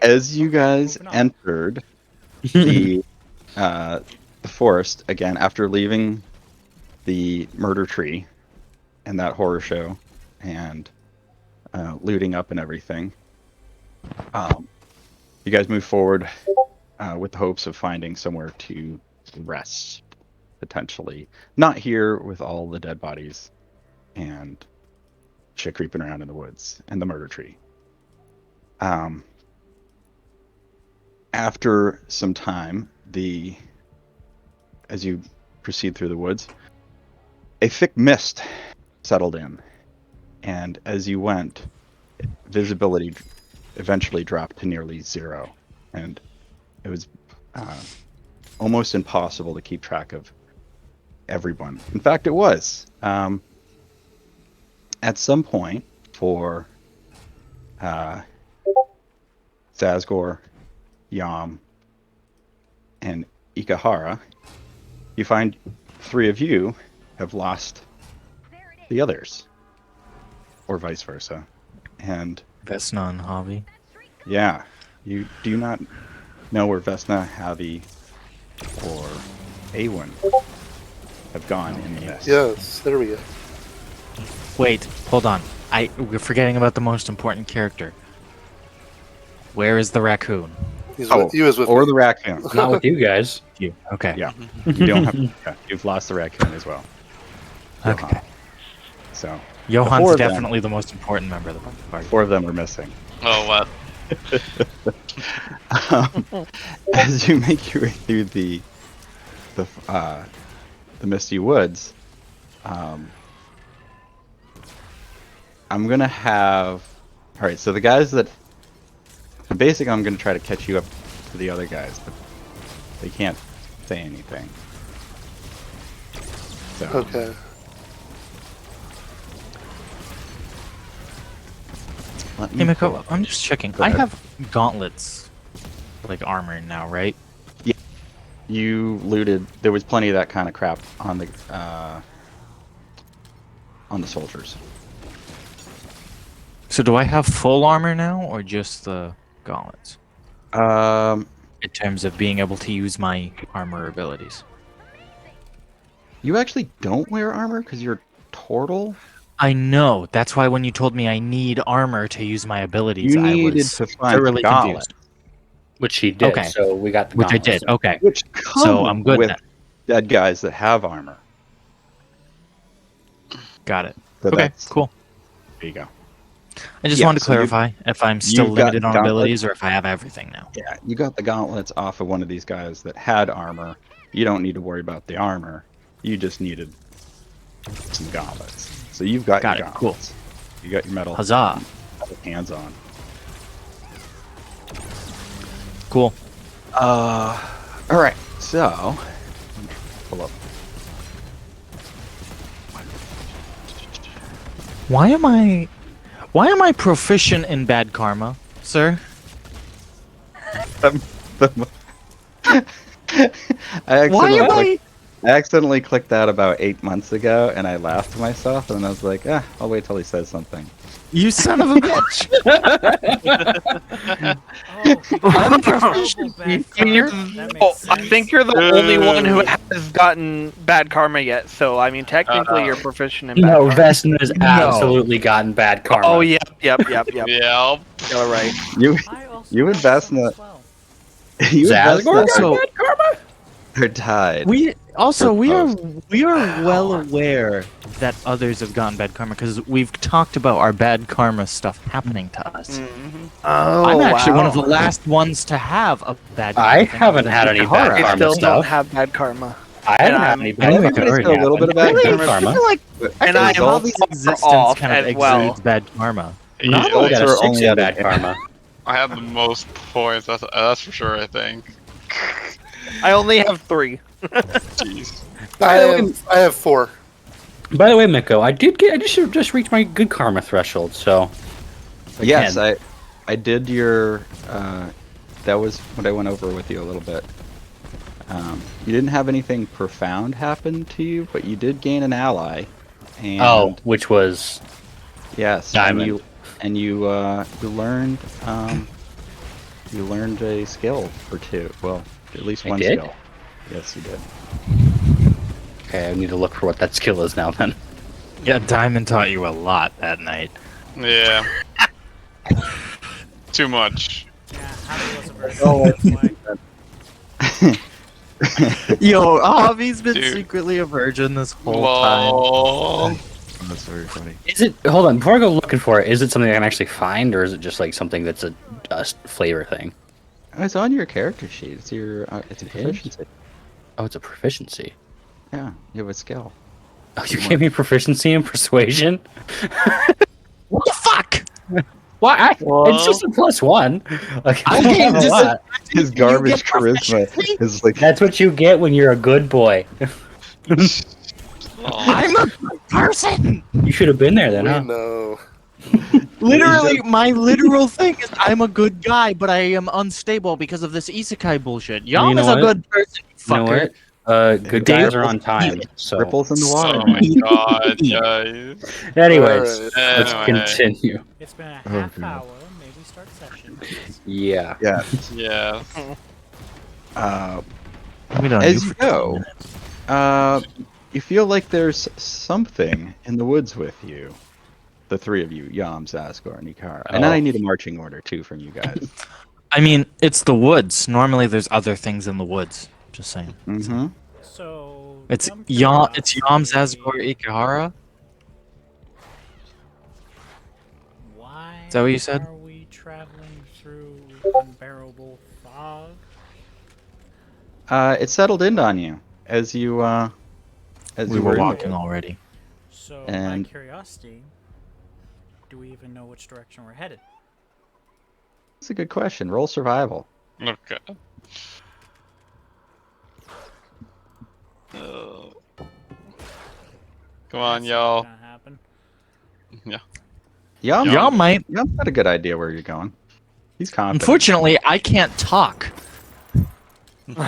As you guys Moving on. entered the forest again after leaving the murder tree and that horror show and looting up and everything, you guys move forward with the hopes of finding somewhere to rest, potentially. Not here with all the dead bodies and shit creeping around in the woods and the murder tree. After some time, as you proceed through the woods, a thick mist settled in, and as you went, visibility eventually dropped to nearly zero, and it was almost impossible to keep track of everyone. In fact, it was. At some point, for Zazgor, Yam, and Ikahara, you find 3 of you have lost the others, or vice versa. And Vesna and Javi. yeah, you do not know where Vesna, Javi, or Awen have gone in the mist. Yes, there we go. Wait, hold on. We're forgetting about the most important character. Where is the raccoon? He was with or me. the raccoon. Not with you guys. You. Okay. Yeah, you don't have. Yeah, you've lost the raccoon as well. Okay. Johan. So the 4 Johan's of them- definitely the most important member of the party. 4 of them are missing. Oh, wow. As you make your way through the misty woods, I'm gonna have. All right, so the guys that. Basically, I'm gonna try to catch you up to the other guys, but they can't say anything. So, Okay. let me Hey, Mikko, pull up- I'm just checking. Go I ahead. have gauntlets, like armor now, right? You looted. There was plenty of that kind of crap on the soldiers. So do I have full armor now, or just the gauntlets? In terms of being able to use my armor abilities. You actually don't wear armor because you're turtle. I know. That's why when you told me I need armor to use my abilities, You I needed was to find thoroughly the gauntlet, confused. Which he did, Okay. so we got the Which I gauntlets. did. Okay. which come So I'm good with then. dead guys that have armor. Got it. So Okay, that's- cool. There you go. I just Yeah, wanted to so you- clarify if I'm still you've got limited on gauntlets. abilities or if I have everything now. Yeah, you got the gauntlets off of one of these guys that had armor. You don't need to worry about the armor. You just needed some gauntlets. So you've got Got your it, cool. gauntlets. You got your metal Huzzah. hands on. Cool. All right. So, pull up. Why am I proficient in bad karma, sir? I accidentally clicked that about 8 months ago, and I laughed to myself, and I was like, I'll wait till he says something. You son of a bitch! I'm proficient in fear. I think you're the only one who has gotten bad karma yet. So I mean, technically, you're proficient in bad No, karma. Vesna has absolutely gotten bad karma. Oh yep. Yeah. You're right. You I also You and have some Vesna- as well. you and Zazgor got Also- bad karma? are tied. We are Opposed. well aware that others have gotten bad karma because we've talked about our bad karma stuff happening to us. Oh, I'm actually one of the wow. last ones to have a bad. I thing. haven't had any bad I karma still don't stuff. have bad karma. I haven't had I'm- any I bad know I Everybody's could got a little bit of bad Really? karma. karma. I feel like And I am all also these far existence off kind of as well. exudes bad karma. Not You only got a also 6 only in had bad a- karma. I have the most points, that's for sure, I think. I only have 3. Jeez. I have 4. By the way, Mikko, I just reached my good karma threshold, so Yes, Again. I did your. That was what I went over with you a little bit. You didn't have anything profound happen to you, but you did gain an ally. And which was yes, Diamond. and you learned You learned a skill or two. Well, at least I one did? skill. Yes, you did. Okay, I need to look for what that skill is now then. Yeah, Diamond taught you a lot that night. Yeah. Too much. Yeah, Happy was a virgin. Yo, Javi's been Dude. secretly a virgin this whole Lol. time. That's very funny. Is it? Hold on, before I go looking for it, is it something I can actually find, or is it just like something that's a flavor thing? Oh, it's on your character sheet. It's your. It's a It is? proficiency. Oh, it's a proficiency. Yeah, you have a skill. Oh, you gave me proficiency in persuasion? What the fuck? Why? It's just a +1. Like, I don't have a lot. His garbage charisma is like. That's what you get when you're a good boy. I'm a good person. You should have been there then, We huh? know. Literally, my literal thing is I'm a good guy, but I am unstable because of this isekai bullshit. You Yam know is a what? good person, you You know fucker. what? Good guys are on time. So, Ripples in the water. Oh my god, guys. anyways, Alright. let's Anyway. continue. It's been a Oh, half God. hour. Maybe start session. Yeah. Yeah. Yeah. We don't As do you for go, 10 minutes. you feel like there's something in the woods with you. The three of you, Yam, Zazgor, and Ikara. And then Oh. I need a marching order too from you guys. I mean, it's the woods. Normally, there's other things in the woods. Just saying. Mm-hmm. So It's dumb Yam. It's Yam, curiosity, Zazgor, Ikehara. Why Is that what you said? are we traveling through unbearable fog? It settled in on you as you as We you were in the walking woods. already. So, And- by curiosity, do we even know which direction we're headed? That's a good question. Roll survival. Okay. Uh, Come on, That's not y'all. gonna happen. Yeah. Yam, Yam. Y'all might. Yam's got a good idea where you're going. He's confident. Unfortunately, I can't talk.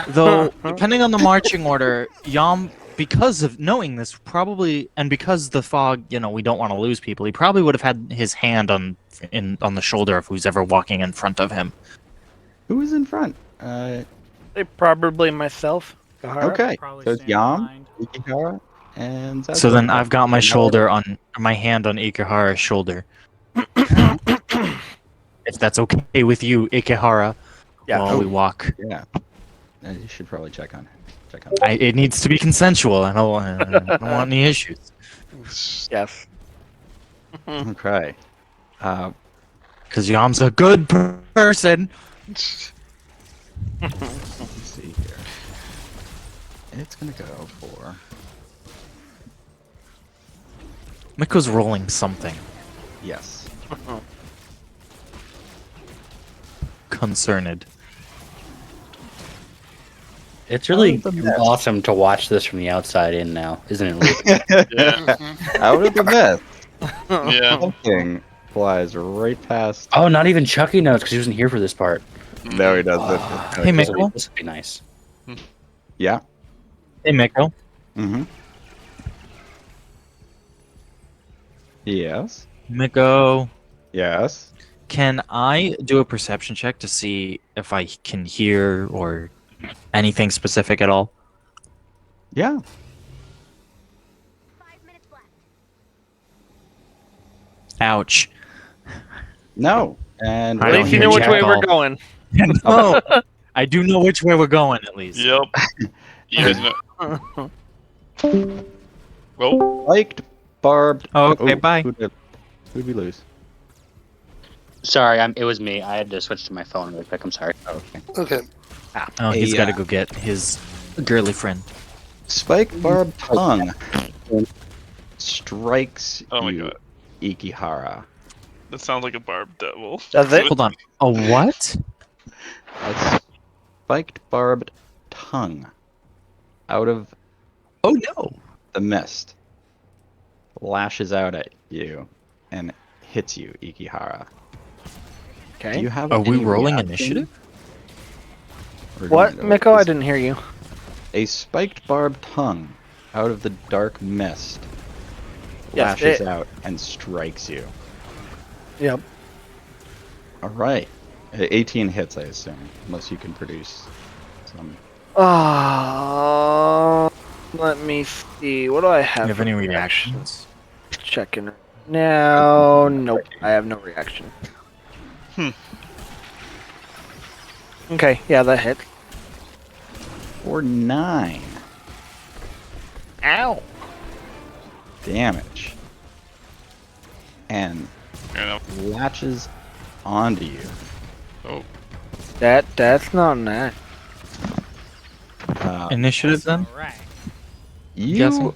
Though, depending on the marching order, Yam, because of knowing this, probably, and because the fog, we don't want to lose people, he probably would have had his hand on the shoulder of who's ever walking in front of him. Who is in front? Probably myself. Gahara. Okay. Probably So it's stand Yam, behind. Ikihara, and Zazgor. So then I've got my hand on Ikehara's shoulder. If that's okay with you, Ikehara, Yeah. while we walk. Yeah. You should probably check on that. It needs to be consensual. I don't want any issues. Yes. Okay. Because Yam's a good person. Let's see here. It's gonna go for. Mikko's rolling something. Yes. Concerned. It's really Out of the mist. awesome to watch this from the outside in now, isn't it, Luke? Yeah. Out of the mist, Yeah. something flies right past. Oh, not even Chucky knows because he wasn't here for this part. No, he doesn't. Hey, Mikko. This would be nice. Yeah. Hey, Mikko. Mm-hmm. Yes. Mikko, Yes. can I do a perception check to see if I can hear or anything specific at all? Yeah. 5 minutes left. Ouch. No. And I At don't least you hear know which jack way we're all. going. No, I do know which way we're going at least. Yep. You guys know. Well, Spiked, barbed. Oh, okay, Oh, bye. Who'd we lose? Sorry, it was me. I had to switch to my phone really quick. I'm sorry. Oh, okay. Okay. Oh, he's Hey, got to go get his girly friend. Spiked, barbed tongue strikes Oh my you, God. Ikihara. that sounds like a barbed devil. Does it? Hold on. A what? A spiked, barbed tongue out of Oh no. the mist lashes out at you and hits you, Ikihara. Do Okay. you have Are we any rolling reaction? initiative? Or do you What, know Mikko? I this- didn't hear you. A spiked barbed tongue out of the dark mist Yes, lashes out and strikes you. Yep. All right. 18 hits, I assume, unless you can produce some. Let me see. What do I have? You have any for reactions? Checking now. Nope, I have no reaction. Okay, yeah, that hit. For 9 Ow. damage. And You know. latches onto you. Oh, That's not nice. Initiative then? Alright. You guessing?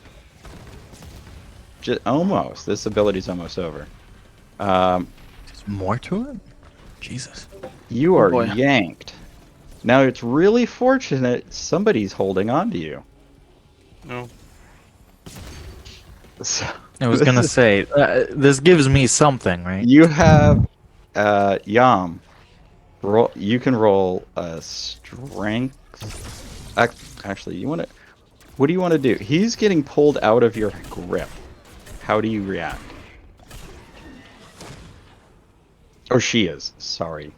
almost. This ability's almost over. There's more to it? Jesus. You are boy. yanked. Now it's really fortunate somebody's holding on to you. no. So, I was gonna say, this gives me something, right? you have Yam. Roll. You can roll a strength. Actually, you want to. What do you want to do? He's getting pulled out of your grip. How do you react? Or she is. Sorry.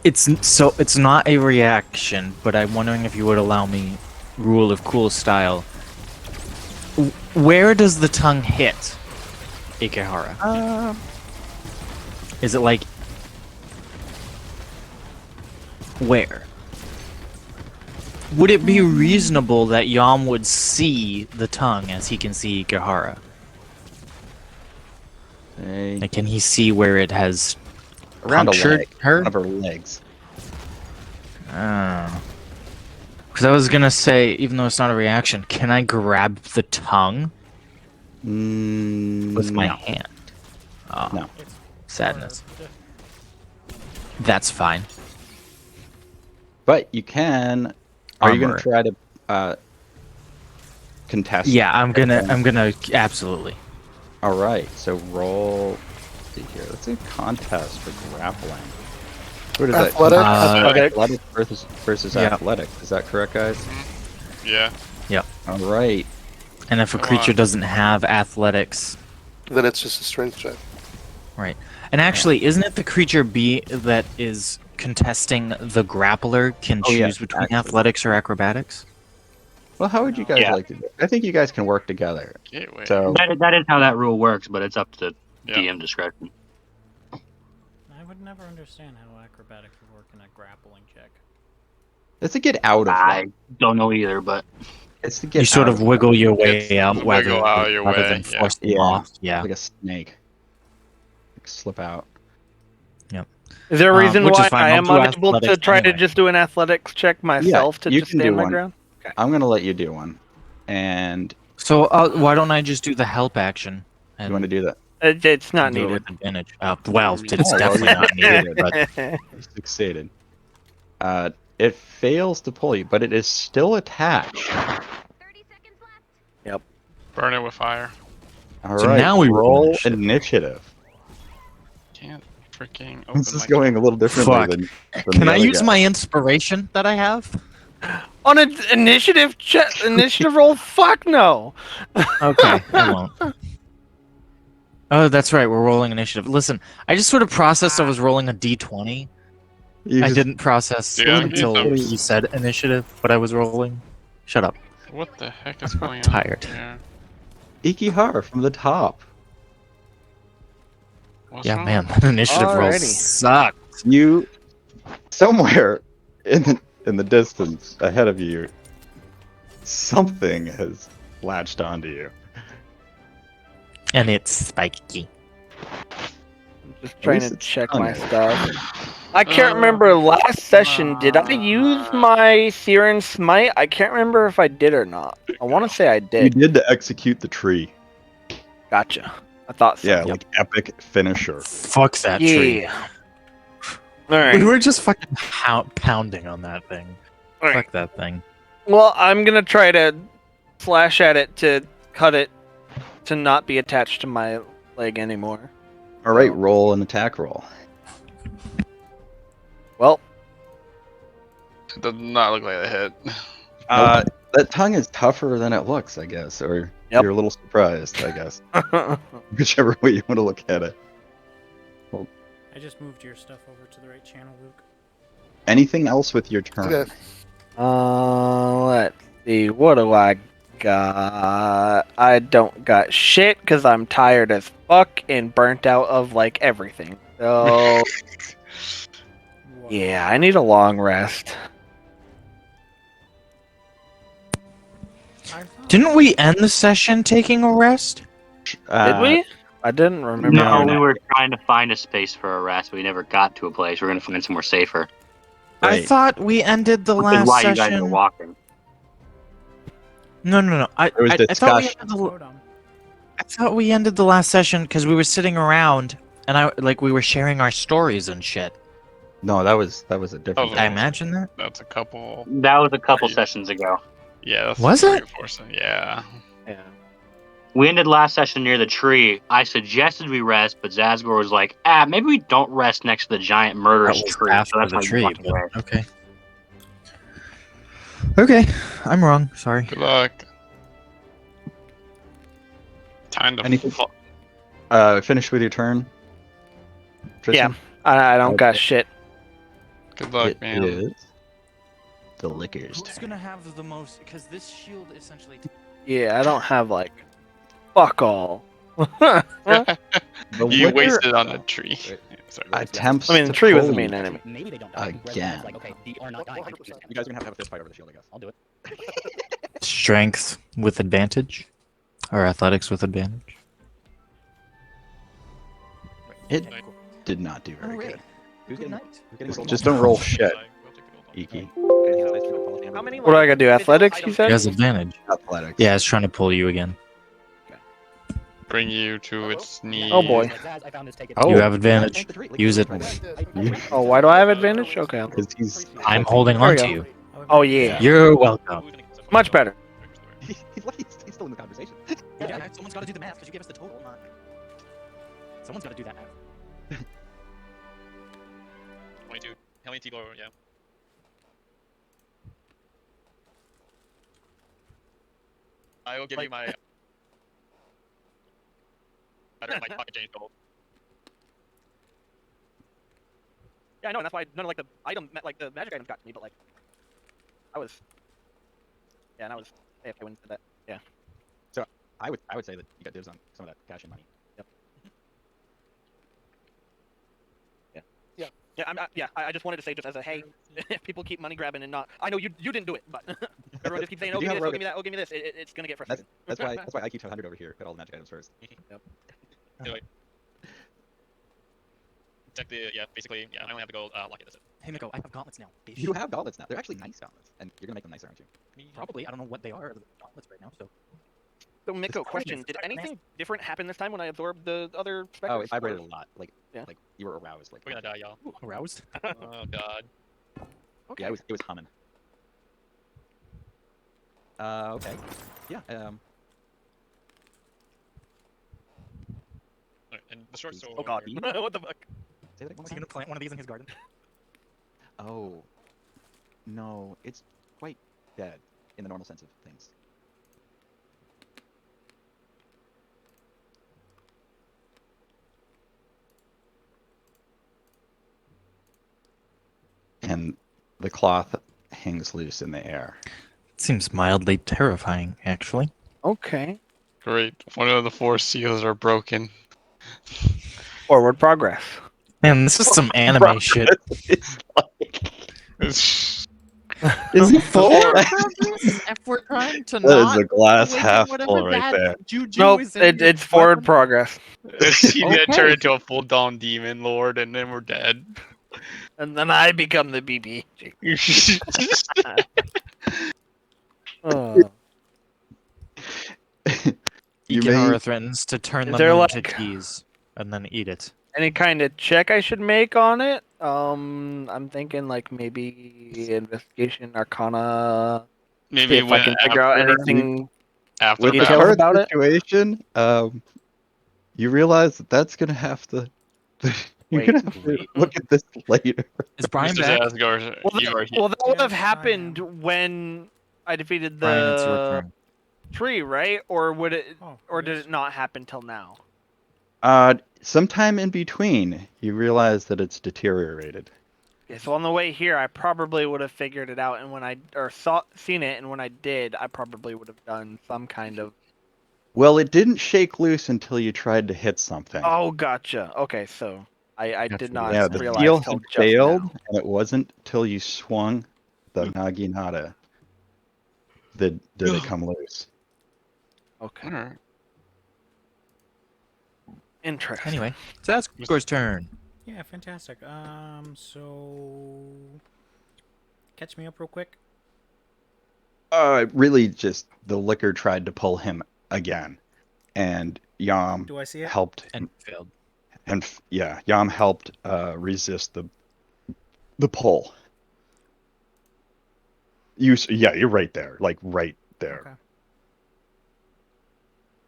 It's not a reaction, but I'm wondering if you would allow me rule of cool style. Where does the tongue hit Ikehara? Is it like where? Would it be reasonable that Yam would see the tongue as he can see Ikehara? Like, can he see where it has Around a punctured leg. her? One of her legs. Oh. Because I was gonna say, even though it's not a reaction, can I grab the tongue with my No. hand? Oh, No. sadness. That's fine. But you can. Are you going Armor. to try to contest? Yeah, I'm gonna absolutely. All right. So roll. Let's see here. Let's do contest for grappling. What is Athletic? that? Athletic. Athletic versus Yeah. athletic. Is that correct, guys? Yeah. All right. And if a Come creature on. doesn't have athletics, Then it's just a strength check. right? And actually, isn't it the creature B that is contesting the grappler can Oh, choose yes, between actually. athletics or acrobatics? Well, how would you guys Yeah. like to do it? I think you guys can work together. Gateway. So That is how that rule works, but it's up to Yeah. DM discretion. I would never understand how acrobatics would work in a grappling check. it's to get out of I one. don't know either, but It's to get You sort out of wiggle your It's way out, wiggle out your rather way, than yeah. force them Yeah. off. Yeah. like a snake. Like slip out. Is there a reason which is why fine, I I'll am do unable to athletics try to anyway. just do an athletics check myself to you just can do stand my one. ground? I'm gonna let you do one. And So why don't I just do the help action? you want to do that? It's not do it needed. with advantage. Well, it's Oh, well, definitely yeah. not needed. But You succeeded. It fails to pull you, but it is still attached. Burn it with fire. All So right. now we roll roll initiative. initiative. Can't freaking open This is my going a little differently Fuck. than can the I other use guy. my inspiration that I have? On an initiative initiative roll? Fuck no. Okay, I won't. Oh, that's right. We're rolling initiative. Listen, I just sort of processed I was rolling a d20. You I just- didn't process Yeah, until it's- you said initiative what I was rolling. Shut up. What the heck is going on? Tired. Here? Ikihara from the top. What's Yeah, wrong? man, that initiative roll Alrighty. sucked. You somewhere in the distance ahead of you, something has latched onto you. And it's spiky. Just trying least to it's check on my it. stuff. I can't remember last session. Did I use my Siren Smite? I can't remember if I did or not. I want to say I You did. did to execute the tree. Gotcha. I thought so. Yeah, like epic finisher. Fuck that tree. Yeah. All right. We were just fucking pounding on that thing. All right. Fuck that thing. Well, I'm gonna try to slash at it to cut it to not be attached to my leg anymore. All right, roll an attack roll. Well, It does not look like a hit. That tongue is tougher than it looks, I guess, or Yep. you're a little surprised, I guess. Whichever way you want to look at it. I just moved your stuff over to the right channel, Luke. Anything else with your turn? Okay. Let's see. What do I got? I don't got shit because I'm tired as fuck and burnt out of like everything. So What? yeah, I need a long rest. I thought Didn't we end the session taking a rest? Did we? I didn't remember. No, No. we were trying to find a space for a rest. We never got to a place. We're gonna find somewhere safer. I Right. thought we ended the Which is last why you guys are session. walking. No. I There was thought we discussion. ended the, Totem. I thought we ended the last session because we were sitting around and we were sharing our stories and shit. No, that was a different. Oh, Did I thing. imagine that? That's a couple. That was a couple Right. sessions ago. Yeah, that's Was 3 it? or 4 se- Yeah. Yeah. We ended last session near the tree. I suggested we rest, but Zazgor was like, maybe we don't rest next to the giant murderous That was tree. So after that's the why we tree, walked but away. okay. Okay, I'm wrong. Sorry. Good luck. Time to. Anything- Finish with your turn. Yeah. Tristan? I don't got Okay. shit. Good luck, It man. is the Licker's Who's turn. gonna have the most? Because this shield essentially. Yeah, I don't have like fuck all. The You Licker wasted on a tree. Wait. Sorry. attempts I mean, the to tree was the pull main you enemy. Maybe they don't again. Like, okay, the are not dying. I can use that. You guys are gonna have a fist fight over the shield, I guess. I'll do it. Strength with advantage, or athletics with advantage. It did not do very Alright. good. Who's getting Just don't roll shit, Iki. How many? What do I gotta do? Athletics? You He said? has advantage. Athletics. Yeah, it's trying to pull you again. Bring you to its knees. Oh, boy. I found this. Take it. Oh. You have advantage. Use it. Oh, why do I have advantage? Okay. Because he's I'm holding There on we to go. you. Oh yeah. You're welcome. Much better. he's still in the conversation. Yeah, someone's got to do the math because you gave us the total. Not... Someone's got to do that math. 22. How many T-Glow? Yeah. I will give you my. My pocket change gold. Yeah, I know, and that's why none of like the item, like the magic items got to me, but like, I was. Yeah, and I was AFK when you said that. Yeah. I would say that you got dibs on some of that cash and money. Yep. Yeah, I just wanted to say just as a hey, if people keep money grabbing and not, I know you didn't do it, but everyone just keeps saying, oh, Did give you me have this, oh, give me that, oh, give me this. It's gonna get frustrating. That's why I keep 100 over here. Get all the magic items first. Check the basically I only have to go lock it. That's it. Hey, Mikko, I have gauntlets now. Bitch. You have gauntlets now. They're actually nice gauntlets, and you're gonna make them nicer, aren't you? Probably. I don't know what they are. The gauntlets right now. So. So, Mikko, This question: is did like anything different happen this time when I absorbed the other specters? Oh, it vibrated a lot. Like Yeah. like you were aroused. Like We're gonna die, y'all. Aroused. Oh god. Okay. yeah, it was humming. Okay. Yeah. Alright, and the short sword. Oh God. What the fuck? Say that one more Is he time. gonna plant one of these in his garden? Oh. No, it's quite dead in the normal sense of things. And the cloth hangs loose in the air. Seems mildly terrifying, actually. Okay. Great. One of the 4 seals are broken. Forward progress. Man, this is some anime shit. It's like It's is it full? If we're trying to That is a glass half full right there. Nope, it's forward progress. He's gonna Okay. turn into a full-down demon lord, and then we're dead. And then I become the BB. Oh. You Ikehara may threatens to turn Is them there, into like- teas and then eat it. Any kind of check I should make on it? I'm thinking like maybe investigation, arcana. See Maybe if I when can figure out after- anything. after with the the Details battle. current about it? situation, you realize that that's gonna have to. You're Wait, gonna have to look at this later. Is Brian Mr. back? Zazgor, Well, you are here. well, that would have Yes, I happened am. when I defeated Brian, it's your the turn. tree, right? Or would it? Oh, Or it did is. it not happen till now? sometime in between, you realize that it's deteriorated. Yeah, so on the way here, I probably would have figured it out, and when I seen it, and when I did, I probably would have done some kind of. Well, it didn't shake loose until you tried to hit something. Oh, gotcha. Okay, so I That's did what not Yeah, the realize seal till had just failed, now. and it wasn't till you swung the naginata that did it come loose. Okay, Alright. interesting. Anyway, Zazgor's turn. Yeah, fantastic. So catch me up real quick. Really, just the liquor tried to pull him again, and Yam Do I see it? helped, And failed. and yeah, Yam helped resist the pull. Yeah, you're right there, like right there. Okay.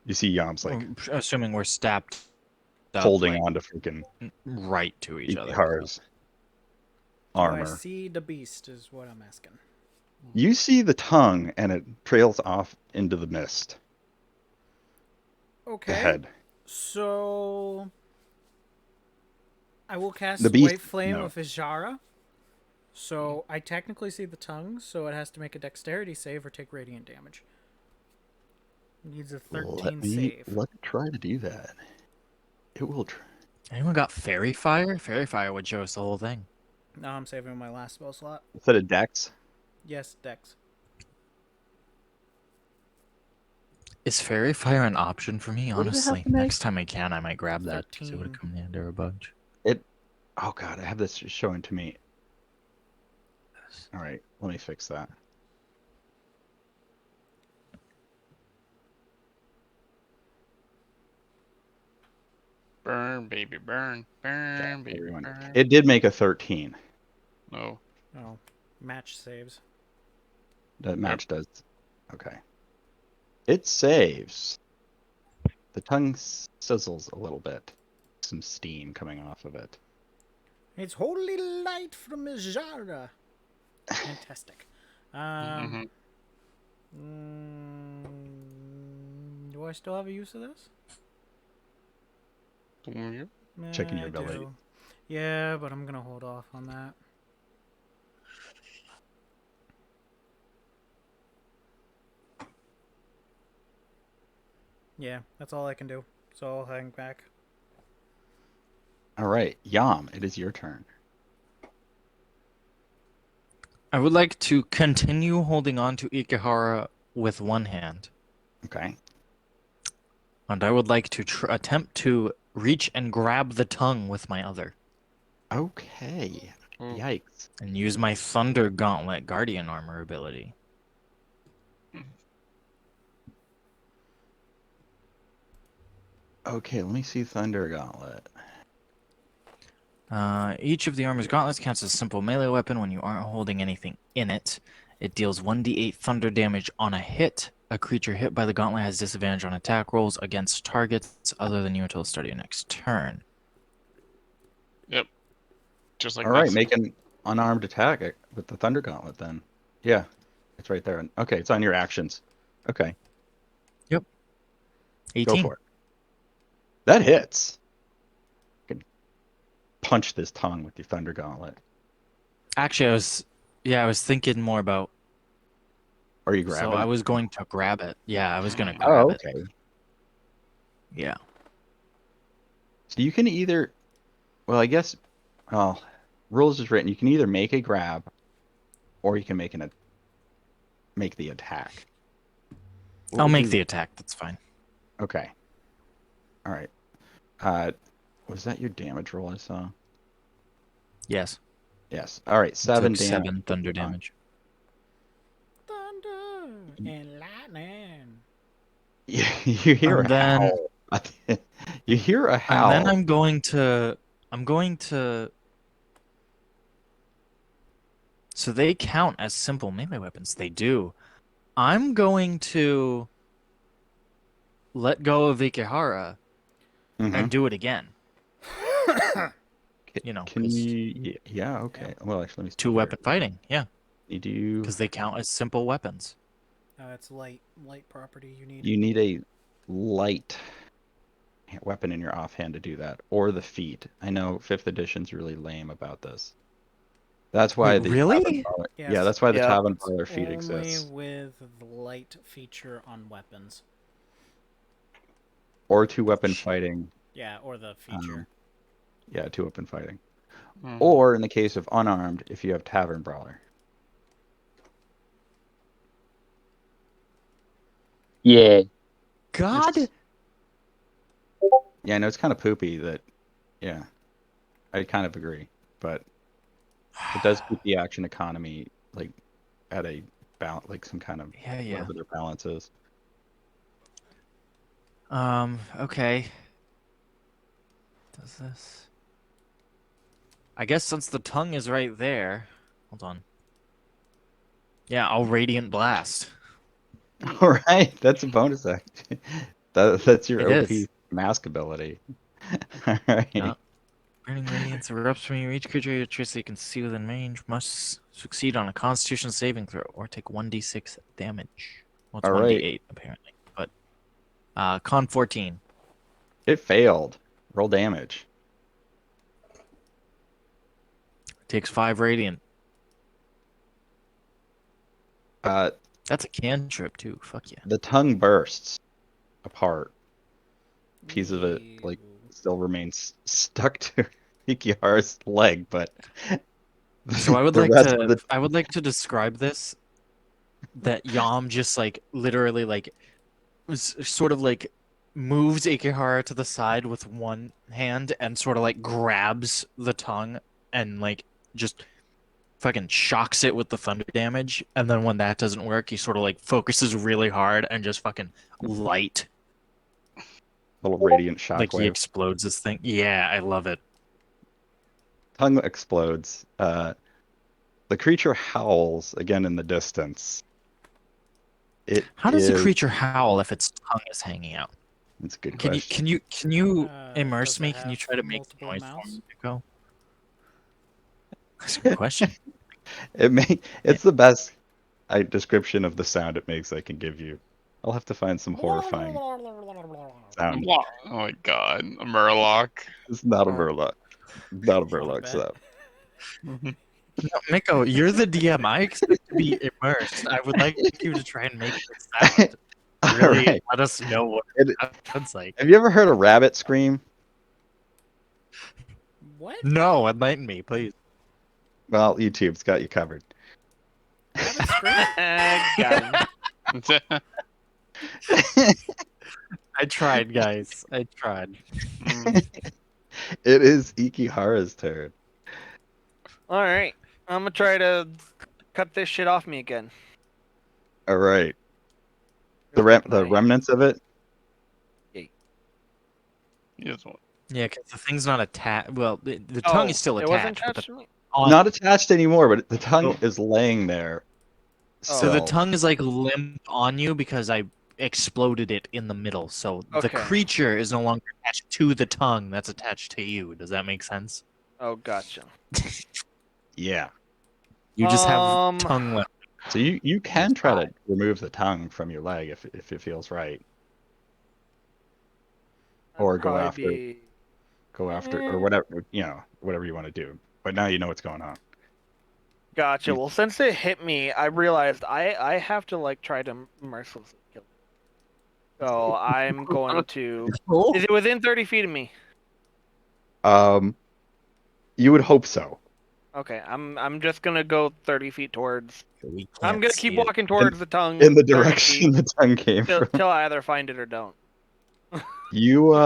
You see Yam's like Assuming we're stabbed up, holding like, on to freaking right to each other. Ikar's Do I armor. see the beast? Is what I'm asking. You see the tongue, and it trails off into the mist. Okay. The head. So I will cast The beast- White Flame no. of Ijara. So I technically see the tongue, so it has to make a dexterity save or take radiant damage. It needs a 13 save. Let it try to do that. It will try. Anyone got Fairy Fire? Fairy Fire would show us the whole thing. No, I'm saving my last spell slot. Instead of dex. Yes, dex. Is Fairy Fire an option for me? What does it have Honestly, to make? next time I can, I might grab that. See what 13. it comes under a bunch. Oh god, I have this showing to me. All right, let me fix that. Burn, baby, burn. Burn, baby, Everyone. burn. It did make a 13. No. Oh, match saves. That match does. Okay. It saves. The tongue sizzles a little bit. Some steam coming off of it. It's holy light from Ijara. Fantastic. Mm-hmm. Do I still have a use of this? Checking your I ability. do. Yeah, but I'm gonna hold off on that. Yeah, that's all I can do. So I'll hang back. All right, Yam, it is your turn. I would like to continue holding on to Ikehara with one hand, Okay. and I would like to attempt to reach and grab the tongue with my other, Okay. Ooh. Yikes. and use my Thunder Gauntlet Guardian Armor ability. Okay, let me see Thunder Gauntlet. Each of the armor's gauntlets counts as a simple melee weapon when you aren't holding anything in it. It deals 1d8 thunder damage on a hit. A creature hit by the gauntlet has disadvantage on attack rolls against targets other than you until the start of your next turn. Just like All right, this. make an unarmed attack with the Thunder Gauntlet then. Yeah, it's right there. Okay, it's on your actions. Okay, 18. go for it. That hits. You can punch this tongue with your Thunder Gauntlet. Actually, I was thinking more about. Or you So grab I it. was going to grab it. Yeah, I was going to grab Oh, it. okay. Yeah. So you can either, well, I guess, well, rules is written. You can either make a grab, or you can make the attack. What I'll would make you- the attack. That's fine. Okay. All right. Was that your damage roll I saw? Yes. Yes. All right. Took 7 damage. 7 thunder damage. Thunder and lightning. You hear And a then- howl. You hear a howl. And then I'm going to. So they count as simple melee weapons. They do. I'm going to let go of Ikehara Mhm. and do it again. You know, Can 'cause you? Yeah. Okay. Well, actually, let me see two here. weapon fighting. Yeah, You do. because they count as simple weapons. It's light property you need. You need a light. weapon in your offhand to do that, or the feat. I know 5th edition's really lame about this. That's why Wait, the really? Tavern Brawler, Yes. yeah, that's why the Yep. Tavern It's Brawler feat only exists, with the light feature on weapons. or 2-weapon fighting. Yeah, or the feature. Yeah, 2-weapon fighting, Mhm. or in the case of unarmed, if you have Tavern Brawler. Yeah. God. Yeah, I know it's kind of poopy that. Yeah, I kind of agree, but it does keep the action economy like at a balance, like some kind of Yeah. whatever their balance is. Okay. Does this? I guess since the tongue is right there. Hold on. Yeah, I'll Radiant Blast. All right, that's a bonus action. That's your It OP is. mask ability. All right. Yeah. Burning radiance erupts from you. Each creature electricity you can see within range must succeed on a Constitution saving throw or take 1d6 damage. Well, it's All right. 1d8 apparently, but con 14. It failed. Roll damage. Takes 5 radiant. That's a cantrip too. Fuck yeah. The tongue bursts apart. Piece of it like still remains stuck to Ikihara's leg, but So I would the like rest to of the I would like to describe this that Yam just like literally like sort of like moves Ikihara to the side with one hand and sort of like grabs the tongue and like just fucking shocks it with the thunder damage, and then when that doesn't work, he sort of like focuses really hard and just fucking light, little radiant like he shockwave. explodes this thing. Yeah, I love it. Tongue explodes. The creature howls again in the distance. How does a creature howl if its tongue is hanging out? That's a good Can you question. can you immerse Does me? it Can you have try to make multiple noise mouths? for me, Mikko? That's a good question. It's the best description of the sound it makes I can give you. I'll have to find some horrifying sound. Oh my god, a Murloc. It's not a Murloc. Not a You wanna Murloc bet? sound. No, Mikko, you're the DM. I expect to be immersed. I would like you to try and make this sound. All Really right. let us know what It- it sounds like. Have you ever heard a rabbit scream? What? No, enlighten me, please. Well, YouTube's got you covered. Rabbit scream? Got him. I tried, guys. I tried. It is Ikihara's turn. All right, I'm gonna try to cut this shit off me again. All right. The Really keep the an eye. remnants of it. Yes, one. Yeah, because the thing's not attached. Well, the Oh, tongue is still it wasn't attached. But attached to me. Not attached anymore, but the tongue Oh. is laying there. So the still. tongue is like limp on you because I exploded it in the middle. So the Okay. creature is no longer attached to the tongue that's attached to you. Does that make sense? Oh, gotcha. Yeah. You just have tongue left. So you can try to remove the tongue from your leg if it feels right, or go after or whatever whatever you want to do. But now you know what's going on. Gotcha. Well, since it hit me, I realized I have to like try to mercilessly kill it. So I'm going to. Is it within 30 feet of me? You would hope so. Okay, I'm just gonna go 30 feet towards. We can't I'm gonna see keep it. walking towards the tongue In the 30 direction feet the tongue came till, from. till I either find it or don't. You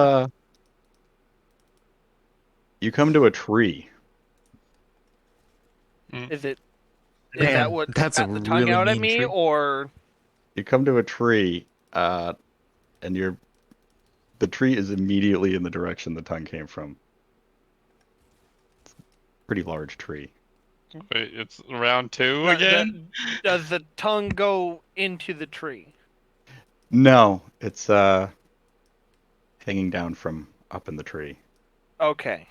you come to a tree. Is it? Is Man, that what that's got a the tongue really out at mean me, tree. or? You come to a tree, and the tree is immediately in the direction the tongue came from. Pretty large tree. Wait, it's round 2 Does again? does the tongue go into the tree? No, it's hanging down from up in the tree. Okay.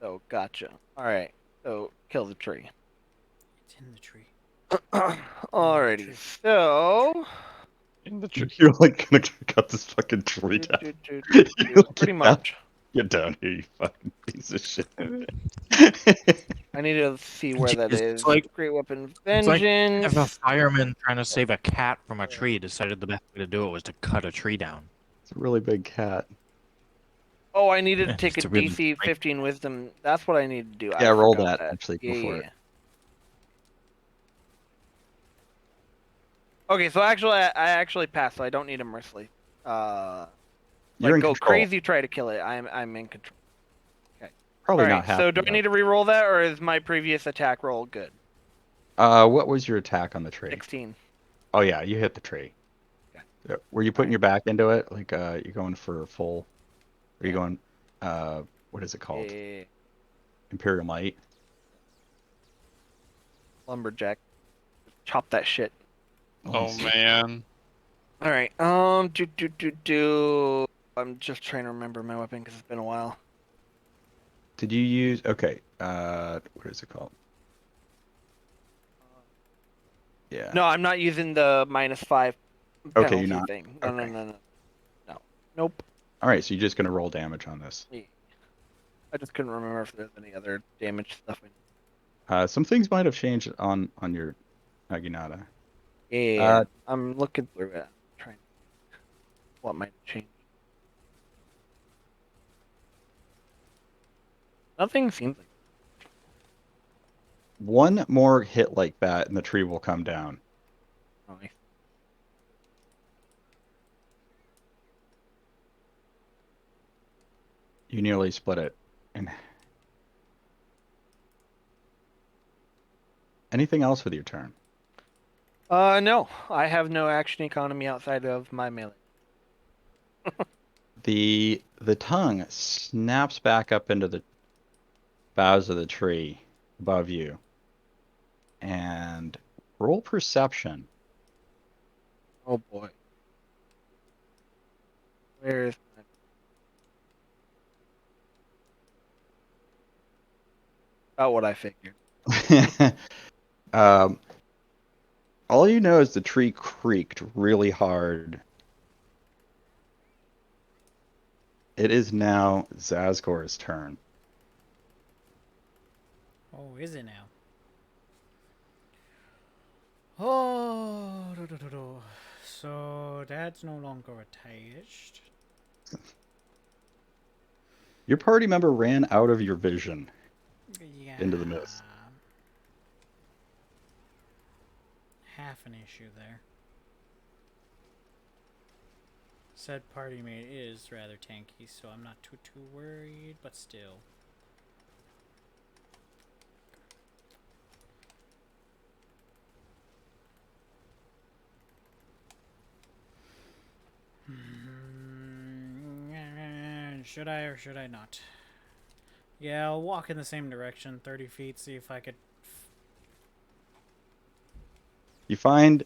So gotcha. All right. So kill the tree. It's in the tree. Alrighty. So In the tree. You're like gonna cut this fucking tree Do, down. do, do, You're do, do. like, Pretty "Get down- much. Get down here, you fucking piece of shit. I need to see where that Jeez, is. it's like- Great Weapon It's like Vengeance. if a fireman trying to save a cat from a tree decided the best way to do it was to cut a tree down. It's a really big cat. Oh, I needed to take a It's a really DC 15 Wisdom. That's what I need to do. Yeah, I roll forgot that, actually, go for it. Okay, so actually, I actually passed, so I don't need a mercilessly. You're in Go control. crazy, try to kill it. I'm in control. Probably All not right. happy. So do I need to re-roll that, or is my previous attack roll good? What was your attack on the tree? 16. Oh yeah, you hit the tree. Okay. Were you putting Alright. your back into it? Like you going for full? Are you going? What is it called? Imperial Might. Lumberjack. Chop that shit. Oh man. All right. I'm just trying to remember my weapon because it's been a while. Did you use? Okay. What is it called? Yeah. No, I'm not using the -5 Okay, penalty you're not. thing. No, Okay. no. Nope. All right, so you're just gonna roll damage on this. Yeah. I just couldn't remember if there's any other damage stuff. Some things might have changed on your Naginata. Yeah. I'm looking through it. Trying. What might change? Nothing seems like. One more hit like that, and the tree will come down. Nice. You nearly split it. And anything else with your turn? No. I have no action economy outside of my melee. The tongue snaps back up into the boughs of the tree above you. And roll perception. Oh boy. Where is my... About what I figured. All you know is the tree creaked really hard. It is now Zazgor's turn. Oh, is it now? Oh, so Dad's no longer attached. Your party member ran out of your vision Yeah. into the mist. Half an issue there. Said party mate is rather tanky, so I'm not too worried, but still. Should I or should I not? Yeah, I'll walk in the same direction, 30 feet, see if I could... You find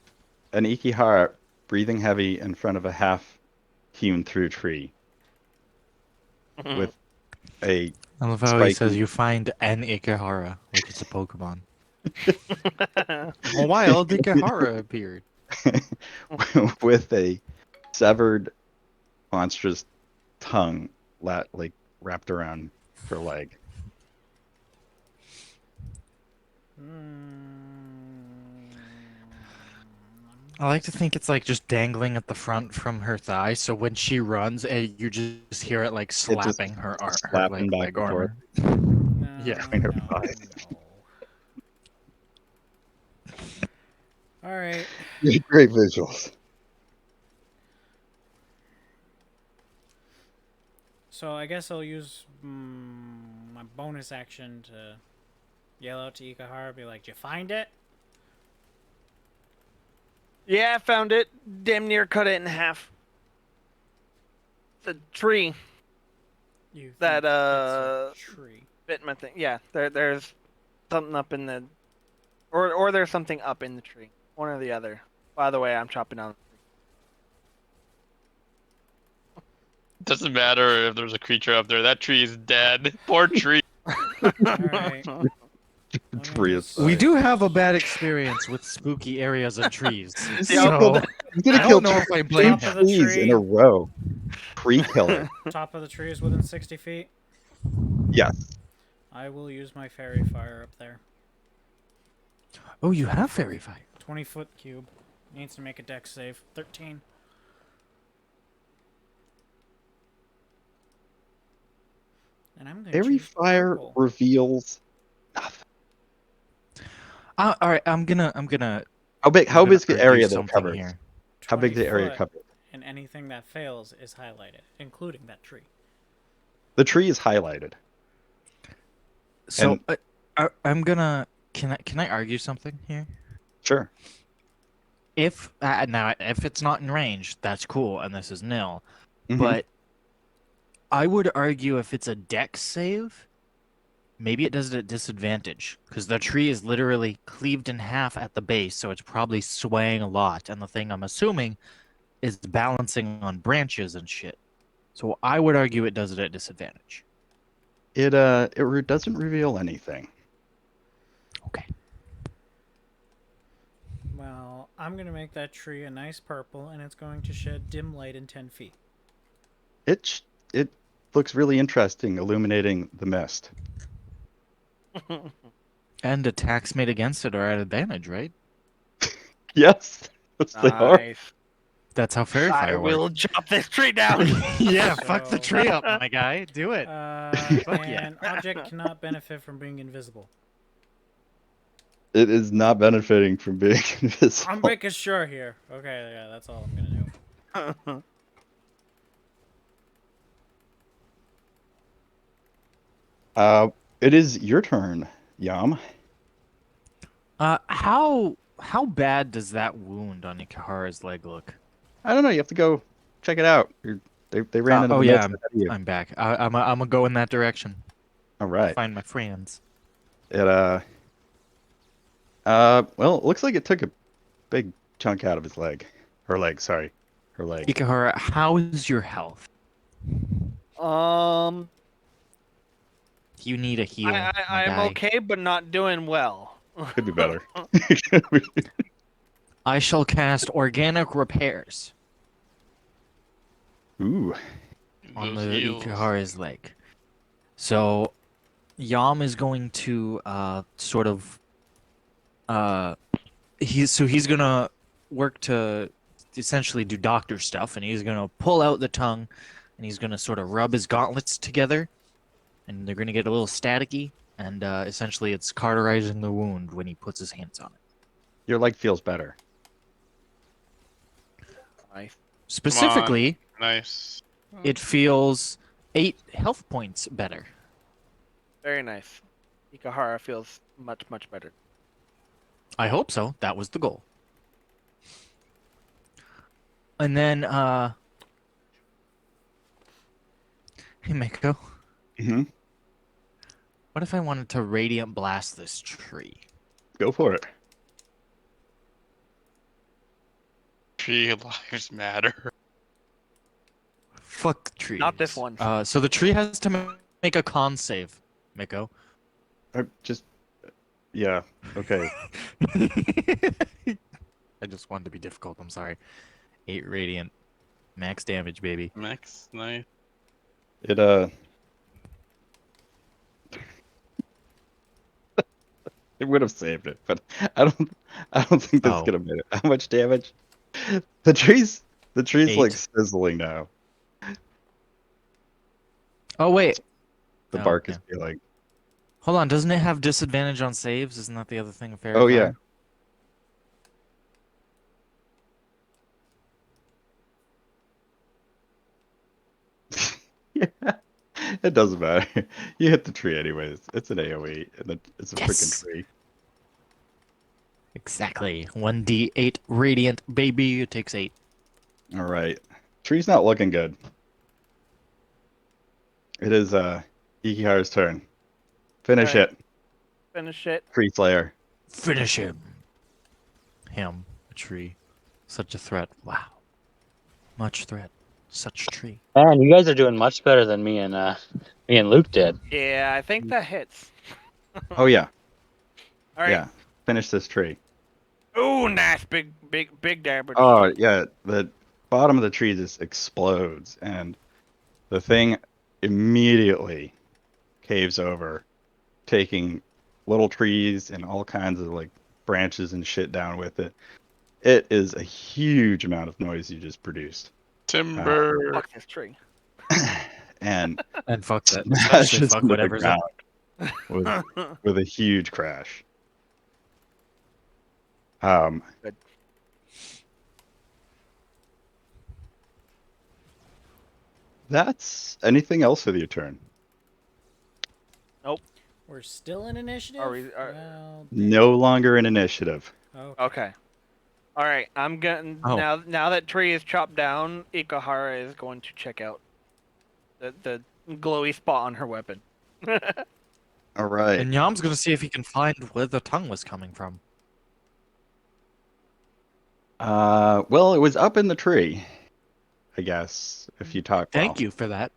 an Ikihara breathing heavy in front of a half-hewn through tree with a I love how he says spiky- you find an Ikehara, like it's a Pokemon. A wild Ikehara appeared. with a severed monstrous tongue like wrapped around her leg. I like to think it's like just dangling at the front from her thigh, so when she runs, you just hear it like slapping her slapping back leg and forth. armor. No, Yeah. Between her thighs. no. Alright. Great visuals. So I guess I'll use my bonus action to yell out to Ikahara, be like, "Did you find it?" Yeah, I found it. Damn near cut it in half. The tree You that think it's a tree. bit my thing. Yeah, there's something up in the, or there's something up in the tree. One or the other. By the way, I'm chopping down. Doesn't matter if there's a creature up there. That tree is dead. Poor tree. Alright. Tree is We We do have a bad experience with spooky areas and trees. He's So gonna I kill don't know if I two blame Top of him. the trees in a tree. row. Tree killer. Top of the tree is within 60 feet. Yes. I will use my fairy fire up there. Oh, you have fairy fire. 20-foot cube. Needs to make a dex save. 13. And I'm gonna Fairy choose fire purple. reveals nothing. All right, I'm gonna How big? I'm How gonna big's the argue area that it something covers? here. How big's the 20 area foot, covered? and anything that fails is highlighted, including that tree. The tree is highlighted. So And- I'm gonna can I argue something here? Sure. If now if it's not in range, that's cool, and this is nil. Mhm. But I would argue if it's a dex save, maybe it does it at disadvantage because the tree is literally cleaved in half at the base, so it's probably swaying a lot. And the thing I'm assuming is balancing on branches and shit. So I would argue it does it at disadvantage. It doesn't reveal anything. Okay. Well, I'm gonna make that tree a nice purple, and it's going to shed dim light in 10 feet. It looks really interesting, illuminating the mist. And attacks made against it are at advantage, right? Yes, yes they are. Nice. That's how fairy I fire will works. chop this tree down. Yeah, fuck the So- tree up, my guy. Do it. Fuck yeah. An object cannot benefit from being invisible. It is not benefiting from being invisible. I'm making sure here. Okay, yeah, that's all I'm gonna do. It is your turn, Yam. How bad does that wound on Ikahara's leg look? I don't know. You have to go check it out. They ran into the yeah, mist ahead of you. I'm back. I'm gonna go in that direction. All right. Find my friends. It well, it looks like it took a big chunk out of his leg. Her leg, sorry. Her leg. Ikahara, how is your health? You need a heal. my I'm guy. okay, but not doing well. Could be better. I shall cast organic repairs Ooh. on Those the heals. Ikahara's leg. So Yam is going to sort of he's gonna work to essentially do doctor stuff, and he's gonna pull out the tongue, and he's gonna sort of rub his gauntlets together, and they're gonna get a little staticky, and essentially it's cauterizing the wound when he puts his hands on it. Your leg feels better. Nice. Specifically, Nice. it feels 8 health points better. Very nice. Ikahara feels much, much better. I hope so. That was the goal. And then, hey, Mikko, Mm-hmm. what if I wanted to radiant blast this tree? Go for it. Tree lives matter. Fuck trees. Not this one. So the tree has to make a con save, Mikko. Yeah. Okay. I just wanted to be difficult. I'm sorry. 8 radiant, max damage, baby. Max, nice. It it would have saved it, but I don't think that's Oh. gonna make it. How much damage? The tree's like 8. sizzling now. Oh wait, The Oh, bark yeah. is feeling. hold on. Doesn't it have disadvantage on saves? Isn't that the other thing? Fair. Oh yeah. Yeah. It doesn't matter. You hit the tree anyways. It's an AoE, and it's a Yes. freaking tree. Exactly. 1d8 radiant, baby. It takes 8. All right. Tree's not looking good. It is Ikihara's turn. Finish Alright. it, Finish it. Tree Slayer. Finish him. Him. A tree. Such a threat. Wow. Much threat. Such tree. Man, you guys are doing much better than me and Luke did. Yeah, I think that hits. Oh yeah. All right. Yeah, finish this tree. Ooh, nice big damage. Oh yeah, the bottom of the tree just explodes, and the thing immediately caves over, taking little trees and all kinds of like branches and shit down with it. It is a huge amount of noise you just produced, Timber. Fuck this tree. and And fuck that. Especially smashes fuck into the whatever's up. ground with a huge crash. Um, Good. That's anything else with your turn? We're still in initiative. Are we- Well, No longer in initiative. okay. Okay. All right. I'm getting Oh. now that tree is chopped down. Ikuhara is going to check out the glowy spot on her weapon. All right. And Yam's gonna see if he can find where the tongue was coming from. Well, it was up in the tree, I guess, if you talk well. Thank you for that.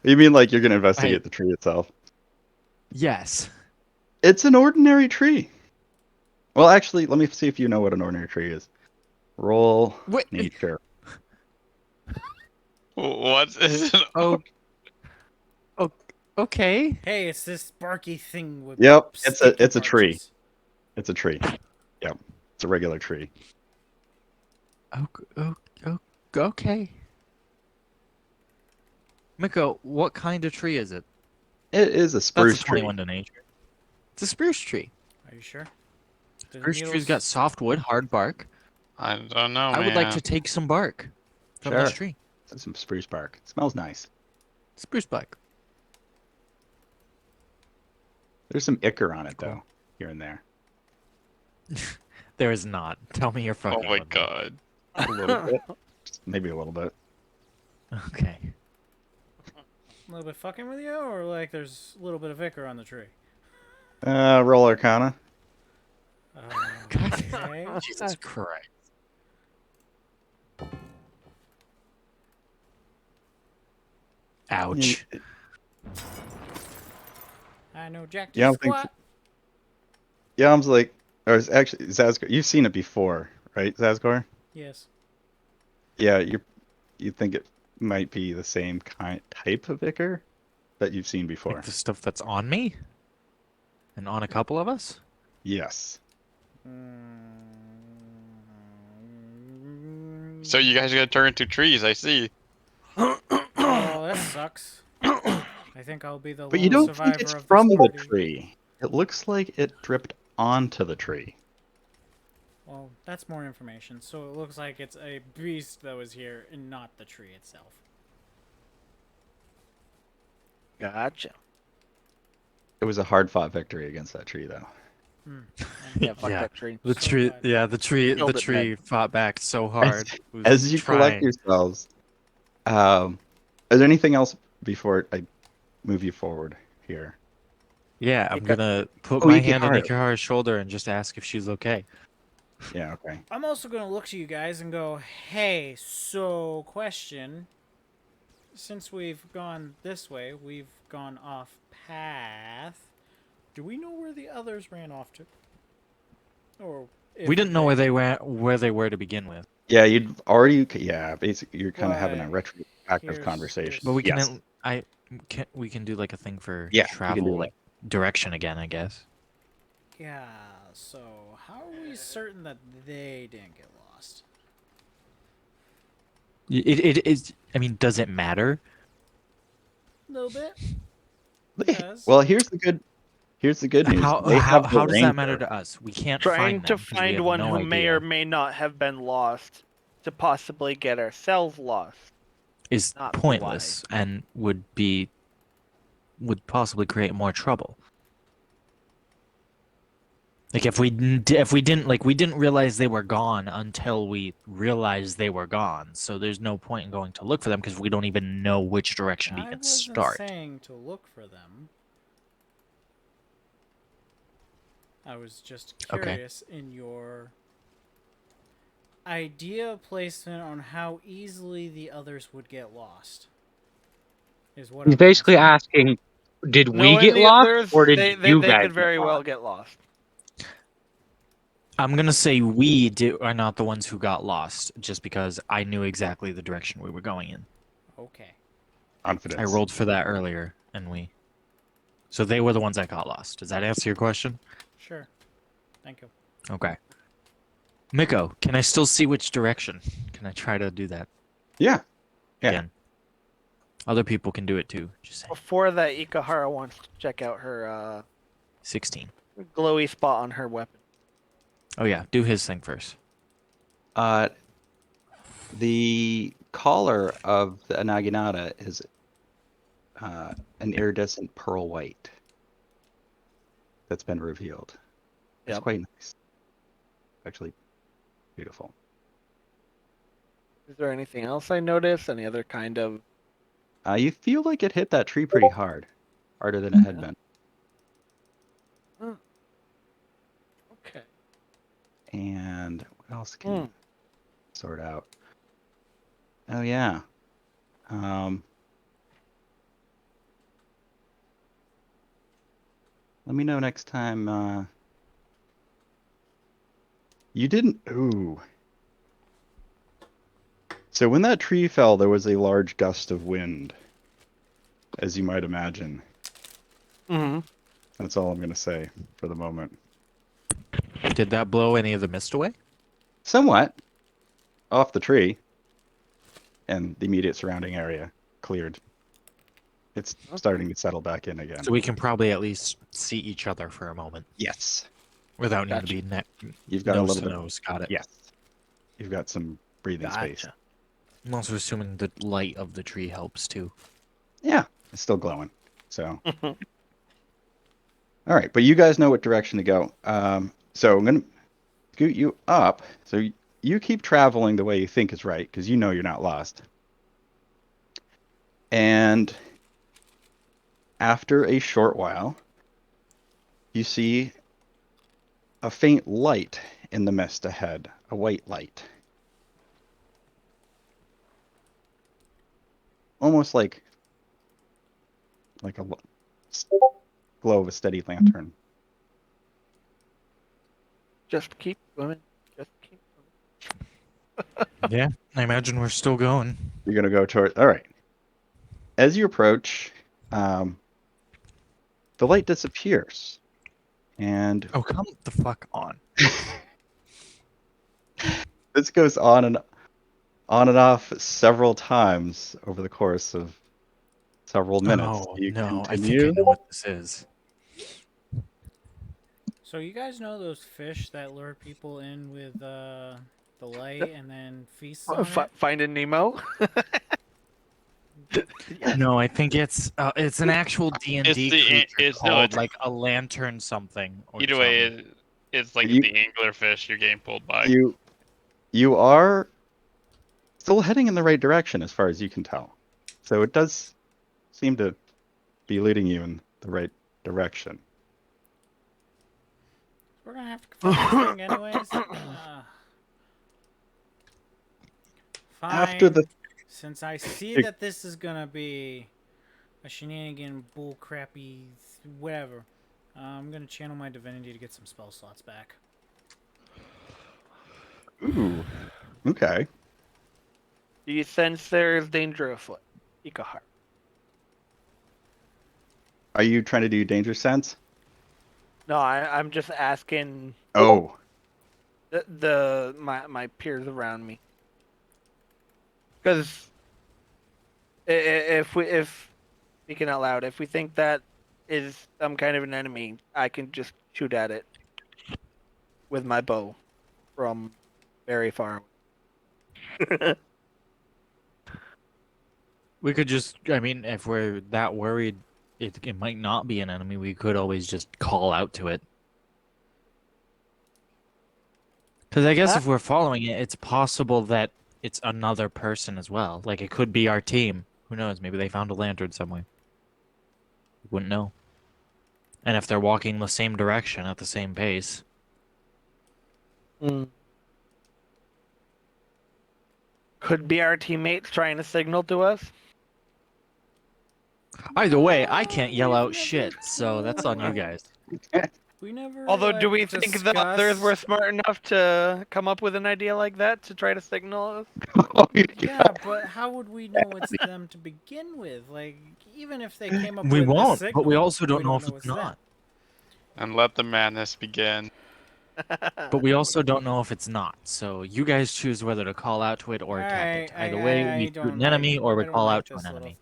You mean like you're gonna investigate the tree itself? Yes. It's an ordinary tree. Well, actually, let me see if you know what an ordinary tree is. Roll Wait. nature. What is it? Oh. Okay. Hey, it's this sparky thing with. Yep, sticky it's a tree. parts. It's a tree. Yep, it's a regular tree. Okay. Mikko, what kind of tree is it? It is a That's spruce a tree. 21 to nature. It's a spruce tree. Are you sure? Do the Spruce tree's needles- got soft wood, hard bark. I don't know, I would like to take some bark from this Sure. tree. It's some spruce bark. It smells nice. Spruce bark. There's some ichor on it Cool. though, here and there. There is not. Tell me you're Oh fucking. my with me. god. A little bit. Just maybe a little bit. Okay. A little bit fucking with you, or like there's a little bit of ichor on the tree. Roll Arcana. Okay. Jesus Christ. Ouch. I know Jack Yeah, I to don't think squat. Yeah, I'm like, or it's actually Zazgor. You've seen it before, right, Zazgor? Yes. Yeah, you think it might be the same type of ichor that you've seen before. Like the stuff that's on me? And on a couple of us? Yes. So you guys are gonna turn into trees, I see. Oh, that sucks. I think I'll be the But lone you don't survivor think it's of from this the party. tree. It looks like it dripped onto the tree. Well, that's more information. So it looks like it's a beast that was here and not the tree itself. Gotcha. It was a hard-fought victory against that tree, though. Yeah, fuck Yeah. that tree. The So tree, glad. yeah, the Killed it tree fought back so hard. It was As you collect trying. yourselves, is there anything else before I move you forward here? Yeah, I'm gonna put Oh, my hand on Ikihara. Ikihara's shoulder and just ask if she's okay. Yeah, okay. I'm also going to look to you guys and go, hey, so question. Since we've gone this way, we've gone off path. Do we know where the others ran off to? Or We didn't know where they were to begin with, Yeah, you'd already. Yeah, basically, you're kind of having a Why, retroactive here's- conversation. but we can. Yes. We can do like a thing for Yeah, we can travel do that. direction again, I guess. Yeah, so how are we certain that they didn't get lost? It is. I mean, does it matter? A little bit. Yes. Well, here's the good news. How They have the how does that ranger. matter to us? We can't Trying find to them 'cause we find have one no who may idea. or may not have been lost to possibly get ourselves lost. Is not pointless and would possibly create more trouble. Like if we didn't realize they were gone until we realized they were gone. So there's no point in going to look for them because we don't even know which direction to I even wasn't start. saying to look for them. I was just Okay. curious in your idea placement on how easily the others would get lost. Is what He's I'm basically asking. Did we Knowing get the lost, others, or did they you they guys could very get well lost? get lost. I'm gonna say are not the ones who got lost, just because I knew exactly the direction we were going in. Okay. Confidence. I rolled for that earlier, so they were the ones that got lost. Does that answer your question? Sure. Thank you. Okay. Mikko, can I still see which direction? Can I try to do that Yeah. Yeah. again? Other people can do it too. Just saying. Before that, Ikahara wants to check out her 16. glowy spot on her weapon. Oh yeah, do his thing first. The collar of the Anaginata is an iridescent pearl white that's been revealed. It's Yep. quite nice. Actually, beautiful. Is there anything else I noticed? Any other kind of? You feel like it hit that tree pretty hard, harder than it had been. Okay. And what else can you sort out? Oh yeah. Let me know next time. You didn't. Ooh. So when that tree fell, there was a large gust of wind, as you might imagine. Mm-hmm. That's all I'm going to say for the moment. Did that blow any of the mist away? Somewhat off the tree and the immediate surrounding area cleared. It's starting to settle back in again. So we can probably at least see each other for a moment Yes. without Gotcha. needing to be You've got a nose little to bit. nose. Got it. Yes. You've got some breathing space. Gotcha. I'm also assuming the light of the tree helps too. Yeah. It's still glowing. So. All right. But you guys know what direction to go. So I'm going to scoot you up. So you keep traveling the way you think is right because you know you're not lost. And after a short while, you see a faint light in the mist ahead, a white light. Almost like a glow of a steady lantern. Just keep swimming. Just keep swimming. Yeah, I imagine we're still going. You're going to go toward... All right. As you approach, the light disappears. And Oh, come the fuck on. this goes on and off several times over the course of several minutes. Oh, You no, I think I continue. know what this is. So you guys know those fish that lure people in with the light and then feast on it? Finding Nemo. No, I think it's an actual D&D It's the- creature it's- no, called it's- like a lantern something. Or Either way, something. it's like You- the anglerfish you're getting pulled by. You are still heading in the right direction as far as you can tell. So it does seem to be leading you in the right direction. We're gonna have to find this thing anyways. Fine. After the Since I see that this is gonna be a shenanigan, bull crappy, whatever, I'm gonna channel my divinity to get some spell slots back. Ooh. Okay. Do you sense there's danger afoot? Ikahara. Are you trying to do danger sense? No, I'm just asking Oh. my peers around me. Because if speaking out loud, if we think that is some kind of an enemy, I can just shoot at it with my bow from very far away. We could just, I mean, if we're that worried it might not be an enemy, we could always just call out to it. Because I guess if we're following it, it's possible that it's another person as well. Like, it could be our team. Who knows? Maybe they found a lantern somewhere. We wouldn't know. And if they're walking the same direction at the same pace. Could be our teammates trying to signal to us. Either way, I can't yell We've out never shit, so that's on you guys. We never. Although, do like, we think the others were discussed- smart enough to come up with an idea like that to try to signal us? Oh, Yeah, but how would we know it's them to begin with? Like, even if they came up We with the won't, signal, but we also don't we know don't if know it's them. not. And let the madness begin. But we also don't know if it's not. So you guys choose whether to call out to it or attack it. Either way, we shoot an enemy or we call out to an enemy.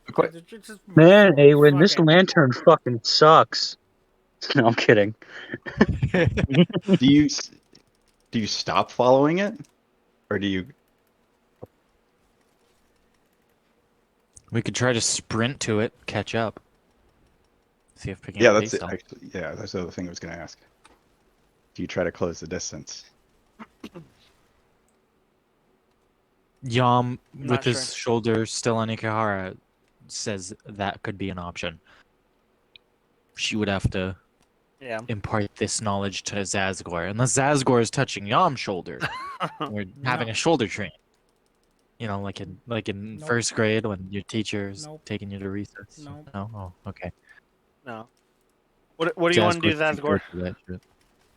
Man, Awen, this fucking- lantern fucking sucks. No, I'm kidding. do you stop following it, or do you? We could try to sprint to it, catch up. See if picking Yeah, up that's pace it. helps. Actually, yeah, that's the other thing I was going to ask. Do you try to close the distance? Yam, Not with his shoulder still on Ikehara, says that could be an option. She would have to Yeah. impart this knowledge to Zazgor. Unless Zazgor is touching Yam's shoulder. We're having No. a shoulder train. You know, like in Nope. first grade when your teacher's Nope. taking you to recess. Nope. No? Oh, okay. No. What do you want to do, Zazgor's too Zazgor? good for that shit.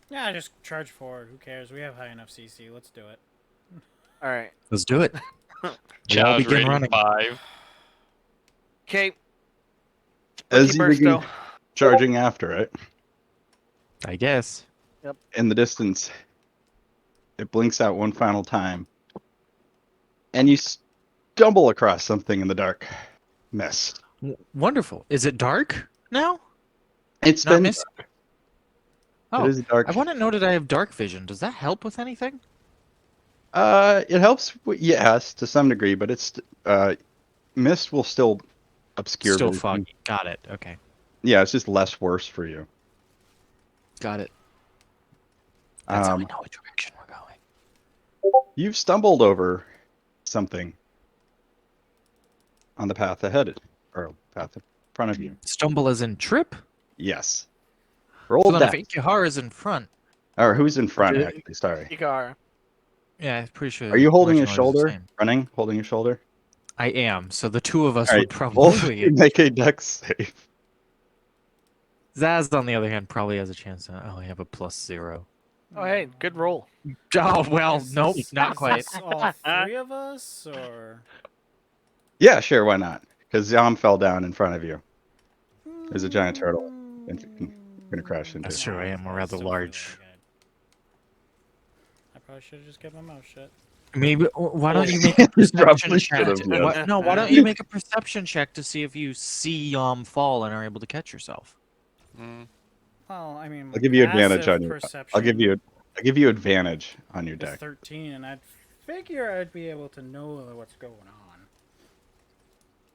Yeah, just charge forward. Who cares? We have high enough CC. Let's do it. All right. Let's do it. We all Challenge begin rating running. 5. Okay. As you begin Bursto. charging after it, I guess. in the distance, it blinks out one final time, and you stumble across something in the dark mist. Wonderful. Is it dark now? It's Not been mist? It Oh, is dark. I want to know that I have dark vision. Does that help with anything? It helps, yes, to some degree, but it's mist will still obscure. Still vision. foggy. Got it. Okay. Yeah, it's just less worse for you. Got it. That's how we Um, know which direction we're going. You've stumbled over something on the path ahead, or path in front of you. Stumble as in trip? Yes. Roll So then that. if Ikehara is in front, Or who's in front? Did- Actually, sorry. Ikar. yeah, I'm pretty sure. Are you holding the his direction order's the shoulder? same. Running, holding his shoulder. I am. So the two of us All would right. probably Both get. make a dex save. Zaz, on the other hand, probably has a chance to only have a +0. Oh, hey, good roll. Oh well, Is nope, this- not is quite. this all three of us, or Yeah, sure. Why not? Because Yam fell down in front of you. There's a giant turtle. You're gonna crash into. That's true. I am a rather Still large. feeling good. I probably should have just kept my mouth shut. Maybe. Why don't you make a You probably perception check? should've, yes. Why don't you make a perception check to see if you see Yam fall and are able to catch yourself? Mm. Well, I mean, I'll give you advantage passive on your. perception I'll give you advantage on your is deck. 13, and I'd figure I'd be able to know what's going on.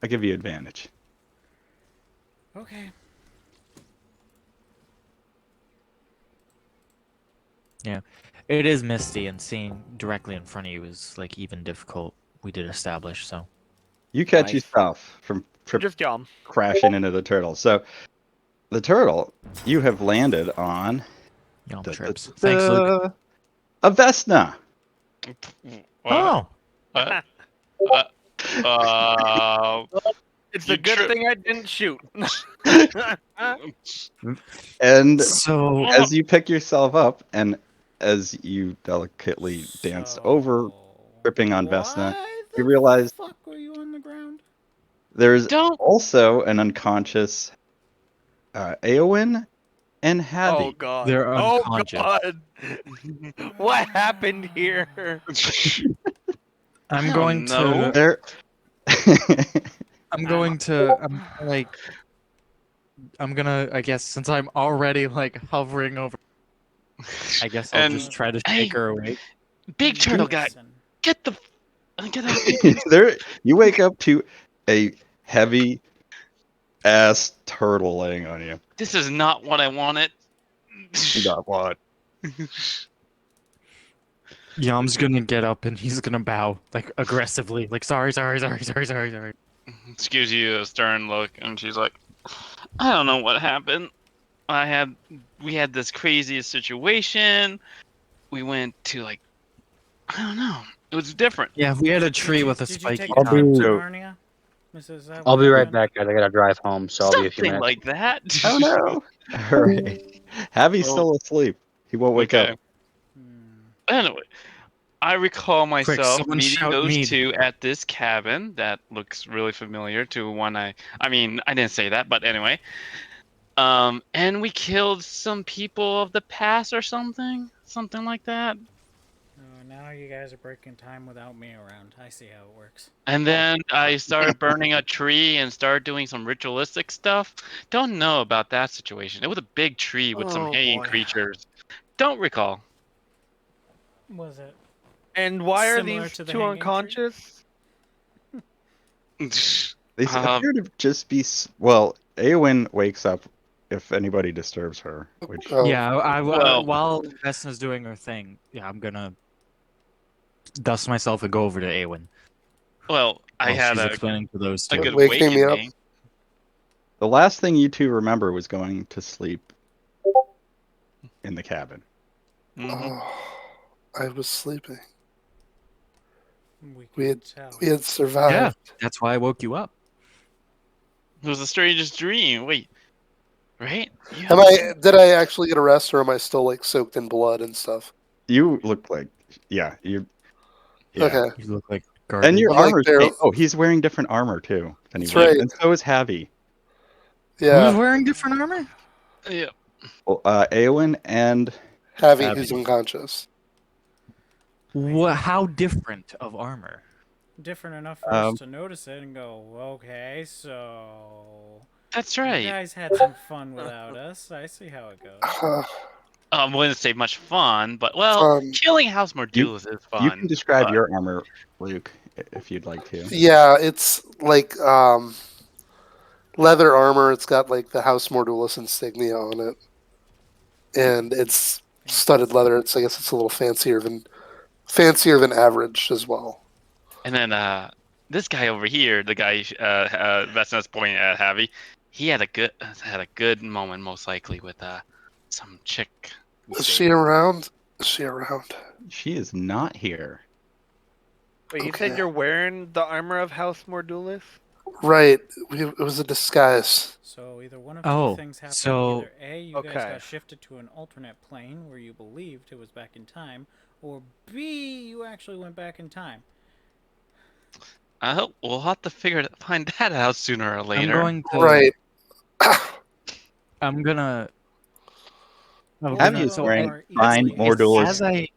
I'll give you advantage. Okay. It is misty, and seeing directly in front of you is like even difficult. We did establish so. You catch Nice. yourself from Just Yum. crashing into the turtle. So, the turtle, you have landed on Yam the- trips. the- Thanks, Luke. a Vesna. Oh, What? Uh, It's You a good tri- thing I didn't shoot. And so as you pick yourself up, and as you delicately dance over, tripping on Vesna, why you the realize fuck were you on the ground? there's Don't. also an unconscious Aowen and Oh Hattie. god. They're Oh unconscious. god. What happened here? I'm I going don't know. to. They're I'm going to. I'm gonna. I guess since I'm already like hovering over. I guess I'll And- just try to Hey. shake her awake. Big turtle guy, Listen, get the. Get out. there. You wake up to a heavy ass turtle laying on you. This is not what I wanted. You got what? Yam's gonna get up and he's gonna bow like aggressively, like sorry. Gives you a stern look, and she's like, "I don't know what happened. We had this crazy situation. We went to like, I don't know. It was different. Yeah, we had a tree with a did you spiky take a top. trip to do- Narnia? Is that I'll what be right happened? back, guys. I gotta drive home, so I'll be a few Something minutes. like that. Oh no! All right. Javi's Well, still asleep. He won't wake okay. up. Anyway, I recall myself someone meeting shout those mead. two at this cabin that looks really familiar to one I mean, I didn't say that, but anyway. And we killed some people of the past or something like that. Oh, now you guys are breaking time without me around. I see how it works. And then I started burning a tree and started doing some ritualistic stuff. Don't know about that situation. It was a big tree with some Oh, hanging boy. creatures. Don't recall. Was it? And why are Similar these to the two hanging tree? unconscious? They appear to just be. Well, Eowyn wakes up if anybody disturbs her, which Oh, Yeah, Well- while Vesna's doing her thing, yeah, I'm gonna dust myself and go over to Awen. Well, I while had she's a explaining to those a two. good Waking me up. awakening. the last thing you two remember was going to sleep in the cabin. Mhm. oh, I was sleeping. We We can had tell. we had survived. Yeah, that's why I woke you up. It was the strangest dream. Wait, right? You Am have I? Did I actually get a rest, or am I still like soaked in blood and stuff? You look like, yeah, you, yeah. Okay. You look like garbage. And your I'm like armor's barely- oh, he's wearing different armor too. Than he That's was. right. And so is Javi. Who's Yeah, wearing different armor? Yeah. Well, Eowyn and Javi, Javi. who's unconscious. What? How different of armor? Different enough for us to notice it and go, okay, so That's you right. guys had some fun without us. I see how it goes. I wouldn't say much fun, but well, killing House Mordulus is fun. You can describe but- your armor, Luke, if you'd like to. Yeah, it's like leather armor. It's got like the House Mordulus insignia on it, and it's studded leather. I guess it's a little fancier than average as well. And then this guy over here, the guy Vesna's pointing at Javi, he had a good moment, most likely, with some chick. we Is saved. she around? Is she around? She is not here. Wait, you Okay. said you're wearing the armor of House Mordulus? Right. It was a disguise. So either one of Oh, two things happened. so- Either A, you guys Okay. got shifted to an alternate plane where you believed it was back in time, or B, you actually went back in time. I hope we'll have to find that out sooner or I'm later. going to. Right. I'm gonna. I'm Javi gonna- is so wearing are fine easily- Mordulus. As I, if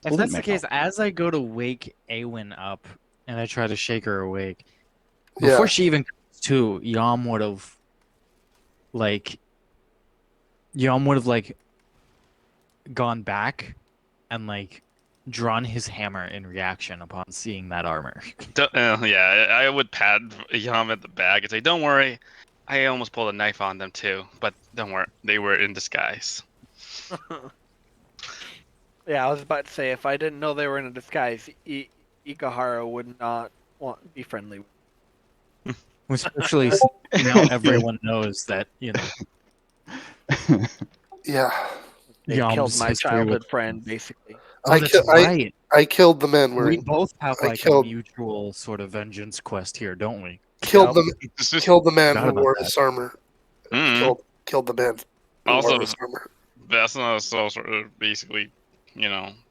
Hold that's it, the Mikko. case, as I go to wake Awen up and I try to shake her awake, Yeah. before she even comes to, Yom would have gone back and like drawn his hammer in reaction upon seeing that armor. Yeah, I would pat Yam at the back and say, "Don't worry, I almost pulled a knife on them too, but don't worry, they were in disguise." Yeah, I was about to say, if I didn't know they were in a disguise, Ikahara would not be friendly. Especially since now everyone knows that, Yeah. They Yam's killed my history childhood with- friend, basically. Oh, I that's ki- I- right. I killed the men We wearing both have I like killed- a mutual sort of vengeance quest here, don't we? killed the man Forgot who about wore that. this armor. Mhm. Killed the man who Also- wore this armor. Vesna is also basically,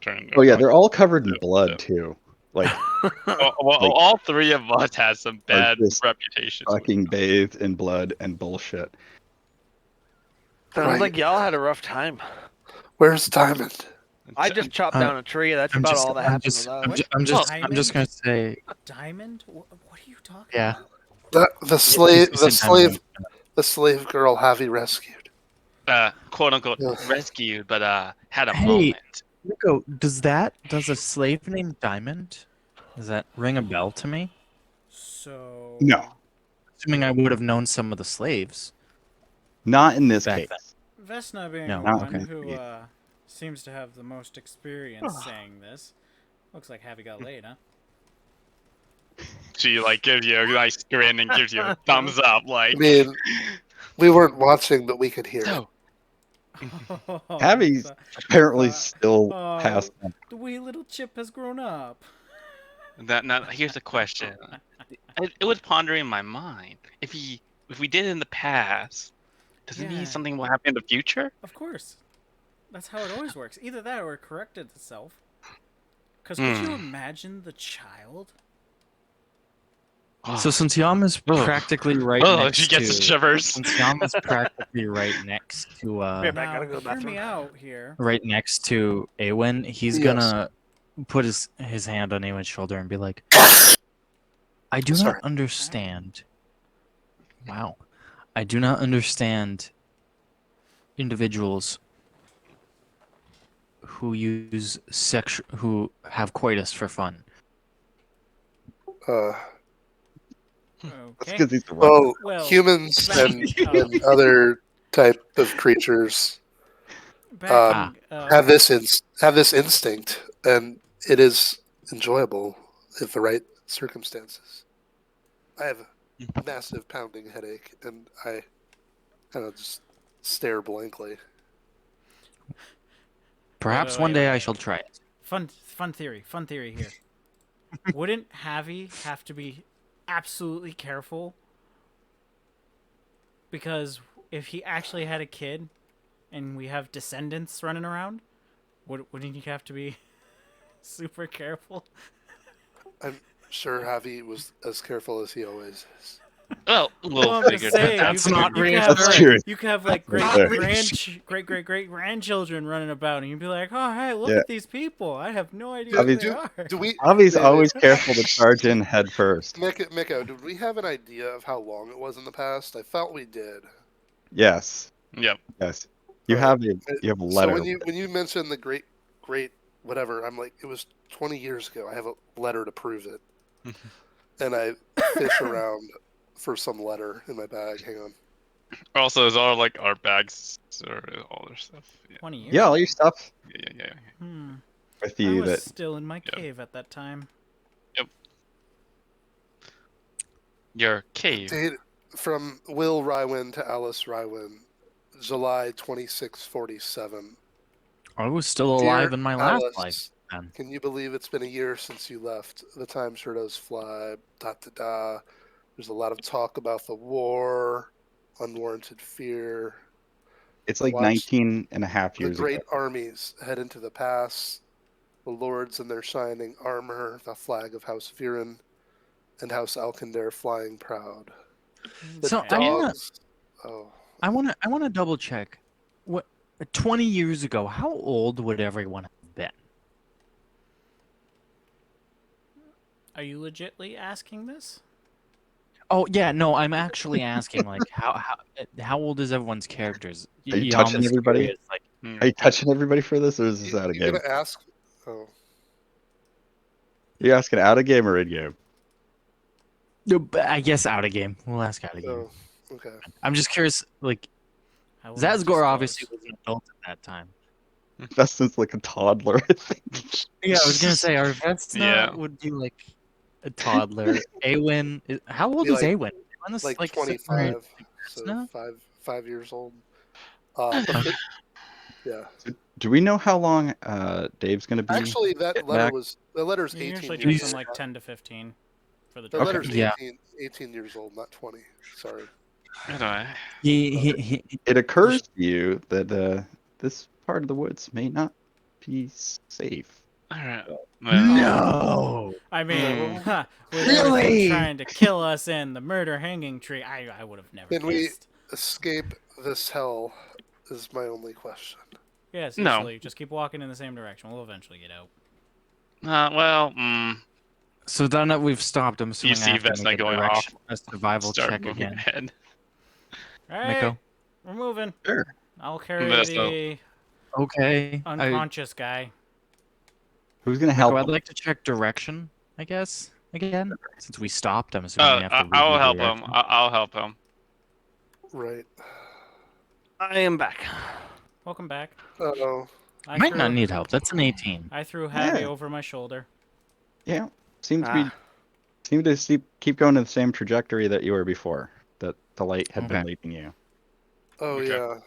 turned. Oh yeah, they're all covered in blood too. Like all three of us had some bad just reputations. fucking bathed in blood and bullshit. Sounds Right. like y'all had a rough time. Where's Diamond? I just chopped Uh, down a tree. That's I'm about just, all that I'm happened just, with us. I'm What? just, I'm just, I'm Diamond? just gonna say, Diamond? What are you talking yeah. about? The slave girl Javi rescued. Quote unquote Yes. rescued, but had a Hey. moment. Mikko, does a slave named Diamond, does that ring a bell to me? So. No. Assuming I would have known some of the slaves. Not in this Back case. Vesna being No, the one okay. who seems to have the most experience saying this. Looks like Javi got laid, huh? She gives you a nice grin and gives you a thumbs up, I mean, we weren't watching, but we could hear. So, Javi's apparently still Oh. past. The wee little chip has grown up. now here's the question: it was pondering in my mind. If we did it in the past, does it mean Yeah. something will happen in the future? Of course. That's how it always works. Either that or it corrected itself. Because could you imagine the child? So since Yam is practically right next she gets to, the shivers. since Yam is practically right next to, Be right back, Now, gotta go to the hear me bathroom. out here. right next to Awen, he's Yes. gonna put his hand on Awen's shoulder and be like, I do Sorry. not understand. Wow. I do not understand individuals who use who have coitus for fun. That's Okay. because he's the one. Well, Well, humans back- and other type of creatures Back have this instinct, and it is enjoyable if the right circumstances. I have a massive pounding headache, and I kind of just stare blankly. Perhaps wait, one day wait. I shall try it. Fun theory here. Wouldn't Javi have to be absolutely careful? Because if he actually had a kid and we have descendants running around, wouldn't he have to be super careful? I'm sure Javi was as careful as he always is. Well, Well, I'm figure just saying, that. you could have, That's true. you could have like That's fair. great grandchildren running about, and you'd be like, "Oh, hey, look Yeah. at these people! I have no idea Do- who they do- are." Do we? Avi's David, always careful to charge in head first. Mikko, did we have an idea of how long it was in the past? I felt we did. Yes. Yep. Yes. You Alright. have a So letter. when you mentioned the great whatever, I'm like, it was 20 years ago. I have a letter to prove it, and I fish around for some letter in my bag. Hang on. Also, there's all like our bags or all their stuff. Yeah, 20 years. Yeah, all your stuff yeah. with I you was that still in my Yeah. cave at that time. Your cave. Date from Will Rywin to Alice Rywin, July 2647. I was still alive Dear in my last Alice, life. then. Can you believe it's been a year since you left? The time sure does fly. Da da da. There's a lot of talk about the war, unwarranted fear. it's like Watch 19 and a half The years great ago. armies head into the pass. The lords in their shining armor, the flag of House Viren, and House Alkindare flying proud. The So, dogs. I wanna double check. What 20 years ago? How old would everyone have been? Are you legitly asking this? Oh yeah, no, I'm actually asking like how old is everyone's characters? Are you Yam touching is everybody? curious, like, Are you touching everybody for this, or is this out of You're game? gonna ask? Oh, You're asking out of game or in game? no, but I guess out of game. We'll ask out of game. oh, okay. I'm just curious. Like I will not Zazgor disclose. obviously was an adult at that time. Vestin's like a toddler, I think. Yeah, I was gonna say our Vesna Yeah. would be like a toddler. Awen, how old Be is like- Awen? Awen is Like like 25, so No? five years old. But yeah. Do we know how long Dave's gonna be? Actually, that getting letter back? was the letter's You 18 usually years do old. from like 10 to 15 for the The Okay. letter's Yeah. 18 years old, not 20. Sorry. Anyway, He It occurs to you that this part of the woods may not be safe. all right. Well, No. I mean, with Really? everything trying to kill us and the murder hanging tree, I would have never Can we- guessed. Escape this hell is my only question. Yeah, No. seriously, just keep walking in the same direction. We'll eventually get out. So now that we've stopped, I'm assuming see I have to Vesna make going off. a survival start check moving again. ahead. All right, Mikko. we're moving. Sure. I'll carry That's the Okay. unconscious guy. Who's gonna help? I'd him? like to check direction, I guess, again. Since we stopped, I'm assuming we have to I'll redo help him. direction. I'll help him. Right. I am back. Welcome back. Uh-oh. I Might threw, not need help. That's an 18. I threw Javi Yeah. over my shoulder. Yeah. Seem to keep going in the same trajectory that you were before. That the light had been Okay. leading you. Oh, Okay. yeah.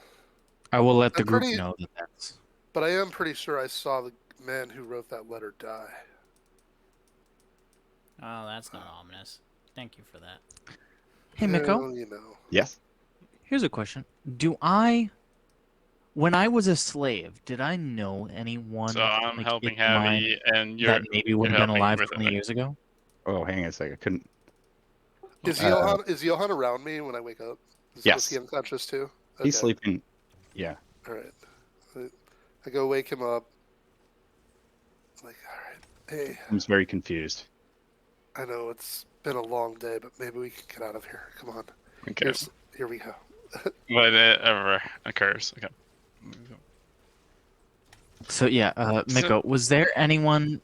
I will let the I'm group pretty- know that that's. But I am pretty sure I saw the man who wrote that letter die. Oh, that's not ominous. Thank you for that. Hey, Mikko. Well, you know. Yes. Here's a question. When I was a slave, did I know anyone So I'm like helping in mind Javi, and you're that maybe would you're have been helping alive with 20 years ago? Oh, hang on a second. I couldn't. Is Uh, Johan around me when I wake up? Was Yes. he unconscious too? He's sleeping. Yeah. All right. I go wake him up. I'm like, all right, hey, He's very confused. I know it's been a long day, but maybe we can get out of here. Come on. Okay. Here we go. Whatever occurs. Okay. So yeah, Mikko, was there anyone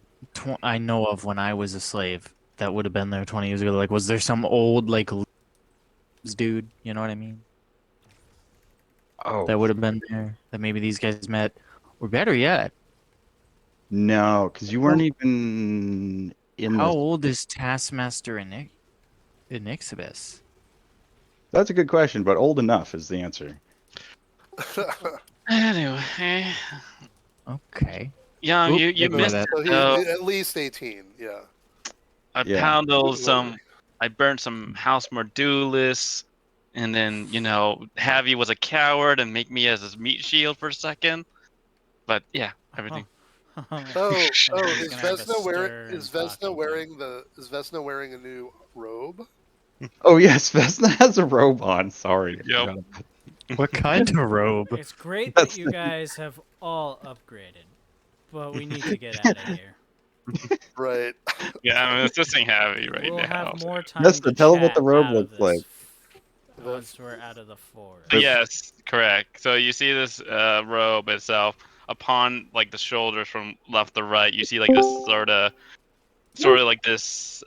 I know of when I was a slave that would have been there 20 years ago? Like, was there some old like dude? You know what I mean? Oh That would have been there that maybe these guys met, or better yet, no, because you weren't even in how the. old is Taskmaster Inixibus? That's a good question, but old enough is the answer. Anyway, Okay. yeah, Oop, you didn't know missed that. it So though. he's at least 18. Yeah. I Yeah. pounded some. I burned some house mordulis, and then Javi was a coward and make me as his meat shield for a second. But yeah, everything. Oh, He's is gonna have a Vesna wearing stir is and Vesna talking wearing is Vesna wearing a new robe? Oh yes, Vesna has a robe on. Sorry. I Yep. forgot about What kind of robe? It's great That's that you guys have all upgraded, but we need to get out of here. Right. Yeah, I'm assisting Javi right We'll now. have more time Vesna, to tell him what chat the robe out of looks like. this once we're out of the forest. Yes, correct. So you see this robe itself upon like the shoulders from left to right. You see like this sort of like this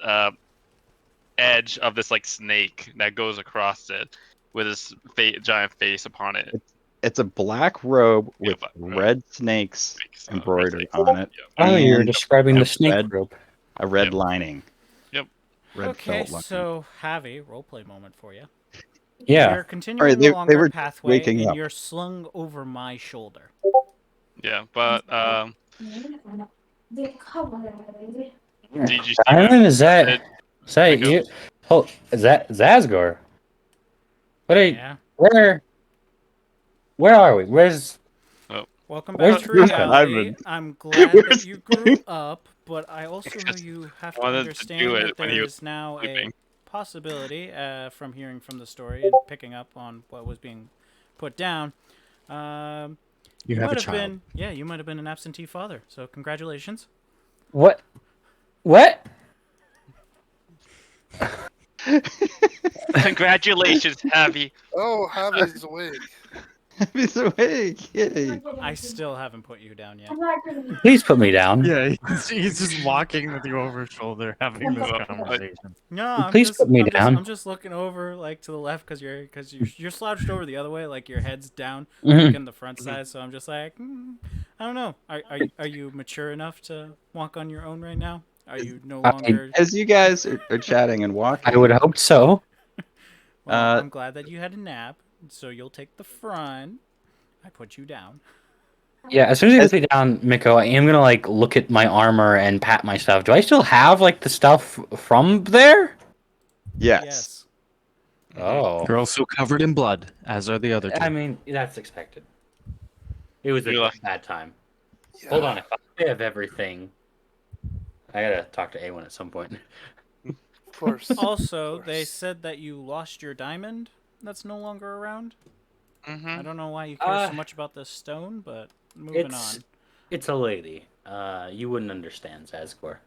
edge of this like snake that goes across it with this giant face upon it. It's a black robe with black robe. red snakes So, embroidered red on it. Oh, you're and describing a the snake red- rope. A red Yep. lining. Yep. Red Okay, felt lining. so Javi, roleplay moment for you. Yeah. You're continuing they along our were pathway, waking and up. you're slung over my shoulder. Yeah, but did you see I don't my know, is that Mikko? you? Oh, is that Zazgor? What are you? Yeah. Where are we? Where's? Welcome Where's back to Mikko? reality. I'm glad that you grew up, but I also know you have to wanted to do understand it that when he there was is now a sleeping. possibility, from hearing from the story and picking up on what was being put down. You have might a have child. been, yeah, you might have been an absentee father. So congratulations. What? What? Congratulations, Javi. Oh, Javi's awake. He's awake. Yay. I still haven't put you down yet. Please put me down. Yeah, he's just walking with you over his shoulder, having this Well, conversation. No, I'm Please just, put me I'm down. I'm just looking over like to the left because you're slouched over the other way, like your head's down, Mhm. like in the front side. So I'm just like, I don't know. Are you mature enough to walk on your own right now? Are you no I- longer? As you guys are chatting and walking, I would hope so. Well, I'm glad that you had a nap, so you'll take the front. I put you down. Yeah, as soon as he puts me down, Mikko, I am gonna like look at my armor and pat my stuff. Do I still have like the stuff from there? yes. Oh, You're also covered in blood, as are the other two. I mean that's expected. It was a You're like- bad time. Yeah. Hold on, if I have everything, I gotta talk to A1 at some point. Of course. Also, Of they course. said that you lost your diamond. That's no longer around. I Mm-hmm. don't know why you care so much about this stone, but moving on. It's a lady. You wouldn't understand, Zazgor.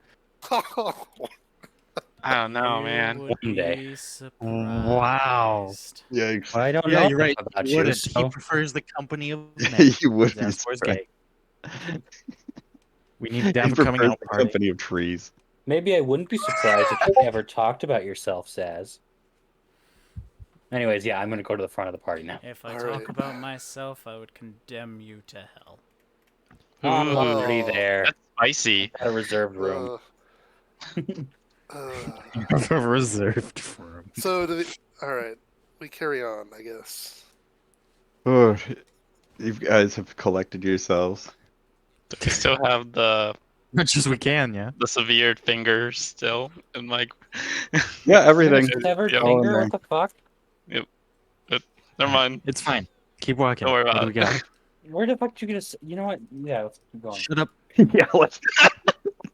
I don't know, You man. would One day. be surprised. Wow. Yikes. Well, I don't Yeah, know you're right. about He you. wouldn't. So He prefers the company of men. You would be Zazgor's surprised. gay. We need to He have a coming prefers out the party. company of trees. maybe I wouldn't be surprised if you ever talked about yourself, Zaz. Anyways, yeah, I'm gonna go to the front of the party now. If I All talk right. about myself, I would condemn you to hell. I'm Ooh, already there. that's spicy. At a reserved room. Reserved for him. So all right, we carry on, I guess. Oh, you guys have collected yourselves. Do we still have the much as we can, yeah. The severed fingers still, and like, Yeah, everything. Severed Yep. All in finger? there. What the fuck? Never mind. It's fine. Keep walking. Don't worry What about do we got? Where the fuck did you get a... You know what? Yeah, let's keep going. Shut up. Yeah, let's.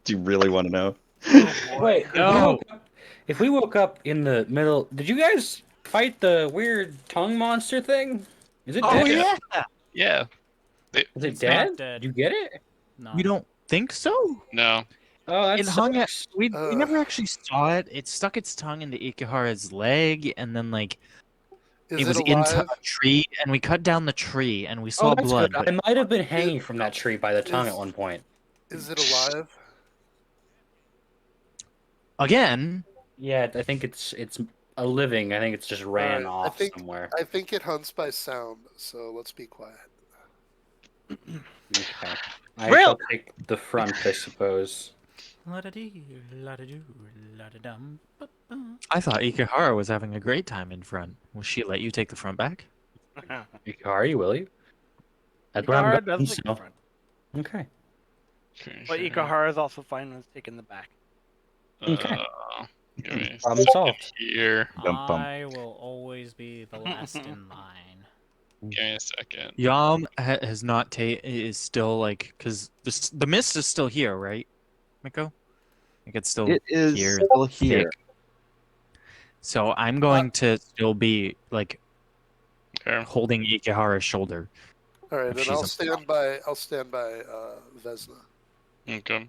Do you really want to know? Wait, No. if we woke up in the middle... Did you guys fight the weird tongue monster thing? Is it Oh, dead? yeah. Yeah. Is it It's dead? not dead. Did you get it? No. We don't think so? No. Oh, that It hung at... sucks. We never actually saw it. It stuck its tongue into Ikihara's leg, and then, like, Is it was it into alive? a tree, and we cut down the tree, and we Oh, saw that's blood. good. But I might have been hanging from that tree by the tongue Is- at one point. Is it alive? again, Yeah, I think it's a living. I think it's just ran I off think- somewhere. I think it hunts by sound, so let's be quiet. Okay. I Really? shall take the front, I suppose. La-da-dee, la-da-doo, la-da-dum, ba-ba. I thought Ikihara was having a great time in front. Will she let you take the front back? Ikari, will you? That's what I'm Ikahara going, does take the so. front. Okay. But Ikahara is also fine with taking the back. Okay. Give me a Problem second solved. here. Dum bum. I will always be the last in line. Give me a second. Yam has not is still like because the mist is still here, right, Mikko? Like it's still It is here. still here. thick. So I'm going to still be like Okay. holding Ikihara's shoulder. All right, If then she's I'll a- stand by. I'll stand by Vesna. Okay.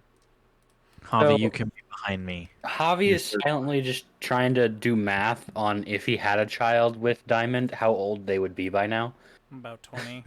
Javi, So- you can be behind me. Javi is silently just trying to do math on if he had a child with Diamond, how old they would be by now. About 20,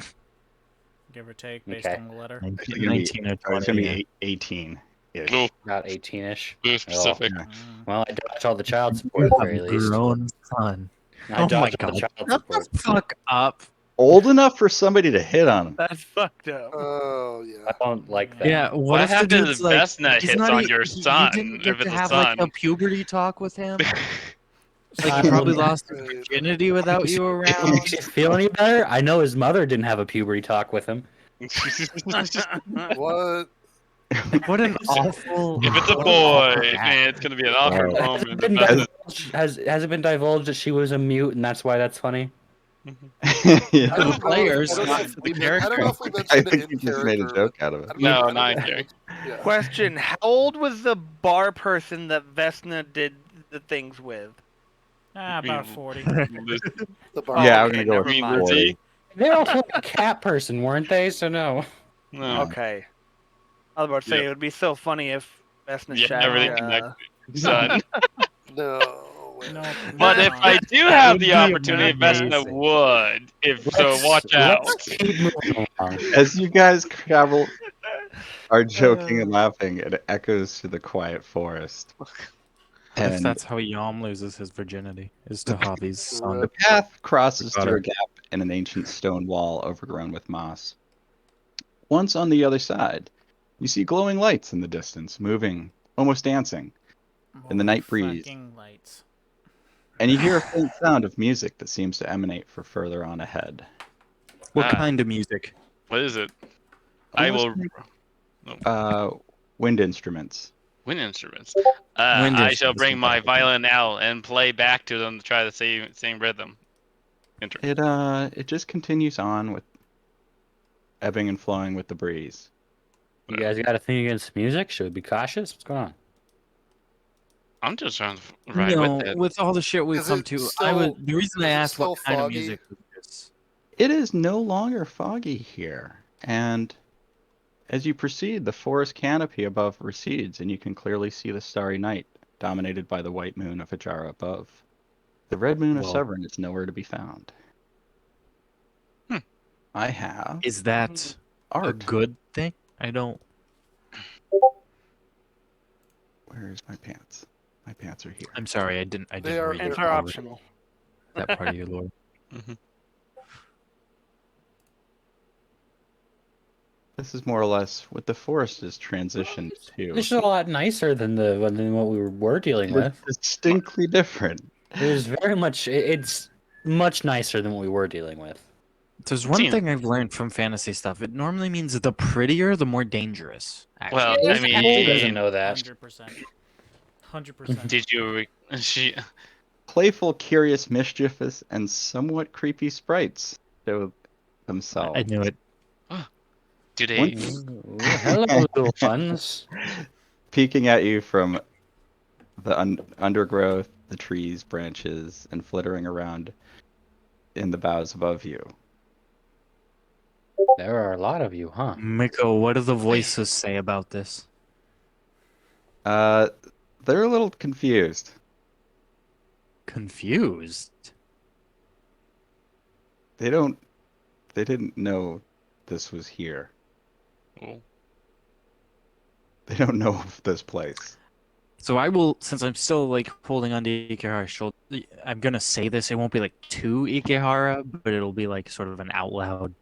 give or take, based Okay. on the letter. 19 or It's 20. gonna yeah. be 18. Ooh, About 18-ish. too specific. Mm. Well, I dodged all the child support at the very A least. grown son. I Oh my dodged all the god. child Shut support. the fuck up. Old enough for somebody to hit on him. That's fucked up. Oh yeah. I don't like that. Yeah, what, What if the happens dude's if like, Vesna he's hits not on e- your you son, didn't if get it's to a have son? like a puberty talk with him. Like I he probably will- lost his virginity without you If it around. makes you feel any better, I know his mother didn't have a puberty talk with him. What? What an awful. If it's a what an boy, awful act. man, it's gonna be an awkward Wow. moment. Been If Vesna- divulged- has it been divulged that she was a mute and that's why that's funny? Yeah. I The don't know players, if- I don't know not if the we- I character. don't know if we I mentioned it think in you just made a character, joke but- out of it. I don't No, know- I not don't here. know. Yeah. Question: how old was the bar person that Vesna did the things with? About 40. The bar. Yeah, I'm okay, gonna go never with mind. 40. They're also a cat person, weren't they? So no. No. Okay. I was about to say Yep. it would be so funny if Vesna Yeah, shagged. everything connected. Son. No. Wait. No, But no. if I do have would the be opportunity, Vesna amazing. would. If so, Let's- watch out. Let's keep moving along. As you guys travel, are joking and laughing, it echoes through the quiet forest. What And if that's how Yam loses his virginity? Is to Javi's son. the path crosses Got through her. a gap in an ancient stone wall overgrown with moss. Once on the other side, you see glowing lights in the distance, moving, almost dancing, in the More night breeze. fucking lights. and you hear a faint sound of music that seems to emanate from further on ahead. What Ah. kind of music? What is it? I will. Wind instruments. Wind instruments. Wind I shall instruments, bring my okay. violin out and play back to them to try the same rhythm. It just continues on with ebbing and flowing with the breeze. You guys got a thing against music? Should we be cautious? What's going on? I'm just trying to ride No, with it. with all the shit we've Is come it to, still- the reason I is it asked what still kind of foggy? music was this. It is no longer foggy here, and as you proceed, the forest canopy above recedes, and you can clearly see the starry night, dominated by the white moon of Ajara above. The red moon of Whoa. Severn is nowhere to be found. Hmm. I have Is that a art. good thing? I don't. Where's my pants? My pants are here. I'm sorry, I didn't. They are read Pants your are lore, optional. that part of your lore. This is more or less what the forest has transitioned to. This is a lot nicer than what we were dealing with. It's distinctly different. It is very much. It's much nicer than what we were dealing with. There's one Seen it. thing I've learned from fantasy stuff. It normally means the prettier, the more dangerous. Actually. Well, Yeah, I Apple mean, doesn't know that. 100%. 100%. did you? She. Playful, curious, mischievous, and somewhat creepy sprites show themselves. I knew it. Do they? Ooh, hello, little ones. Peeking at you from the undergrowth, the trees, branches, and flittering around in the boughs above you. There are a lot of you, huh? Mikko, what do the voices say about this? They're a little confused. Confused. They didn't know this was here. Oh. They don't know of this place. So I will, since I'm still like holding on to Ikehara's shoulder, I'm gonna say this. It won't be like to Ikehara, but it'll be like sort of an out loud.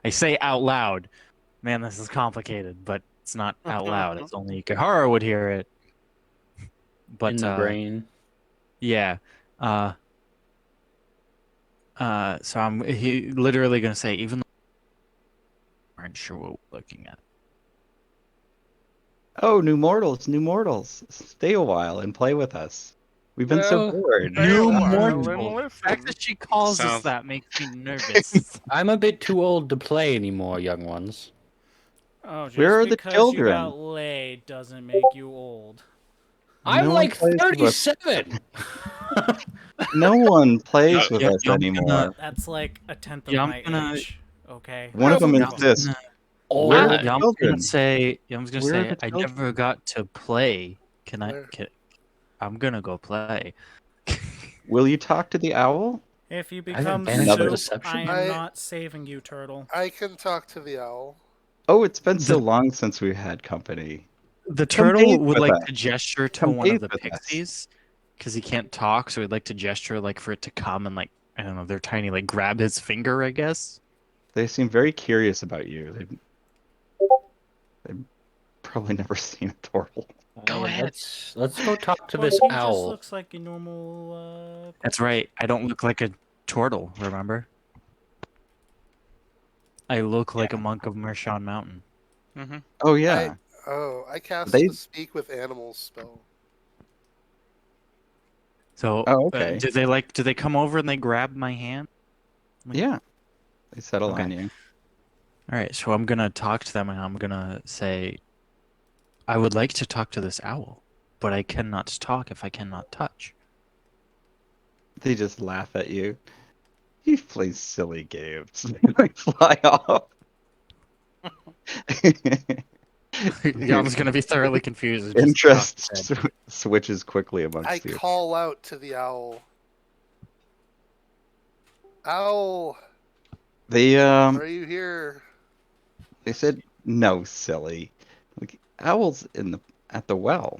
I say out loud. Man, this is complicated, but it's not out loud. It's only Ikehara would hear it. But In the brain. yeah. So I'm literally gonna say, even though we aren't sure what we're looking at. Oh, new mortals, stay a while and play with us. We've been so Well, bored. New Well, mortal. The listen. fact that she calls us Sounds- that makes me nervous. I'm a bit too old to play anymore, young ones. Oh, just Where are the because children? you got laid doesn't make you old. I'm No one like plays with us. 37. No one plays with Yeah, us I'm anymore. gonna- That's like a tenth of Yeah, I'm my gonna- age. Okay. One of them Yeah, I'm insists. gonna- Oh, Where are Ah, the Yeah, I'm children? gonna say, Where are I the never children? got to play. Can I? Where? I'm gonna go play. Will you talk to the owl? If you I have become advantage of soup, deception? I am I- not saving you, turtle. I can talk to the owl. Oh, it's been so The- long since we had company. The Come turtle bathe would with like us. to gesture to Come one of bathe the with us. pixies because he can't talk, so he'd like to gesture like for it to come and like I don't know, they're tiny, like grab his finger, I guess. They seem very curious about you. They've probably never seen a turtle. Go ahead. Let's go talk to Well, this he just owl. looks like a normal. That's right. I don't look like a turtle, remember? I look like a monk of Mershawn Mountain. Mm-hmm. Oh yeah. I cast They- the speak with animals spell. So, Oh, okay. do they come over and they grab my hand? Yeah. They settle Okay. on you. All right, so I'm gonna talk to them and I'm gonna say, I would like to talk to this owl, but I cannot talk if I cannot touch. They just laugh at you. He plays silly games. They like fly off. Yeah, I'm just gonna be thoroughly confused. and just Interest talk instead. switches quickly amongst I you. call out to the owl. Owl, They are you here? they said no, silly. Like owls at the well.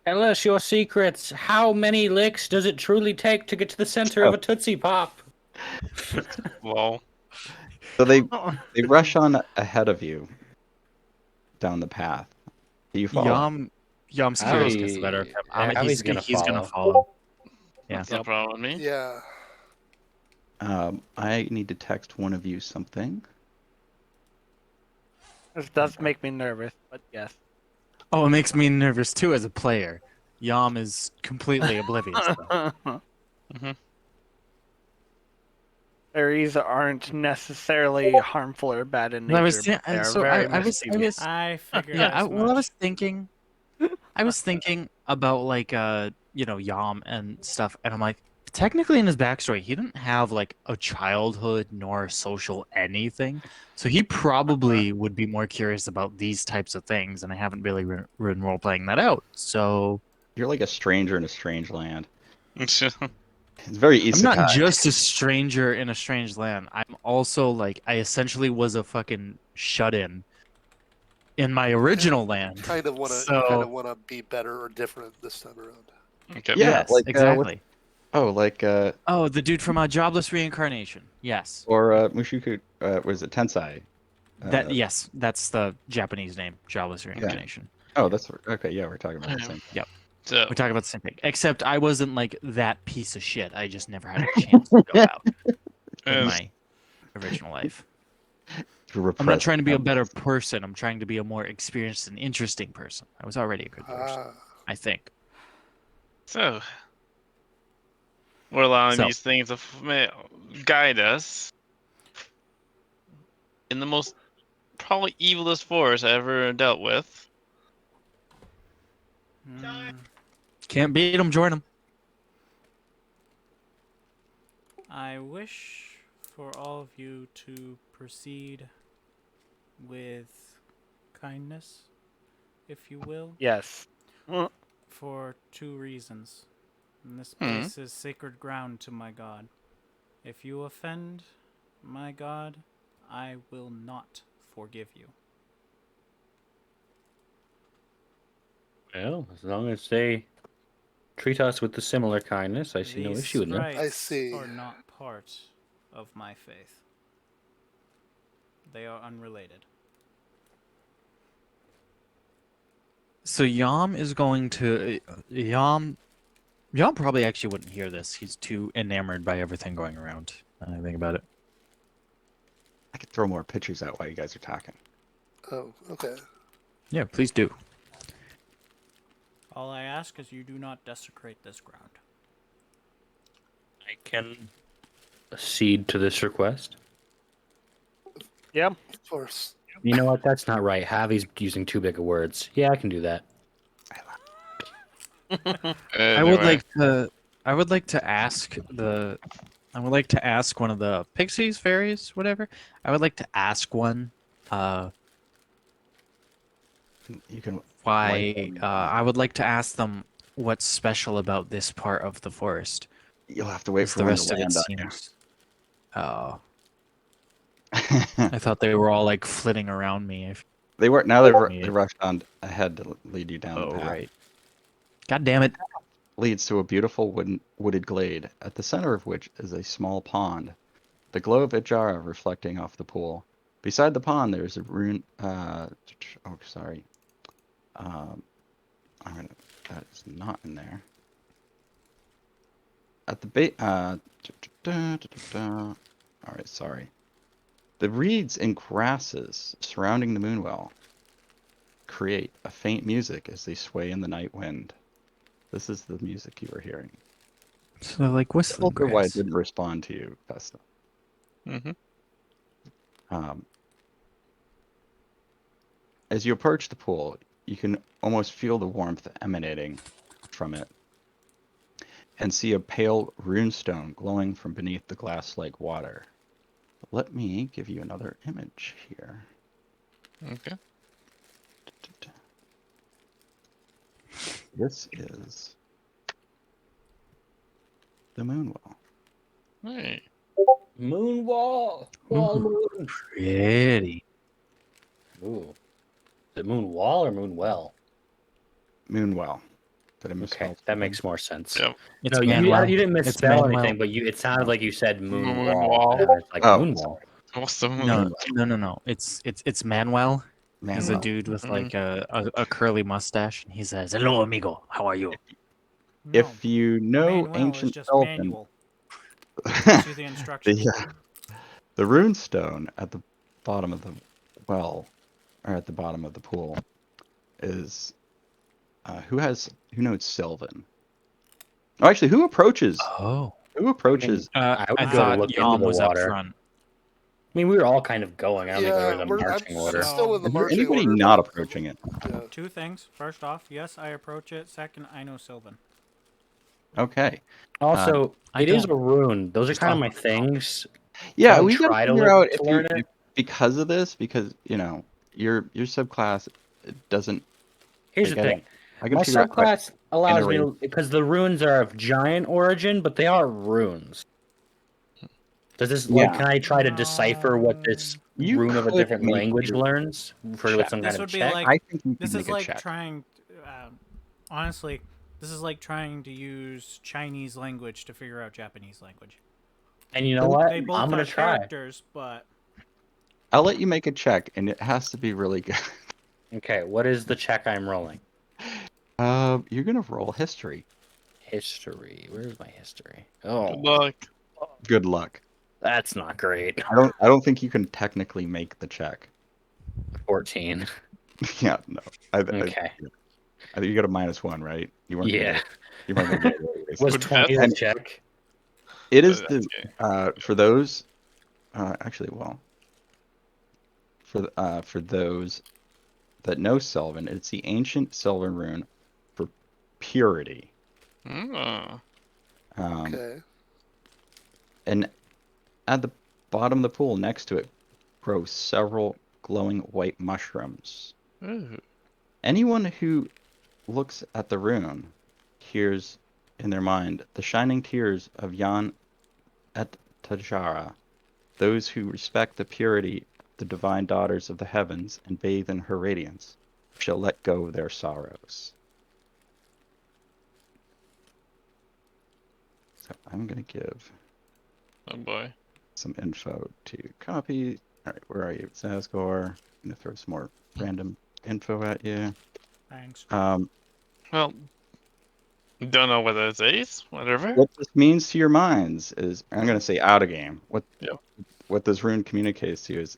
Tell us your secrets. How many licks does it truly take to get to the center of a Tootsie Pop? Well, So they rush on ahead of you down the path. Do you follow? Yam's curious gets the better of him. Abby's gonna he's gonna follow. follow. Yeah. that's no problem with me. Yeah. I need to text one of you something. This does make me nervous, but yes. Oh, it makes me nervous too as a player. Yam is completely oblivious. Though. Mm-hmm. Fairies aren't necessarily harmful or bad in nature. I was, but they are so very I was mischievous. I figured. yeah. as Well, I much. was thinking, about like Yam and stuff, and I'm like, technically in his backstory, he didn't have like a childhood nor social anything, so he probably would be more curious about these types of things, and I haven't really been role playing that out. So You're like a stranger in a strange land. It's It's very I'm isekai. not just a stranger in a strange land. I'm also like I essentially was a fucking shut-in in my original land. Kind of want to So- be better or different this time around. okay. Yeah, Yes, like, exactly. Oh, The dude from Jobless Reincarnation. Yes. or Mushiku, was it Tensai? Yes, that's the Japanese name, Jobless Reincarnation. Oh, that's okay. Yeah, we're talking about the same. So We're talking about the same thing. Except I wasn't like that piece of shit. I just never had a chance to go out with Yes. my original life. To I'm not repress trying to be a better memories. person. I'm trying to be a more experienced and interesting person. I was already a good person, I think. So we're allowing So- these things to guide us in the most probably evilest force I ever dealt with. Can't beat them, join them. I wish for all of you to proceed with kindness, if you will, Yes. for 2 reasons. And this Hmm. place is sacred ground to my god. If you offend my god, I will not forgive you. Well, as long as they treat us with the similar kindness, I see no These issue with that. sprites I see. are not part of my faith. They are unrelated. So Yam is going to Yam probably actually wouldn't hear this. He's too enamored by everything going around. I think about it. I could throw more pictures out while you guys are talking. Oh, okay. Yeah, please do. All I ask is you do not desecrate this ground. I can accede to this request. Yeah. Of course. You know what? That's not right. Javi's using too big of words. Yeah, I can do that. I would like to ask one of the pixies, fairies, whatever. I would like to ask one You can. why I would like to ask them what's special about this part of the forest. You'll have to wait 'Cause for the one rest to of it land on seems Oh, you. I thought they were all like flitting around me. They weren't. Now they Yeah. rushed on ahead to lead you down Oh, the path. right. God damn it. Leads to a beautiful wooded glade, at the center of which is a small pond. The glow of Ijara reflecting off the pool. Beside the pond, there is a rune. Oh, sorry. That is not in there. At the base. All right, sorry. The reeds and grasses surrounding the moonwell create a faint music as they sway in the night wind. This is the music you were hearing. So like whistling Why I grass. didn't respond to you, Vesta. Mm-hmm. As you approach the pool, you can almost feel the warmth emanating from it, and see a pale runestone glowing from beneath the glass-like water. Let me give you another image here. Okay. This is the moonwell. Hey. Moon wall. Wall moon. Pretty. Ooh. Is it moon wall or moon well? Moonwell. Did I Okay, misspell that something? makes more sense. Yep. It's No, Manuel. you didn't It's misspell Manuel. anything, but it sounded like you said moon Moon wall. wall. And it's like Oh, moon wall. What's the No, no. It's Manuel. He's a Manuel. dude with Mhm. like a curly mustache, and he says, "Hello, amigo. How are you?" No, If you know Manuel ancient is just Elven, manual. Gives you the instructions. the runestone at the bottom of the well, or at the bottom of the pool, is who knows Sylvan? Oh, actually, who approaches? Oh. Who approaches? I would I go thought to look Yam into the was up water. front. I mean, we were all kind of going. I don't think there was a I'm marching order. still in the Is there marching anybody order. not but- approaching it? Yeah. 2 things. First off, yes, I approach it. Second, I know Sylvan. Okay. Also, I it is a don't. rune. Those are Just kind of on- my things. Yeah, I would we gotta try to figure look out to if learn you it. because of this, because your subclass doesn't. Here's like, the thing. I can My figure out. subclass allows me iterate. to, because the runes are of giant origin, but they are runes. Does this like? Yeah. Can I try to decipher what this You rune of a could different make language your learns for check. with some This kind of would be check? like I think you this can is make a like check. trying. Honestly, this is like trying to use Chinese language to figure out Japanese language. And you know what? They both I'm gonna are try. characters, but I'll let you make a check, and it has to be really good. Okay, what is the check I'm rolling? You're gonna roll history. History. Where's my history? Oh, Good luck. Good luck. That's not great. I don't think you can technically make the check. 14. Yeah, no. Okay. I think you got a -1, right? You weren't Yeah. you weren't gonna get it anyways. Was Would 20 that- the check? It is That's the okay. for those actually well for those that know Sylvan, it's the ancient Sylvan rune for purity. Oh. Okay. And at the bottom of the pool next to it grow several glowing white mushrooms. Ooh. Anyone who looks at the rune hears in their mind the shining tears of Jan et Tajara, those who respect the purity of the divine daughters of the heavens and bathe in her radiance shall let go of their sorrows. So I'm going to give Oh boy. some info to copy. All right, where are you, Zazgor? I'm going to throw some more random info at you. Thanks. Well, don't know what it is. Whatever. What this means to your minds is, I'm going to say out of game. Yep. What this rune communicates to you is,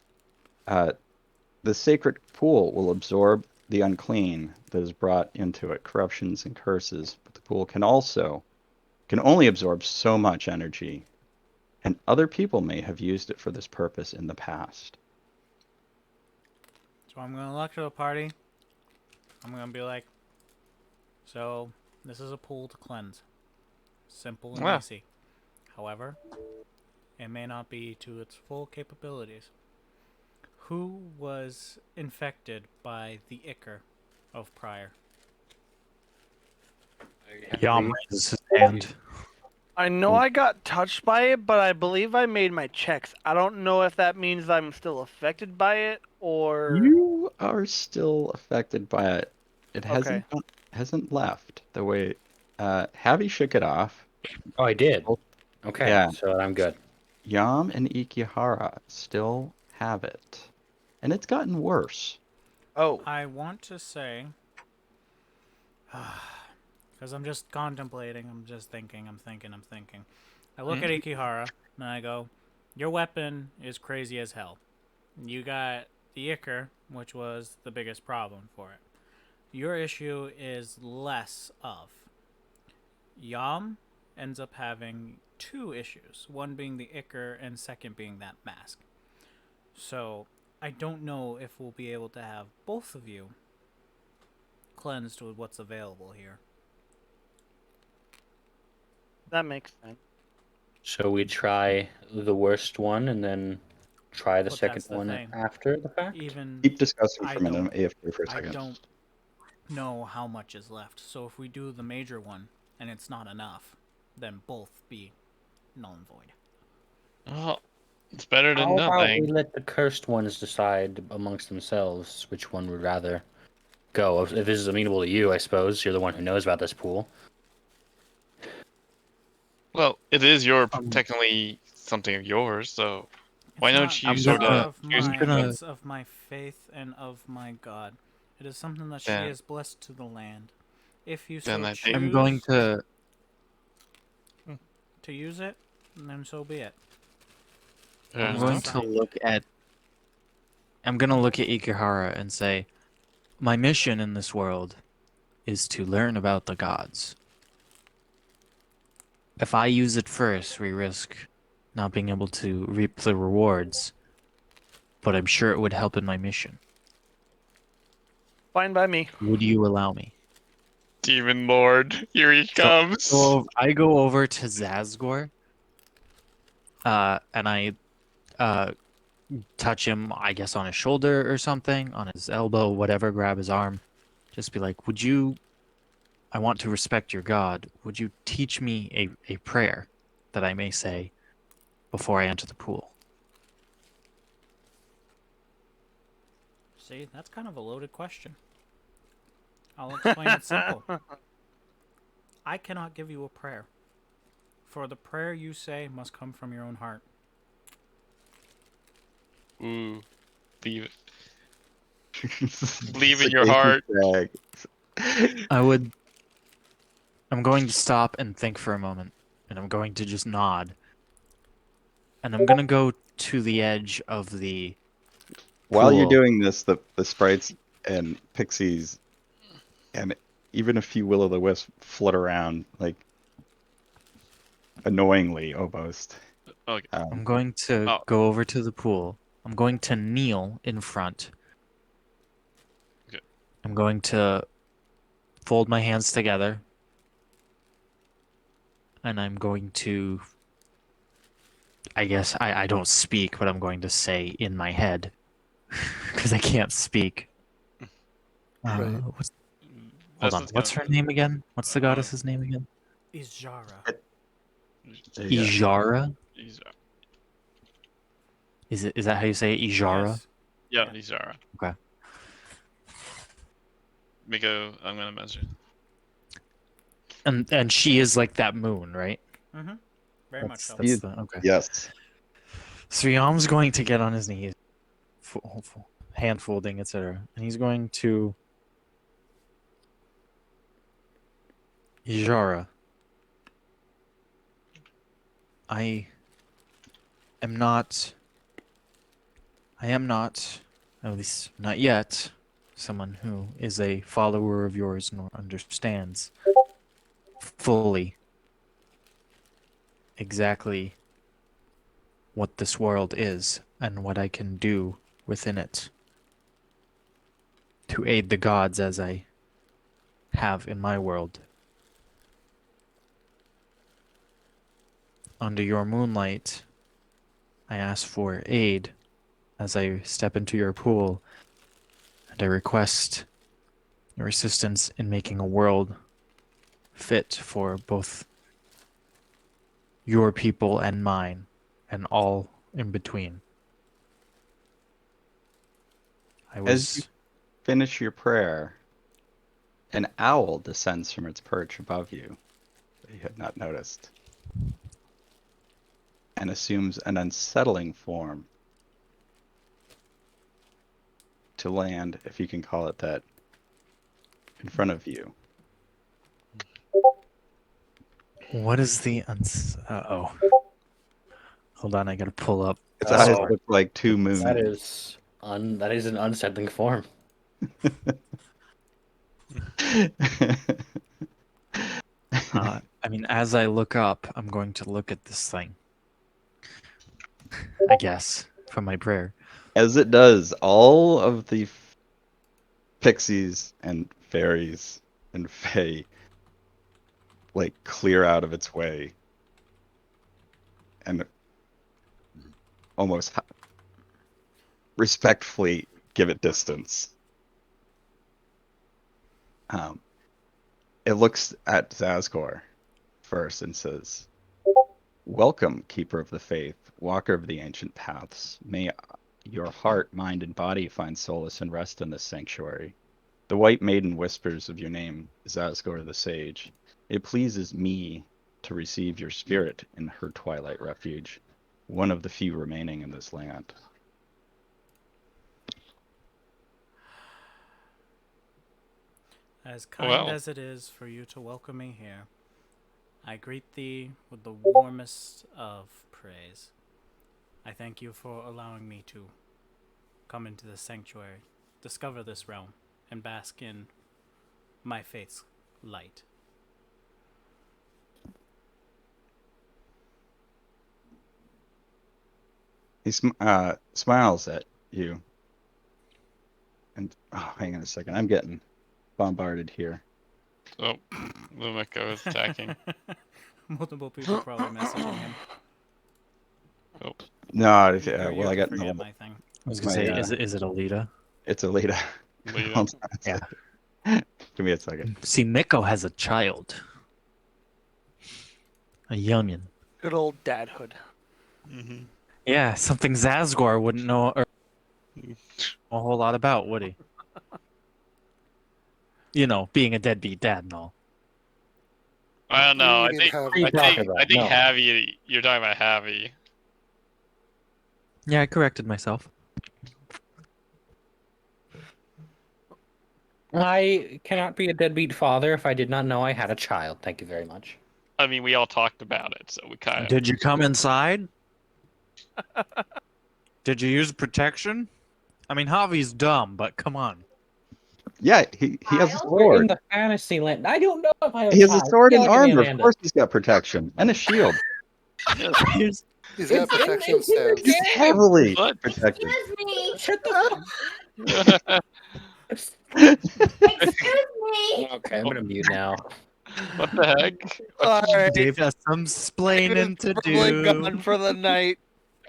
the sacred pool will absorb the unclean that is brought into it, corruptions and curses. But the pool can only absorb so much energy, and other people may have used it for this purpose in the past. So I'm gonna look to the party. I'm gonna be like, so this is a pool to cleanse. Simple and Ah. easy. However, it may not be to its full capabilities. Who was infected by the ichor of Prior? Yam raises his hand. I know I got touched by it, but I believe I made my checks. I don't know if that means I'm still affected by it or. You are still affected by it. It Okay. hasn't left the way. Havi shook it off. Oh, I did. Okay, Yeah. so I'm good. Yam and Ikihara still have it, and it's gotten worse. Oh. I want to say, because I'm just contemplating, I'm just thinking, I'm thinking. I look at Ikihara and I go, your weapon is crazy as hell. You got the ichor, which was the biggest problem for it. Your issue is less of. Yam ends up having two issues, one being the ichor and second being that mask. So I don't know if we'll be able to have both of you cleansed with what's available here. That makes sense. So we try the worst one and then try the But second that's the one thing. after the fact? Even Keep discussing I for a minute. don't- AFK for a I second. don't know how much is left. So if we do the major one and it's not enough, then both be null and void. Well, it's better than How about we nothing. let the cursed ones decide amongst themselves which one would rather go? If this is amenable to you, I suppose. You're the one who knows about this pool. Well, it is technically something of yours, so why It's don't not you I'm sort gonna- of of choose my, gonna- it's of my faith and of my God. It is something that she Then- has blessed to the land. If you Then so I choose think- I'm going to. to use it, then so be it. I'm There's going no- to look at. I'm gonna look at Ikihara and say, my mission in this world is to learn about the gods. If I use it first, we risk not being able to reap the rewards. But I'm sure it would help in my mission. Fine by me. Would you allow me? Demon Lord, here he comes. So I go over to Zazgor, and I touch him, I guess, on his shoulder or something, on his elbow, whatever, grab his arm. Just be like, I want to respect your God. Would you teach me a prayer that I may say before I enter the pool? See, that's kind of a loaded question. I'll explain it simple. I cannot give you a prayer. For the prayer you say must come from your own heart. Ooh, leave it. Believe Believe in your heart. I'm going to stop and think for a moment, and I'm going to just nod. and I'm gonna go to the edge of the While you're pool. doing this, the sprites and pixies and even a few will-o'-the-wisp flit around, like annoyingly almost. Okay. I'm going to Oh. go over to the pool. I'm going to kneel in front. Okay. I'm going to fold my hands together. And I'm going to, I guess I don't speak, but I'm going to say in my head. Because I can't speak. Right. What's, hold That's on. what's What's her name again? What's the goddess's name again? Izjara. There you go. Ijara? These are, Is that how you say it? Ijara? Yes. yeah, Yeah. these are. Okay. Mikko, I'm gonna message. And she is like that moon, right? Mm-hmm. Very much so. That's okay. Yes. So Yam's going to get on his knees, hand folding, etc. And he's going to Ijara. I am not, at least not yet, someone who is a follower of yours nor understands fully exactly what this world is and what I can do within it to aid the gods as I have in my world. Under your moonlight, I ask for aid as I step into your pool, and I request your assistance in making a world fit for both your people and mine, and all in between. As you finish your prayer, an owl descends from its perch above you that you had not noticed and assumes an unsettling form to land, if you can call it that, in front of you. What is the oh. Hold on, I gotta pull up. Its eyes look like two moons. That is an unsettling form. I mean, as I look up, I'm going to look at this thing. I guess, from my prayer. As it does, all of the pixies and fairies and fae like clear out of its way and almost respectfully give it distance. It looks at Zazgor first and says, "Welcome, Keeper of the Faith, Walker of the Ancient Paths. May your heart, mind, and body find solace and rest in this sanctuary. The White Maiden whispers of your name, Zazgor the Sage. It pleases me to receive your spirit in her twilight refuge, one of the few remaining in this land." As kind Well. as it is for you to welcome me here, I greet thee with the warmest of praise. I thank you for allowing me to come into this sanctuary, discover this realm, and bask in my faith's light. He smiles at you. And, oh, hang on a second. I'm getting bombarded here. Oh, the Mikko is attacking. Multiple people probably messaging him. Oh, No, You well, I can got forget no. my thing. I was gonna say, is it Alita? It's Alita. Alita. Hold on a Yeah. second. Give me a second. See, Mikko has a child. A youngin. Good old dadhood. Mm-hmm. Yeah, something Zazgor wouldn't know a whole lot about, would he? You know, being a deadbeat dad and all. I don't know. I You think have- What are you talking about? No. Javi. You're talking about Javi. Yeah, I corrected myself. I cannot be a deadbeat father if I did not know I had a child. Thank you very much. I mean, we all talked about it, so we kind of. Did you come inside? Did you use protection? I mean, Javi's dumb, but come on. Yeah, he has a We're in sword. the fantasy land. I don't know if I have He has a time. sword and Yell at me, armor. Of Amanda. course, he's got protection and a shield. Here's- He's got protection it's in the stance. He's game. heavily What? protected. Shut the fuck. Okay, I'm gonna mute now. What the heck? All right. Dave has some splaining to Probably do. gone for the night.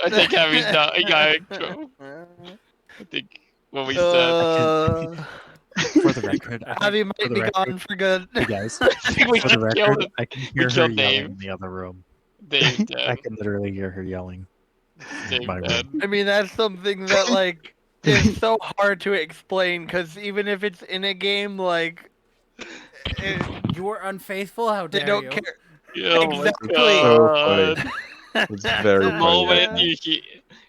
I think Abby's done. I think what we said. For the record, Abby might be gone for good. hey guys, I think we for the just killed record, him. I can We hear her killed yelling Dave. in the other room. Dave I dead. can literally hear her yelling. Dave my dead. I mean, that's something that like is so hard to explain because even if it's in a game, like You were unfaithful. How they dare don't you? care. Oh my Exactly. So funny. god. It's very The funny. moment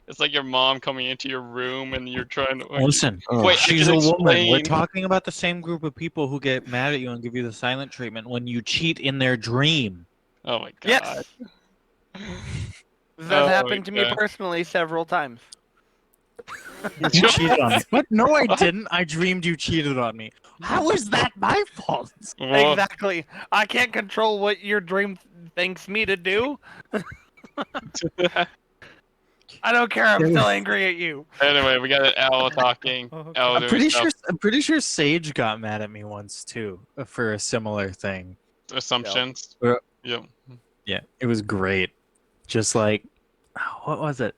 it's like your mom coming into your room and you're trying to. Listen, Oh, Wait, I she's can a woman. We're explain. talking about the same group of people who get mad at you and give you the silent treatment when you cheat in their dream. Oh my god. Yes, that's Oh happened to me my personally several times. You cheated on me. What? No, I didn't. I dreamed you cheated on me. How is that my fault? Well, Exactly. I can't control what your dream thinks me to do. I don't care. I'm still angry at you. anyway, we got an owl talking. Okay. Owl I'm doing pretty stuff. sure. I'm pretty sure Sage got mad at me once too for a similar thing. Assumptions. Yeah. Yep. Yeah, it was great. Just like, what was it?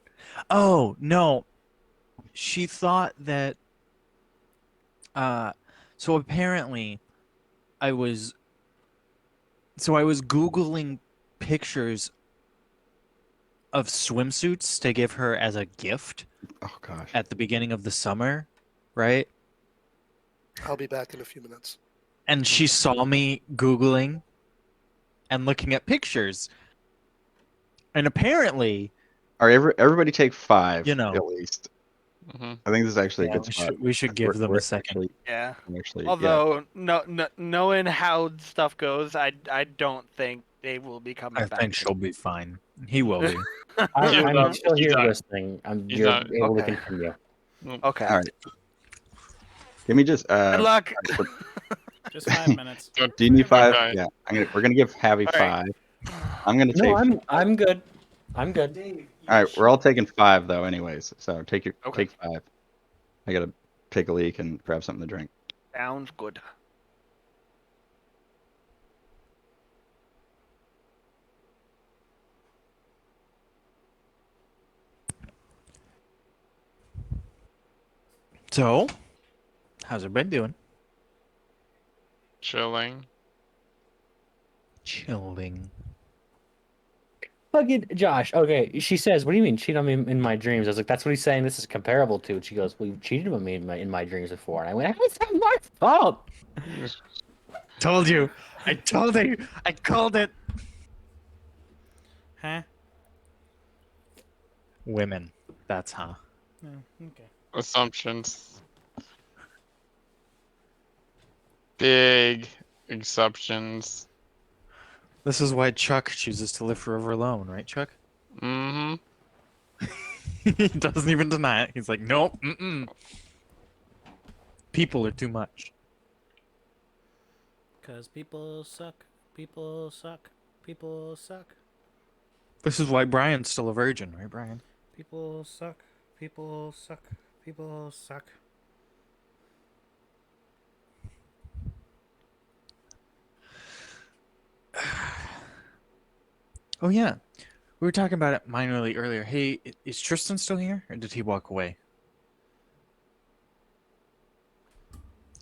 Oh no, she thought that. So apparently, I was. So I was Googling pictures of swimsuits to give her as a gift Oh gosh. at the beginning of the summer, right? I'll be back in a few minutes. And she saw me Googling and looking at pictures. And apparently, All right, everybody take 5 You know. at least. hmm I think this is actually a yeah, good spot. we should give them We're a second. Yeah. Actually, yeah. Although, knowing how stuff goes, I don't think they will be coming I back. think she'll be fine. He will be. I'm still he's here not- listening. he's You're not- able Okay. to continue. Okay. All right. Give me just. Good luck. Just 5 minutes. Do you need 5? Okay. Yeah. We're gonna give Javi All right. 5. I'm gonna take. No, I'm good. I'm good. All right, we're all taking 5 though, anyways. So take Okay. 5. I gotta take a leak and grab something to drink. Sounds good. So, how's everybody doing? Chilling. Chilling. Fucking Josh. Okay, she says, "What do you mean cheat on me in my dreams?" I was like, "That's what he's saying. This is comparable to." And she goes, "Well, you've cheated on me in my dreams before." And I went, "It's not my fault." Told you. I told you. I called it. Huh? Women. That's huh. No. Okay. Assumptions. Big exceptions. This is why Chuck chooses to live forever alone, right, Chuck? Mm-hmm. He doesn't even deny it. He's like, nope, mm-mm. People are too much. Because people suck. People suck. People suck. This is why Brian's still a virgin, right, Brian? People suck. People suck. People suck. Oh, yeah. We were talking about it minorly earlier. Hey, is Tristan still here, or did he walk away?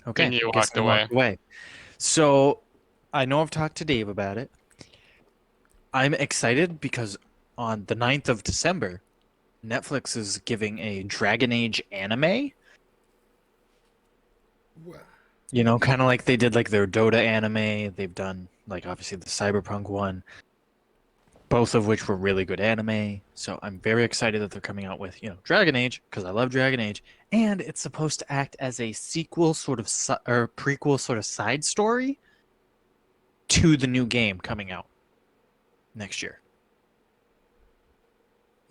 Okay, Then you I guess walked he walked away. So, I know I've talked to Dave about it. I'm excited because on the 9th of December, Netflix is giving a Dragon Age anime. You know, kind of like they did like their Dota anime. They've done like obviously the Cyberpunk one, both of which were really good anime. So I'm very excited that they're coming out with, Dragon Age because I love Dragon Age, and it's supposed to act as a sequel sort of or prequel sort of side story to the new game coming out next year.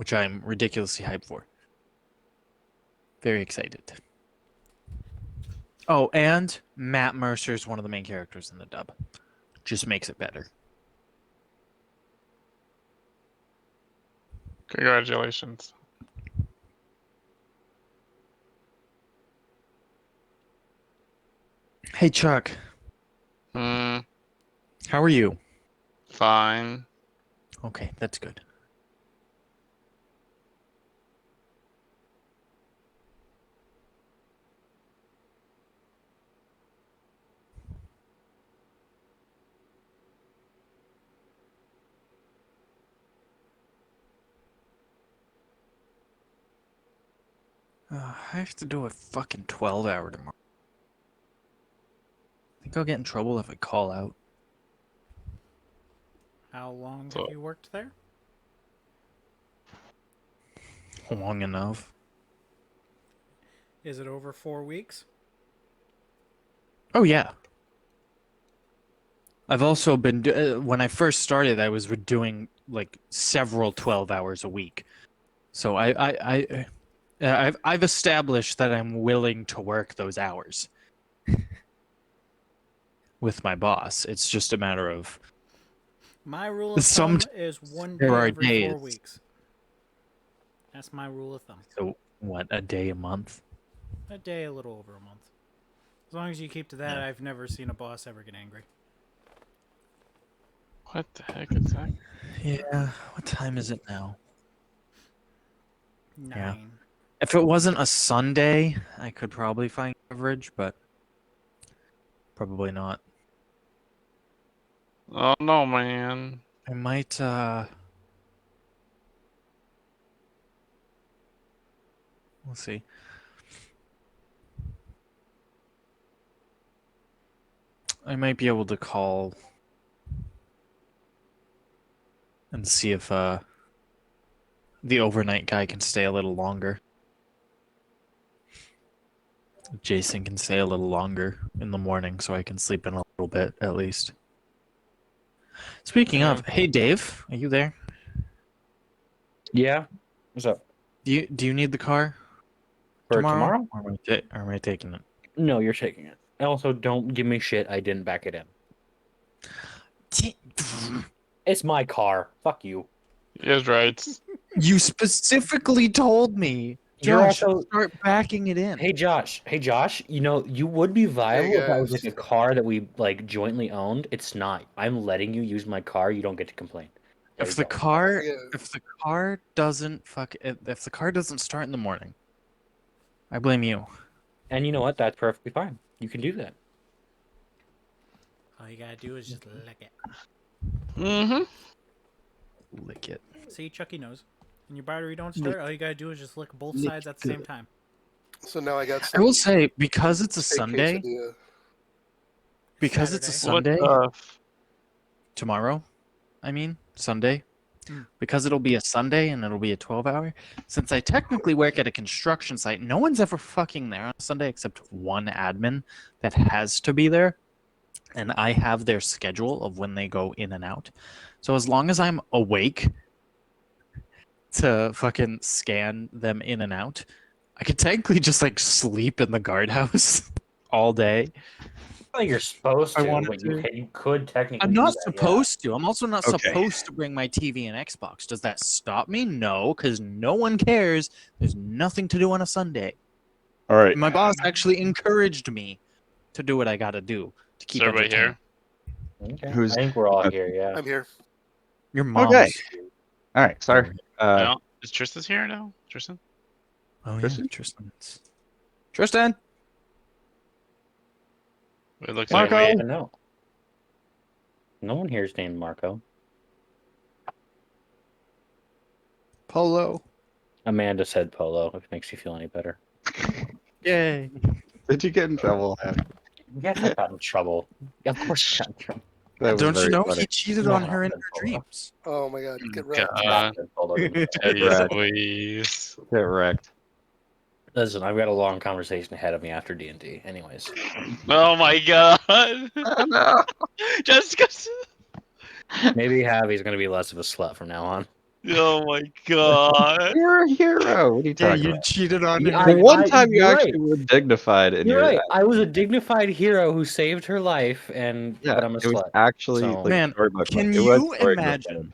which I'm ridiculously hyped for. Very excited. Oh, and Matt Mercer is one of the main characters in the dub. Just makes it better. Congratulations. Hey, Chuck. Hmm. How are you? Fine. Okay, that's good. I have to do a fucking 12-hour tomorrow. I think I'll get in trouble if I call out. How long So- have you worked there? Long enough. Is it over 4 weeks? Oh, yeah. I've also been when I first started, I was doing like several 12 hours a week. So I've established that I'm willing to work those hours with my boss. It's just a matter of My rule of Some- thumb is 1 there day are every 4 days. weeks. That's my rule of thumb. so what, a day a month. A day, a little over a month. As long as you keep to that, Yeah. I've never seen a boss ever get angry. What the heck is that? Yeah. What time is it now? 9. If it wasn't a Sunday, I could probably find coverage, but probably not. Oh no, man. I might we'll see. I might be able to call and see if the overnight guy can stay a little longer. Jason can stay a little longer in the morning so I can sleep in a little bit at least. Speaking of, hey Dave, are you there? Yeah. What's up? Do you need the car For tomorrow? tomorrow? Or am I taking it? No, you're taking it. Also, don't give me shit. I didn't back it in. It's my car. Fuck you. He is right. You specifically told me, You're Josh, also- start backing it in. Hey Josh. Hey Josh. You know you would be viable if that was guys. like a car that we like jointly owned. It's not. I'm letting you use my car. You don't get to complain. There If you the go. car, Yeah. if the car doesn't if the car doesn't start in the morning, I blame you. And you know what? That's perfectly fine. You can do that. All you gotta do is just lick it. Mm-hmm. Lick it. See, Chucky knows. When your battery don't start, all you gotta do is just lick both sides at the same time. So now I got. I will some say, because it's a steak Sunday, quesadilla. because it's a Saturday. Sunday tomorrow, I mean Sunday, Mm. because it'll be a Sunday and it'll be a 12-hour. Since I technically work at a construction site, no one's ever fucking there on Sunday except one admin that has to be there, and I have their schedule of when they go in and out. So as long as I'm awake to fucking scan them in and out, I could technically just like sleep in the guardhouse all day. Well, you're supposed I to, wanted but to. you could technically. I'm do not that, supposed to. I'm also not Okay. supposed to bring my TV and Xbox. Does that stop me? No, because no one cares. There's nothing to do on a Sunday. All right. My boss actually encouraged me to do what I got to do to keep Is everybody entertained. here? Yeah. Okay. Who's- I think we're all here. Yeah. I'm here. Your mom. Okay. is here. All right. Sorry. No? Is Tristan's here now? Tristan? Oh yeah, Tristan? Tristan. Tristan. It looks Marco? like I we... know. No one here is named Marco. Polo. Amanda said Polo. If it makes you feel any better. Yay. Did you get in trouble? Yes, I got in trouble. Of course, I got in trouble. That was Don't you very know funny. he cheated No, on no, her in no, her Polo. dreams? Oh my god, get wrecked. God. Not said Polo. Jeez Right. Louise. Get wrecked. Listen, I've got a long conversation ahead of me after D&D. Anyways, Oh my god. Oh, no. Jessica. maybe Javi's gonna be less of a slut from now on. Oh my god. You're a hero. What are you Yeah, talking you about? cheated on Yeah, her. The one time you you're right. actually were dignified in You're your right. I was a dignified hero who saved her life, yeah, but I'm a it was slut. actually So like Man, storybook mode. can It was you storybook imagine? mode.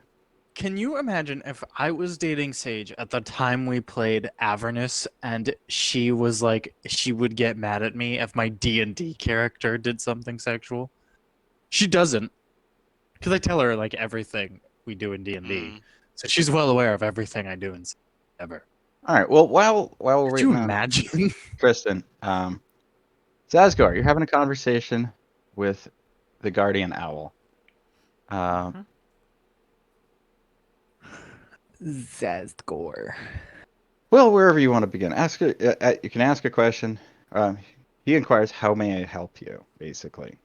Can you imagine if I was dating Sage at the time we played Avernus and she was like she would get mad at me if my D&D character did something sexual? She doesn't, because I tell her like everything we do in D&D. Mm. So she's well aware of everything I do in ever. All right. Well, while we're Could you waiting on imagine? Kristen, Zazgor, you're having a conversation with the guardian owl. Mhm. Zazgor. Well, wherever you want to begin, you can ask a question. He inquires, "How may I help you?" Basically.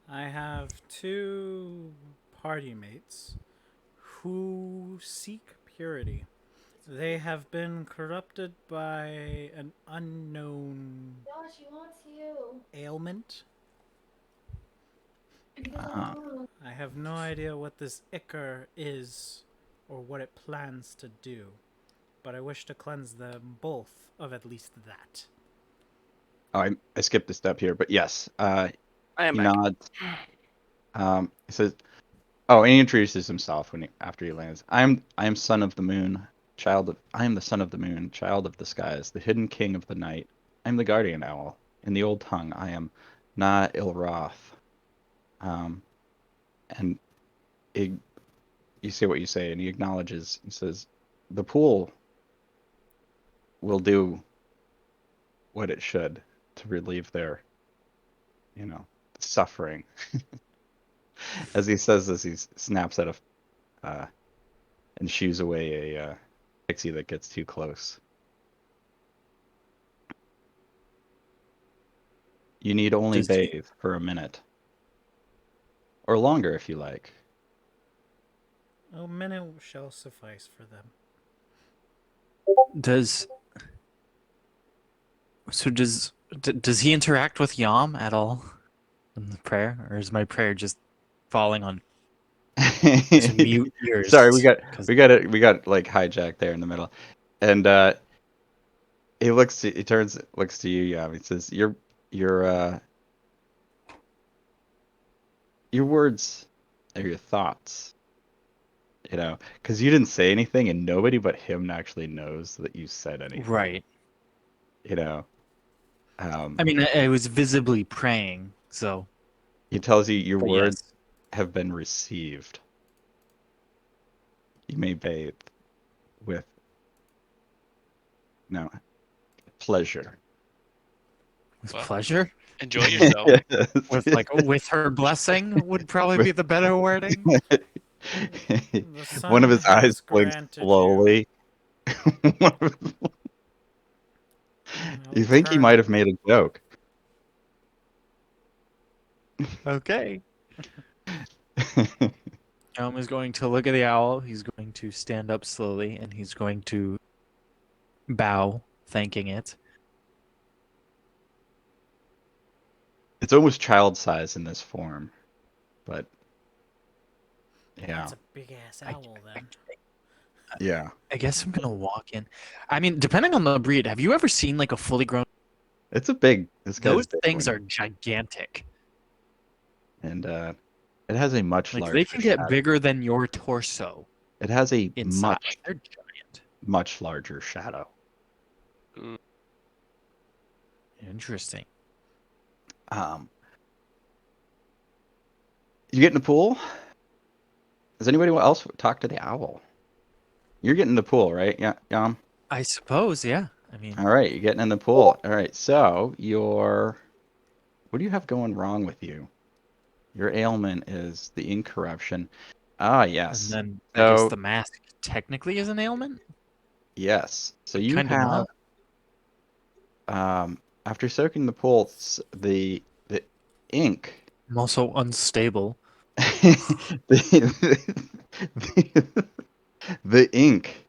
I have 2 party mates who seek purity. They have been corrupted by an unknown Josh, he wants you. ailment. He doesn't Uh, want. I have no idea what this ichor is or what it plans to do, but I wish to cleanse them both of at least that. oh, I skipped a step here, but yes. I am He back. nods. He says, "Oh," and he introduces himself after he lands. I am son of the moon, I am the son of the moon, child of the skies, the hidden king of the night. I am the guardian owl. In the old tongue, I am Na Ilroth. Um, and he, you say what you say, and he acknowledges. He says, "The pool will do what it should to relieve their, suffering." As he says this, he snaps at and shoos away a pixie that gets too close. You need only Does he, bathe for a minute. Or longer if you like. A minute shall suffice for them. does so does he interact with Yam at all in the prayer, or is my prayer just falling on his mute ears? Sorry, we got 'Cause- we got like hijacked there in the middle. And he turns looks to you, Yam. He says, your words are your thoughts. Because you didn't say anything, and nobody but him actually knows that you said anything. Right. You know, I mean, I was visibly praying, so. he tells you your But words yes. have been received. You may bathe with pleasure. With Well. pleasure. Enjoy yourself. With her blessing would probably be the better wording. The One of sun his eyes has blinks granted slowly. You think he might have made a joke. Okay. Elm is going to look at the owl. He's going to stand up slowly, and he's going to bow, thanking it. It's almost child size in this form, but yeah, That's a big ass owl then. yeah. I guess I'm gonna walk in. I mean, depending on the breed, have you ever seen like a fully grown? It's a big. This guy's Those a big things one. are gigantic. And it has a much Like larger. they can get shadow. bigger than your torso. It has a Inside, they're giant. much larger shadow. Interesting. You get in the pool. Does anybody else talk to the owl? You're getting in the pool, right? Yeah, Yam. I suppose, yeah. I mean, All right, you're getting in the pool. All right, so what do you have going wrong with you? Your ailment is the incorruption. Ah, yes. and then I So guess the mask technically is an ailment. yes. So But you kinda have not. after soaking the pool, the ink. I'm also unstable. The ink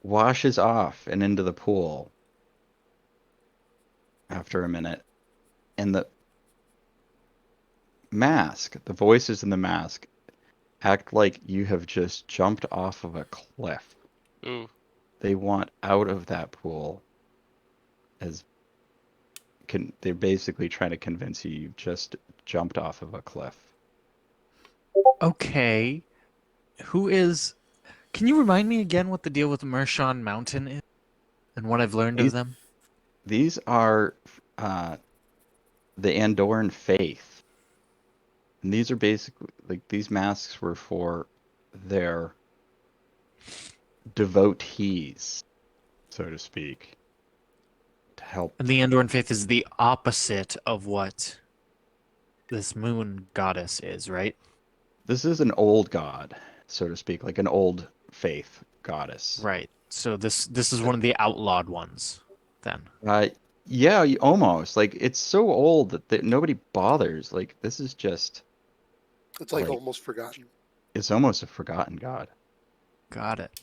washes off and into the pool after a minute, and the voices in the mask act like you have just jumped off of a cliff. Ooh. They want out of that pool. They're basically trying to convince you you've just jumped off of a cliff. Okay. Can you remind me again what the deal with Mershon Mountain is? And what I've learned of them? These are the Andorran faith. And these are basically, like, these masks were for their devotees, so to speak, to help. And the Andorran faith is the opposite of what this moon goddess is, right? This is an old god, so to speak, like an old faith goddess. Right. So this is one of the outlawed ones, then. Yeah, almost. Like, it's so old that nobody bothers. Like, this is just... It's like almost forgotten. It's almost a forgotten god. Got it.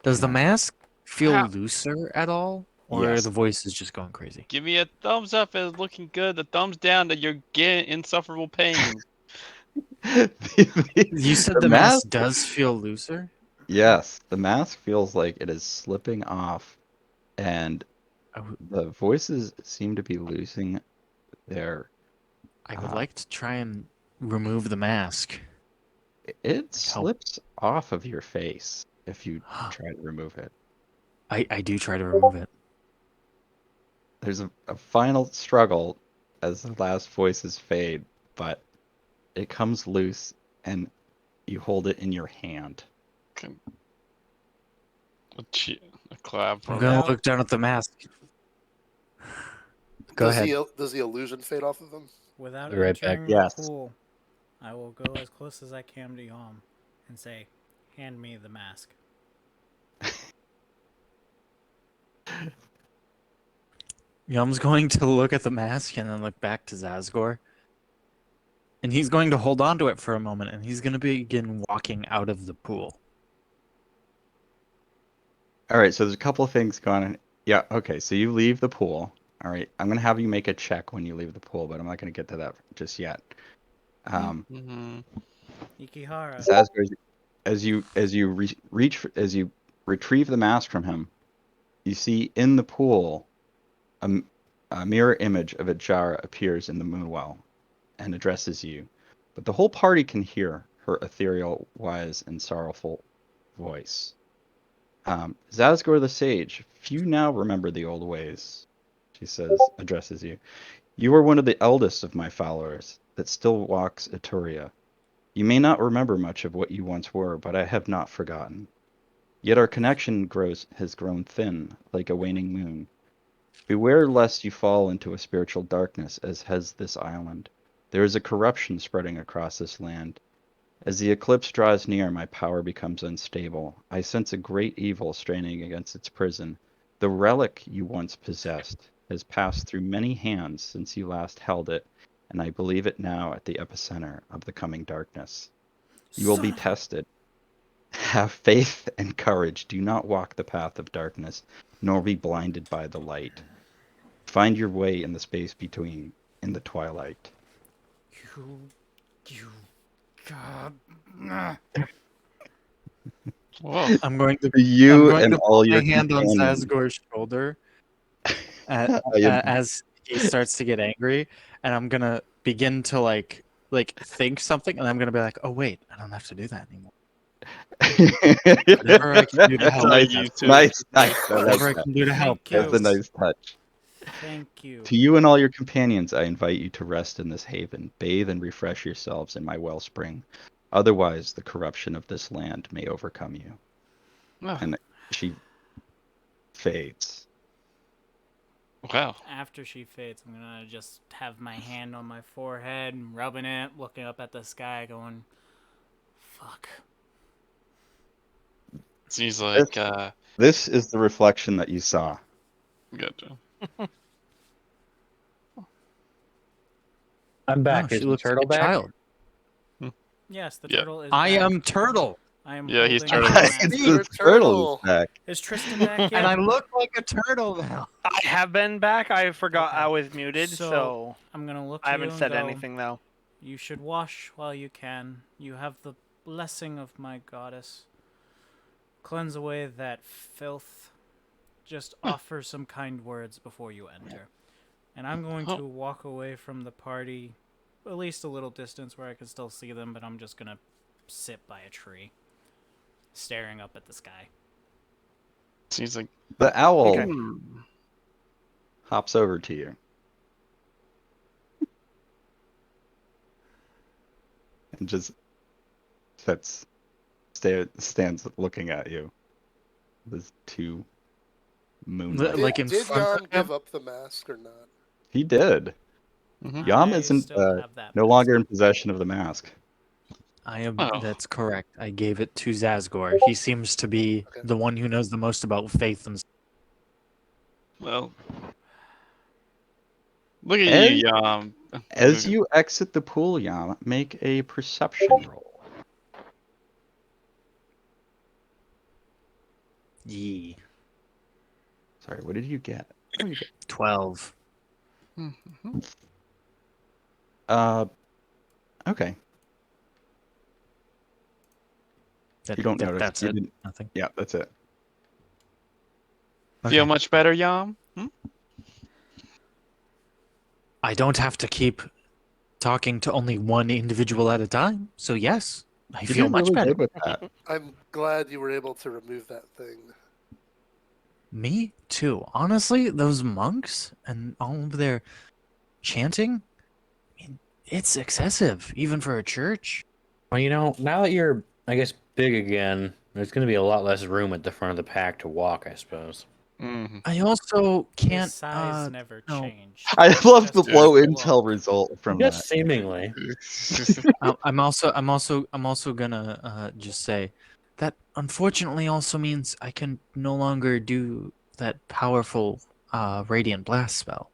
Does the mask feel looser at all? Or Yes. the voice is just going crazy? Give me a thumbs up as looking good. The thumbs down that you're getting insufferable pain. You said the mask does feel looser? Yes, the mask feels like it is slipping off, and the voices seem to be losing their... I would like to try and remove the mask. It slips off of your face if you try to remove it. I do try to remove it. There's a final struggle as the last voices fade, but it comes loose and you hold it in your hand. A clap from I'm gonna look down at the mask. Go ahead. Does the illusion fade off of him? Without Be right back. entering Yes. the pool, I will go as close as I can to Yom and say, "Hand me the mask." Yum's going to look at the mask and then look back to Zazgor. And he's going to hold on to it for a moment, and he's going to begin walking out of the pool. All right, so there's a couple of things going on. Yeah, okay, so you leave the pool. All right, I'm going to have you make a check when you leave the pool, but I'm not going to get to that just yet. Ikihara. Zazgor, as you retrieve the mask from him, you see in the pool a mirror image of Ajara appears in the moonwell and addresses you, but the whole party can hear her ethereal, wise, and sorrowful voice. Zazgor the sage, few now remember the old ways, she says, addresses you. You are one of the eldest of my followers that still walks Eturia. You may not remember much of what you once were, but I have not forgotten. Yet our connection has grown thin, like a waning moon. Beware lest you fall into a spiritual darkness, as has this island. There is a corruption spreading across this land. As the eclipse draws near, my power becomes unstable. I sense a great evil straining against its prison. The relic you once possessed has passed through many hands since you last held it, and I believe it now at the epicenter of the coming darkness. You will be tested. Have faith and courage. Do not walk the path of darkness, nor be blinded by the light. Find your way in the space between, in the twilight. Whoa. I'm going to all put your my hand on companions. Zazgor's shoulder as he starts to get angry, and I'm gonna begin to like think something, and I'm gonna be like, oh wait, I don't have to do that anymore. Whatever I can do to help. Nice. Whatever I can do to help. That's a nice touch. Thank you. To you and all your companions, I invite you to rest in this haven, bathe and refresh yourselves in my wellspring. Otherwise, the corruption of this land may overcome you. Oh. And she fades. Wow. After she fades, I'm gonna just have my hand on my forehead, rubbing it, looking up at the sky, going, "Fuck." She's like, This is the reflection that you saw. Gotcha. I'm back. She Is the looks turtle like a back? child. Yes, the Yeah. turtle is I back. am Turtle, I am Yeah, he's holding turtle. the mask. You're The turtle is back. Is Tristan back yet? and I look like a turtle now. I have been back. I forgot Okay. I was muted, so I'm gonna look. I to you haven't and said go, anything though. You should wash while you can. You have the blessing of my goddess. Cleanse away that filth. Just offer some kind words before you enter. And I'm going to walk away from the party at least a little distance where I can still see them, but I'm just going to sit by a tree, staring up at the sky. Seems like The owl Okay. hops over to you and just stands looking at you. There's two moonlight. Like in did front Jan of him? give up the mask or not? He did. Mhm. Yam I isn't still have that no mask. longer in possession of the mask. I am. Oh. That's correct. I gave it to Zazgor. He seems to be Okay. the one who knows the most about faith and. well. Look at As- you, As you exit the pool, Yam, make a perception roll. Yee. Sorry, what did you get? 12. Okay. You don't notice. That's You it. didn't- Nothing. Yeah, that's it. Feel Okay. much better, Yam? I don't have to keep talking to only one individual at a time. So yes, I You feel did much really better. good with that. I'm glad you were able to remove that thing. Me too. Honestly, those monks and all of their chanting, I mean, it's excessive, even for a church. Well, you know, now that you're, I guess, big again, there's going to be a lot less room at the front of the pack to walk, I suppose. Mm-hmm. I also His can't. size never no. changed. I love the Just low his intel look. result from Just that. seemingly. I'm also gonna just say that unfortunately also means I can no longer do that powerful radiant blast spell,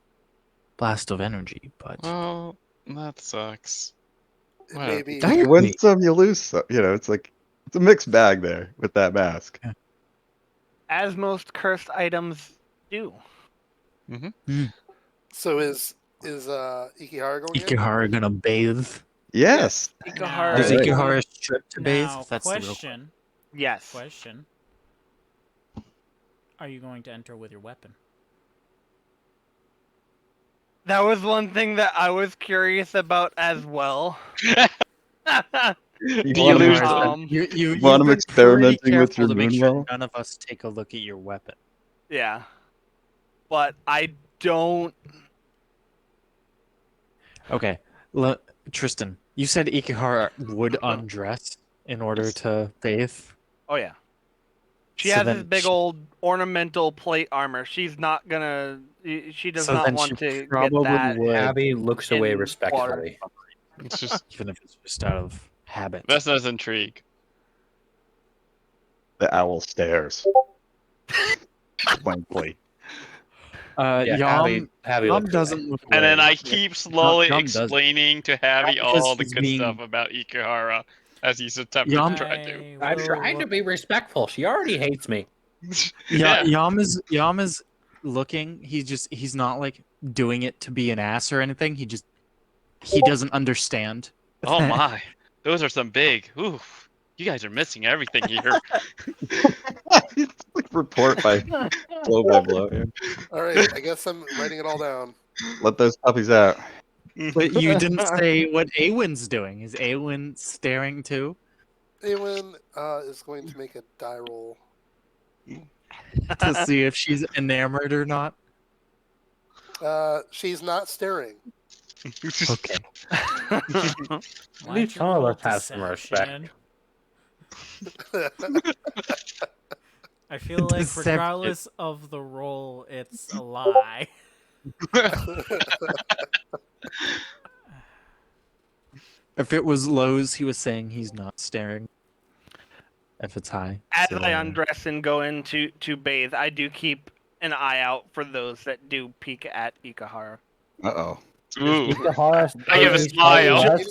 blast of energy. But Well, that sucks. It Wow. may be. You win some, you lose some. You know, it's like it's a mixed bag there with that mask. As most cursed items do. So is Ikihara going in? Ikihara gonna bathe? Yes. Ikihara. Does Right. Ikihara strip to bathe? Now, That's the real question. Yes. Question. Are you going to enter with your weapon? That was one thing that I was curious about as well. You Do you lose? You Want him been experimenting pretty with careful your to make moon sure well? none of us take a look at your weapon. Yeah. But I don't. Okay, Tristan, you said Ikihara would undress in order to bathe. Oh, yeah. She So has then this big she- old ornamental plate armor. She's not gonna. She does So not then want she to get probably that. would, Abby looks away in respectfully. It's just even if it's just out of habit. that's not intrigue. The owl stares. Blankly. Yeah, Yam Abby looks doesn't away. look And then away. I keep slowly Yam does. explaining to Javi Because all the he's good being- stuff about Ikihara as he's attempting Yam- to try to. I I'm will trying to look- be respectful. She already hates me. Yeah. Yam is looking. He's not like doing it to be an ass or anything. He doesn't understand. Oh my, those are some big. Oof. You guys are missing everything here. It's like report by blow by blow. Yeah. All right, I guess I'm writing it all down. Let those puppies out. But you didn't say what Awin's doing. Is Awin staring too? Awen is going to make a die roll. To see if she's enamored or not? She's not staring. Okay. Why'd least you some of roll us have some respect. deception? I feel like Deception. regardless of the roll, it's a lie. If it was lows, he was saying he's not staring. If it's high. As so, I undress and go in to bathe, I do keep an eye out for those that do peek at Ikihara. Uh-oh. Ooh. Ikihara I give a stays smile. quiet.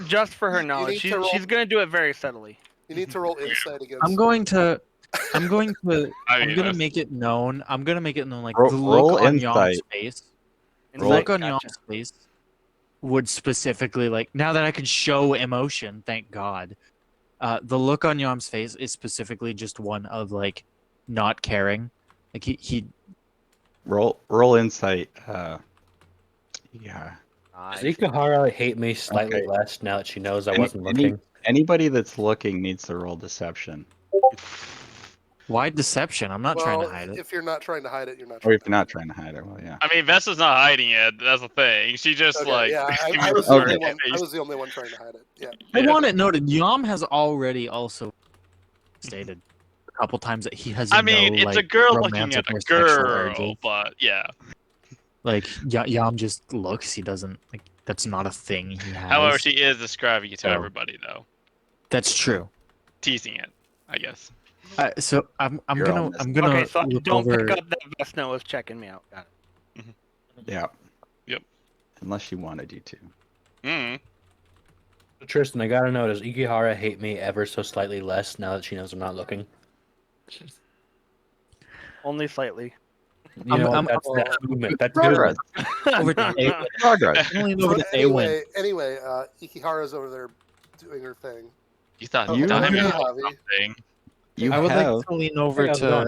Just for her knowledge, need to roll- she's gonna do it very subtly. You need to roll insight against. I'm going to I I'm mean, gonna make it known. Like Roll the look on insight. Yam's face. The Insight, look on gotcha. Yam's face would specifically like now that I can show emotion, thank God. The look on Yom's face is specifically just one of like not caring. Like he Roll insight. Yeah. Does Ikuhara hate me slightly Okay. less now that she knows I Any- wasn't any- looking? Anybody that's looking needs to roll deception. why deception? I'm not trying to Well, hide it. if you're not trying to hide it, you're not. Or Trying if to you're hide not trying to hide it, well, yeah. I mean, Vesta's not hiding it. That's the thing. She just Okay, like. yeah, I gave was you the a only bird one. I face. was the only one trying to hide it. Yeah. I Yeah. want it noted. Yom has already also stated a couple times that he has. I mean, no, it's like, a girl looking romantic at a or sexual girl, urges. but yeah. Like Yom just looks. He doesn't like. That's not a thing he has. However, she is describing it to So- everybody, though. That's true. Teasing it, I guess. So I'm You're gonna on this. I'm gonna Okay, so look don't over. pick up that Vesna was checking me out. Got it. Yeah. Yep. Unless you wanted you to. Mm. Tristan, I gotta know, does Ikihara hate me ever so slightly less now that she knows I'm not looking? Only slightly. You know, I'm- that's movement. That's Progress. over to A- Progress. I'm leaning So over to Awen. anyway, Ikihara's over there doing her thing. You thought You thought him were- about Javi. something. You I would have. like to lean over how's it going?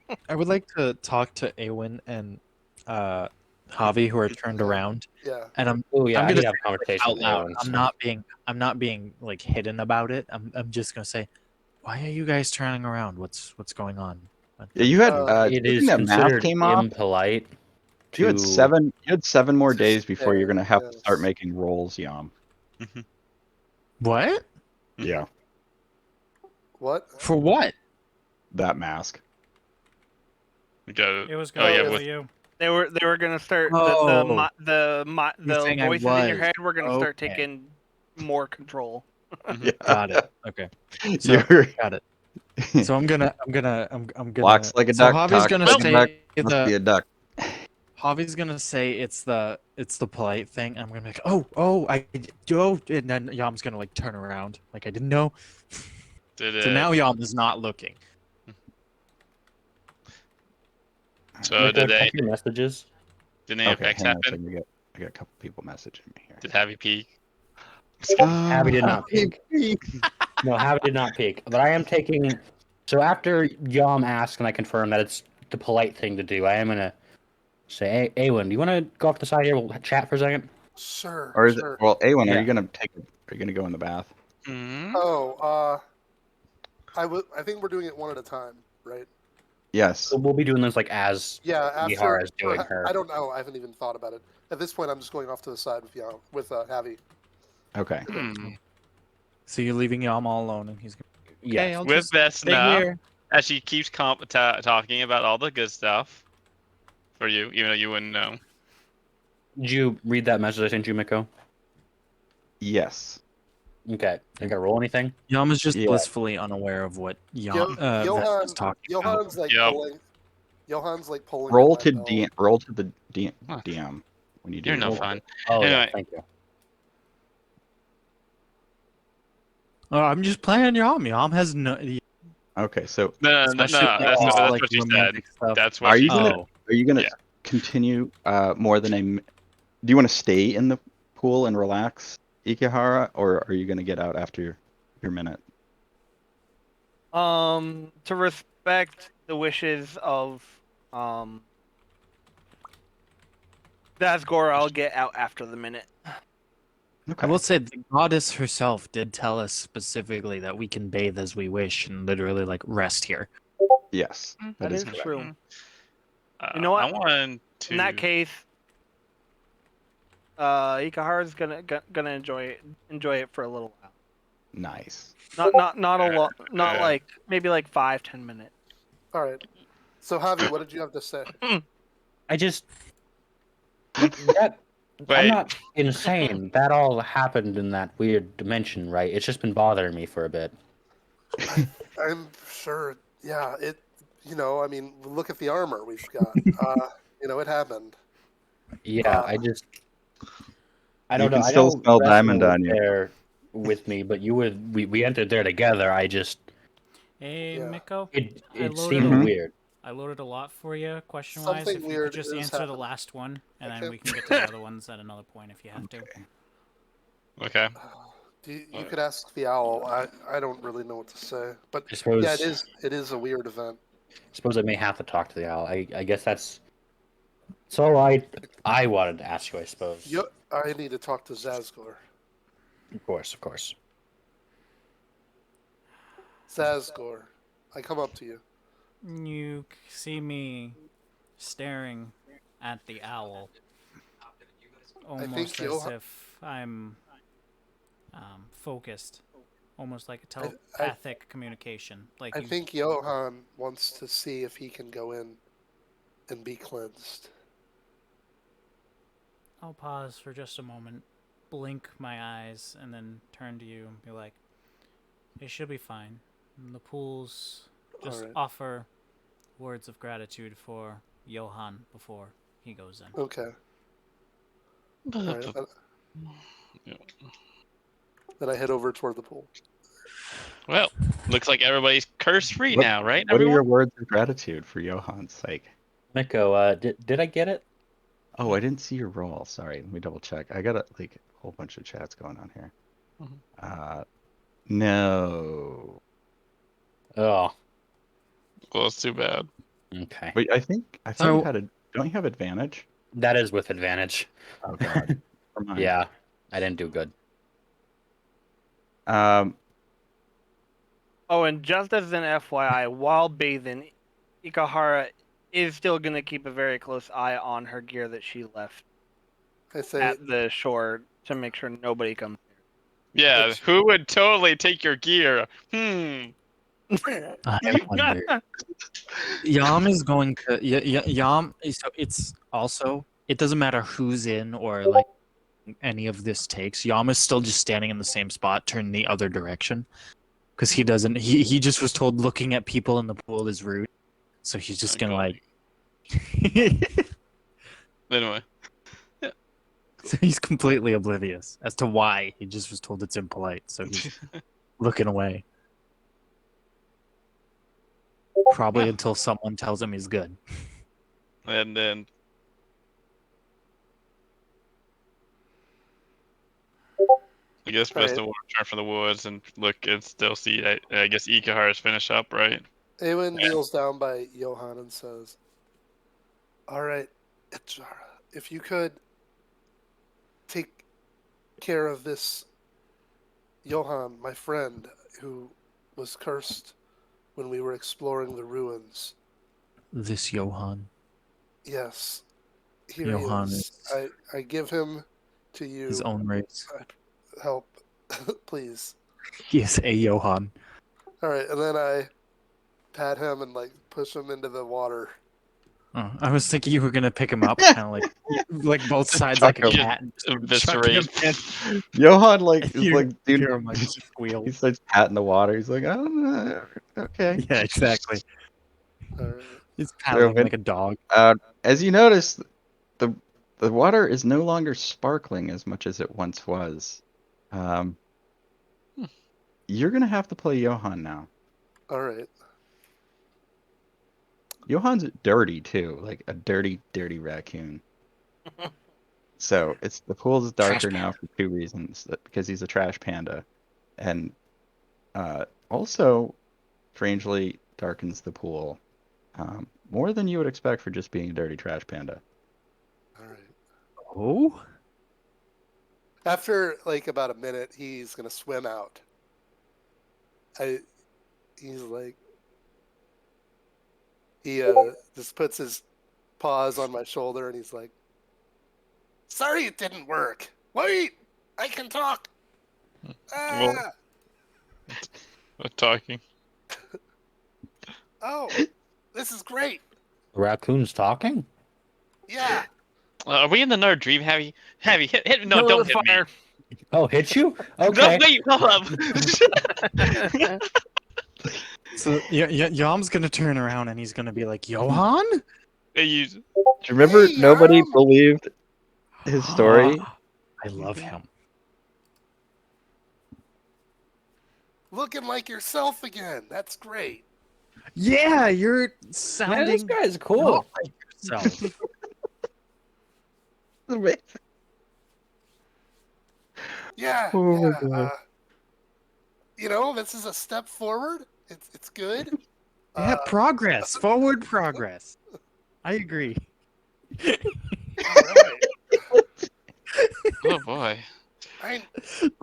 to. I would like to talk to Awen and Javi, who are turned around, Yeah. and I'm Oh yeah, I'm I gonna need to have a conversation out with loud. Alan. I'm not being like hidden about it. I'm just gonna say, why are you guys turning around? What's going on? Yeah, you had. It Speaking is of math considered came off. impolite to. You had 7. You had 7 more days before you're gonna have to Yes. start making rolls, Yom. What? Yeah. What? For what? That mask. Go. It was Oh gonna yeah, kill with you. They were gonna start Oh. the saying I voices in your was. head were gonna start Okay. taking more control. Yeah. Got it. Okay. So You're got it. So I'm gonna. walks like a so duck. Javi's talks gonna like a duck. say Must be a duck. Javi's gonna say it's the polite thing. I'm gonna be like, and then Yam's gonna like turn around, like I didn't know. did it. So now Yam is not looking. So Mikko, did they? check your messages. Did any effects hang on a happen? second, I got a couple people messaging me here. Did Javi peek? Javi did not peek. No, Javi did not peek. But I am taking. So after Yam asks and I confirm that it's the polite thing to do, I am gonna say, "Hey, Awen, do you want to go off the side here? We'll chat for a second." Sure. Or is sure. it? Well, Awen, Yeah. are you gonna take? Are you gonna go in the bath? Mm. Oh, I think we're doing it one at a time, right? Yes. So we'll be doing this like as Yeah. After Mihara's doing her. I don't know. I haven't even thought about it. At this point, I'm just going off to the side with Javi. Okay. Hmm. So you're leaving Yam all alone, and he's gonna. Yeah. Okay, I'll With just stay Vesna, here. as she keeps talking about all the good stuff for you, even though you wouldn't know. Did you read that message I sent you, Mikko? Yes. Okay. Think I roll anything? Yam is just Yeah. blissfully unaware of what Yam Johan- is talking about. Johan's like Yep. pulling. Johan's like pulling. Roll on my to belt. DM. Roll to the Huh. DM when you do. You're no roll. fun. Oh yeah, Anyway. thank you. Oh, I'm just playing Yam. Yam has no. Okay. So No. especially That's, when it comes to, that's like, what she said. romantic stuff. That's what Are she you gonna- said. Oh, are you gonna Yeah. continue more than a? Do you want to stay in the pool and relax, Ikihara, or are you gonna get out after your minute? To respect the wishes of Zazgor, I'll get out after the minute. Okay. I will say the goddess herself did tell us specifically that we can bathe as we wish and literally like rest here. Yes. That is correct. true. You know what? I want to. In that case, Ikahara's gonna enjoy it for a little while. Nice. Not a lot. Not Yeah. like maybe like 5-10 minutes. All right. So Javi, what did you have to say? I just that I'm Wait. not insane. That all happened in that weird dimension, right? It's just been bothering me for a bit. I'm sure. Yeah. It. You know. I mean, look at the armor we've got. You know, it happened. Yeah, I just I don't You know. can I still know smell Vesna diamond was on you. there with me, but we entered there together. I just Hey, Yeah. Mikko. it I loaded seemed Mhm. weird. I loaded a lot for you, question-wise. Something If you weird could just is answer the happening. last one, and I then we can't- can get to the other ones at another point if you have to. Okay. You could ask the owl. I don't really know what to say, but I suppose. yeah, it is a weird event. Suppose I may have to talk to the owl. I guess that's. So I wanted to ask you. I suppose. Yep, I need to talk to Zazgor. Of course, of course. Zazgor, I come up to you. You see me staring at the owl, almost as if I'm focused, almost like a telepathic communication. Like I you, think Johan wants to see if he can go in and be cleansed. I'll pause for just a moment, blink my eyes, and then turn to you and be like, "It should be fine. The pools just Alright. offer words of gratitude for Johan before he goes in." Okay. Alright. Yeah. Then I head over toward the pool. Well, looks like everybody's curse-free What- now, right? What are your Everyone? words of gratitude for Johan's sake? Mikko, did I get it? Oh, I didn't see your roll. Sorry, let me double check. I got a whole bunch of chats going on here. No. Oh, Well, that's too bad. okay. Wait, I thought So- you had a. Don't you have advantage? That is with advantage. Oh God. Never mind. Yeah, I didn't do good. Oh, and just as an FYI, while bathing, Ikahara is still going to keep a very close eye on her gear that she left I say, at the shore to make sure nobody comes Yeah, It's- who would totally take your gear? near. I wonder. Yam is going to Yam. So it's also it doesn't matter who's in or like any of this takes. Yam is still just standing in the same spot, turn the other direction, because he doesn't. He just was told looking at people in the pool is rude, so he's just gonna like. Anyway, So he's completely oblivious as to why. He just was told it's impolite, so he's looking away. Probably until someone tells him he's good. and then I guess Preston will return from the woods and look and still see. I guess Ikahara's finished up, right? Eowyn kneels down by Johan and says, "Alright, Itchara, if you could take care of this Johan, my friend, who was cursed when we were exploring the ruins." This Johan. Yes. Here Johan he is. I give him to you. His own race. Help, please. He is a Johan. Alright, and then I pat him and push him into the water. Oh, I was thinking you were gonna pick him up, kind of like both sides, like a Chuck him. cat. And just chuck Eviscerate. him in. Johan is You dude. hear him, like, squeal. He starts patting the water. He's like, I don't know. Okay. Yeah, exactly. Alright. He's paddling So, like a dog. As you notice, the water is no longer sparkling as much as it once was. You're gonna have to play Johan now. Alright. Johan's dirty too, like a dirty, dirty raccoon. So the pool's darker now for two reasons: because he's a trash panda, and also, strangely, darkens the pool more than you would expect for just being a dirty trash panda. Alright. Oh, After about a minute, he's gonna swim out. He's like, he just puts his paws on my shoulder and he's like, "Sorry it didn't work. Wait, I can talk." Ah! Talking. Oh, this is great. The raccoon's talking? Yeah. Are we in the nerd dream? Have you hit? No, Kill don't with hit fire. me. Oh, hit you? No, Okay. wait, hold up. so Yam's gonna turn around and he's gonna be like, Johan? Hey, you- Do you remember Hey, nobody Yum! believed his story? I love him. Looking like yourself again. That's great. Yeah, you're Man, this sounding guy's cool. not like yourself. Yeah, Oh my yeah. God. This is a step forward. It's good. Yeah, progress, forward progress. I agree. All right. Oh boy.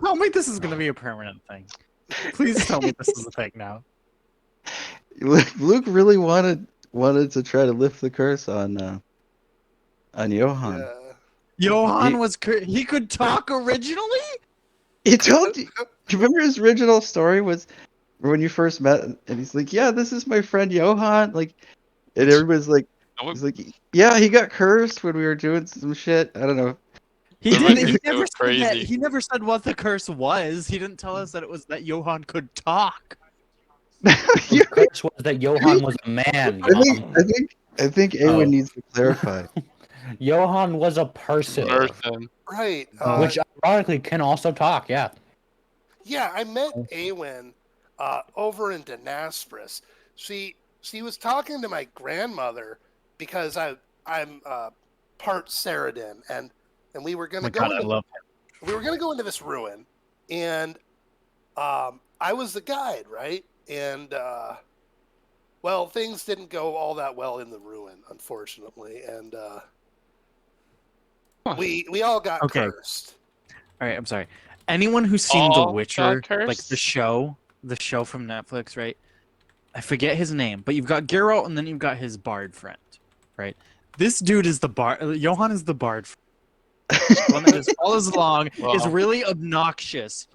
Tell me this is gonna be a permanent thing. Please tell me this is a thing now. Luke really wanted to try to lift the curse on Johan. Yeah. Johan He- he could talk originally? He told you. Do you remember his original story was when you first met, and he's like, "Yeah, this is my friend Johan." Like, and everybody's like, he's like, "Yeah, he got cursed when we were doing some shit." I don't know. He That didn't. might be He so never said that. crazy. He never said what the curse was. He didn't tell us that it was that Johan could talk. The curse was that Johan was a man. I think Awen needs to clarify. Johan was a person, Person. Right. which ironically can also talk. Yeah. Yeah, I met Awen over in Danaspris. She was talking to my grandmother because I'm part Saradin, and we were gonna Oh my God, I love we were gonna go into this ruin, and I was the guide, right? And well, things didn't go all that well in the ruin, unfortunately, and we all got Okay. cursed. All right, I'm sorry. Anyone who's seen All The got Witcher, like cursed? the show from Netflix, right? I forget his name, but you've got Geralt and then you've got his bard friend, right? This dude is the bard. Johan is the bard. The one that just follows along, is Wow. really obnoxious,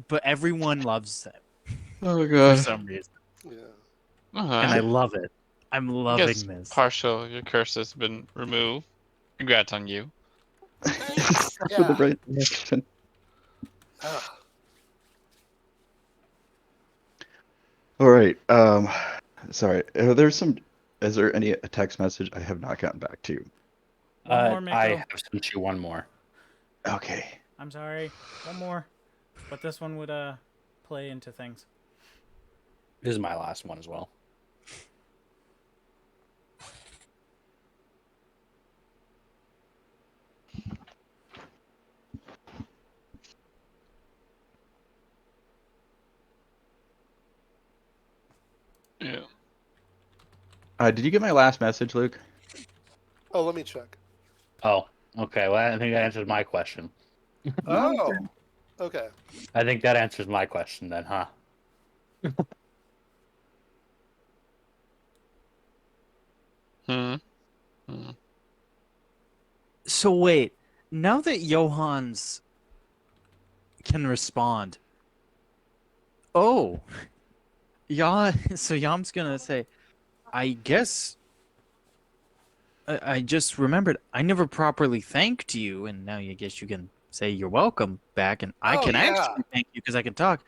but everyone loves him Oh my for God. some reason, Yeah. and I love it. I'm I guess loving this. partial your curse has been removed. Congrats on you. Thanks. For the Yeah. right direction. Ah. All right. Sorry. Is there any text message I have not gotten back to you? One more, Mikko. I have sent you one more. Okay. I'm sorry. One more. But this one would play into things. This is my last one as well. Yeah. Did you get my last message, Luke? Oh, let me check. Oh, okay. Well, I think that answers my question. Oh. Okay. I think that answers my question then, huh? Hmm. So wait, now that Johan's can respond, oh, so Yam's gonna say, I guess I just remembered I never properly thanked you, and now I guess you can say you're welcome back, and I Oh, can yeah. actually thank you because I can talk.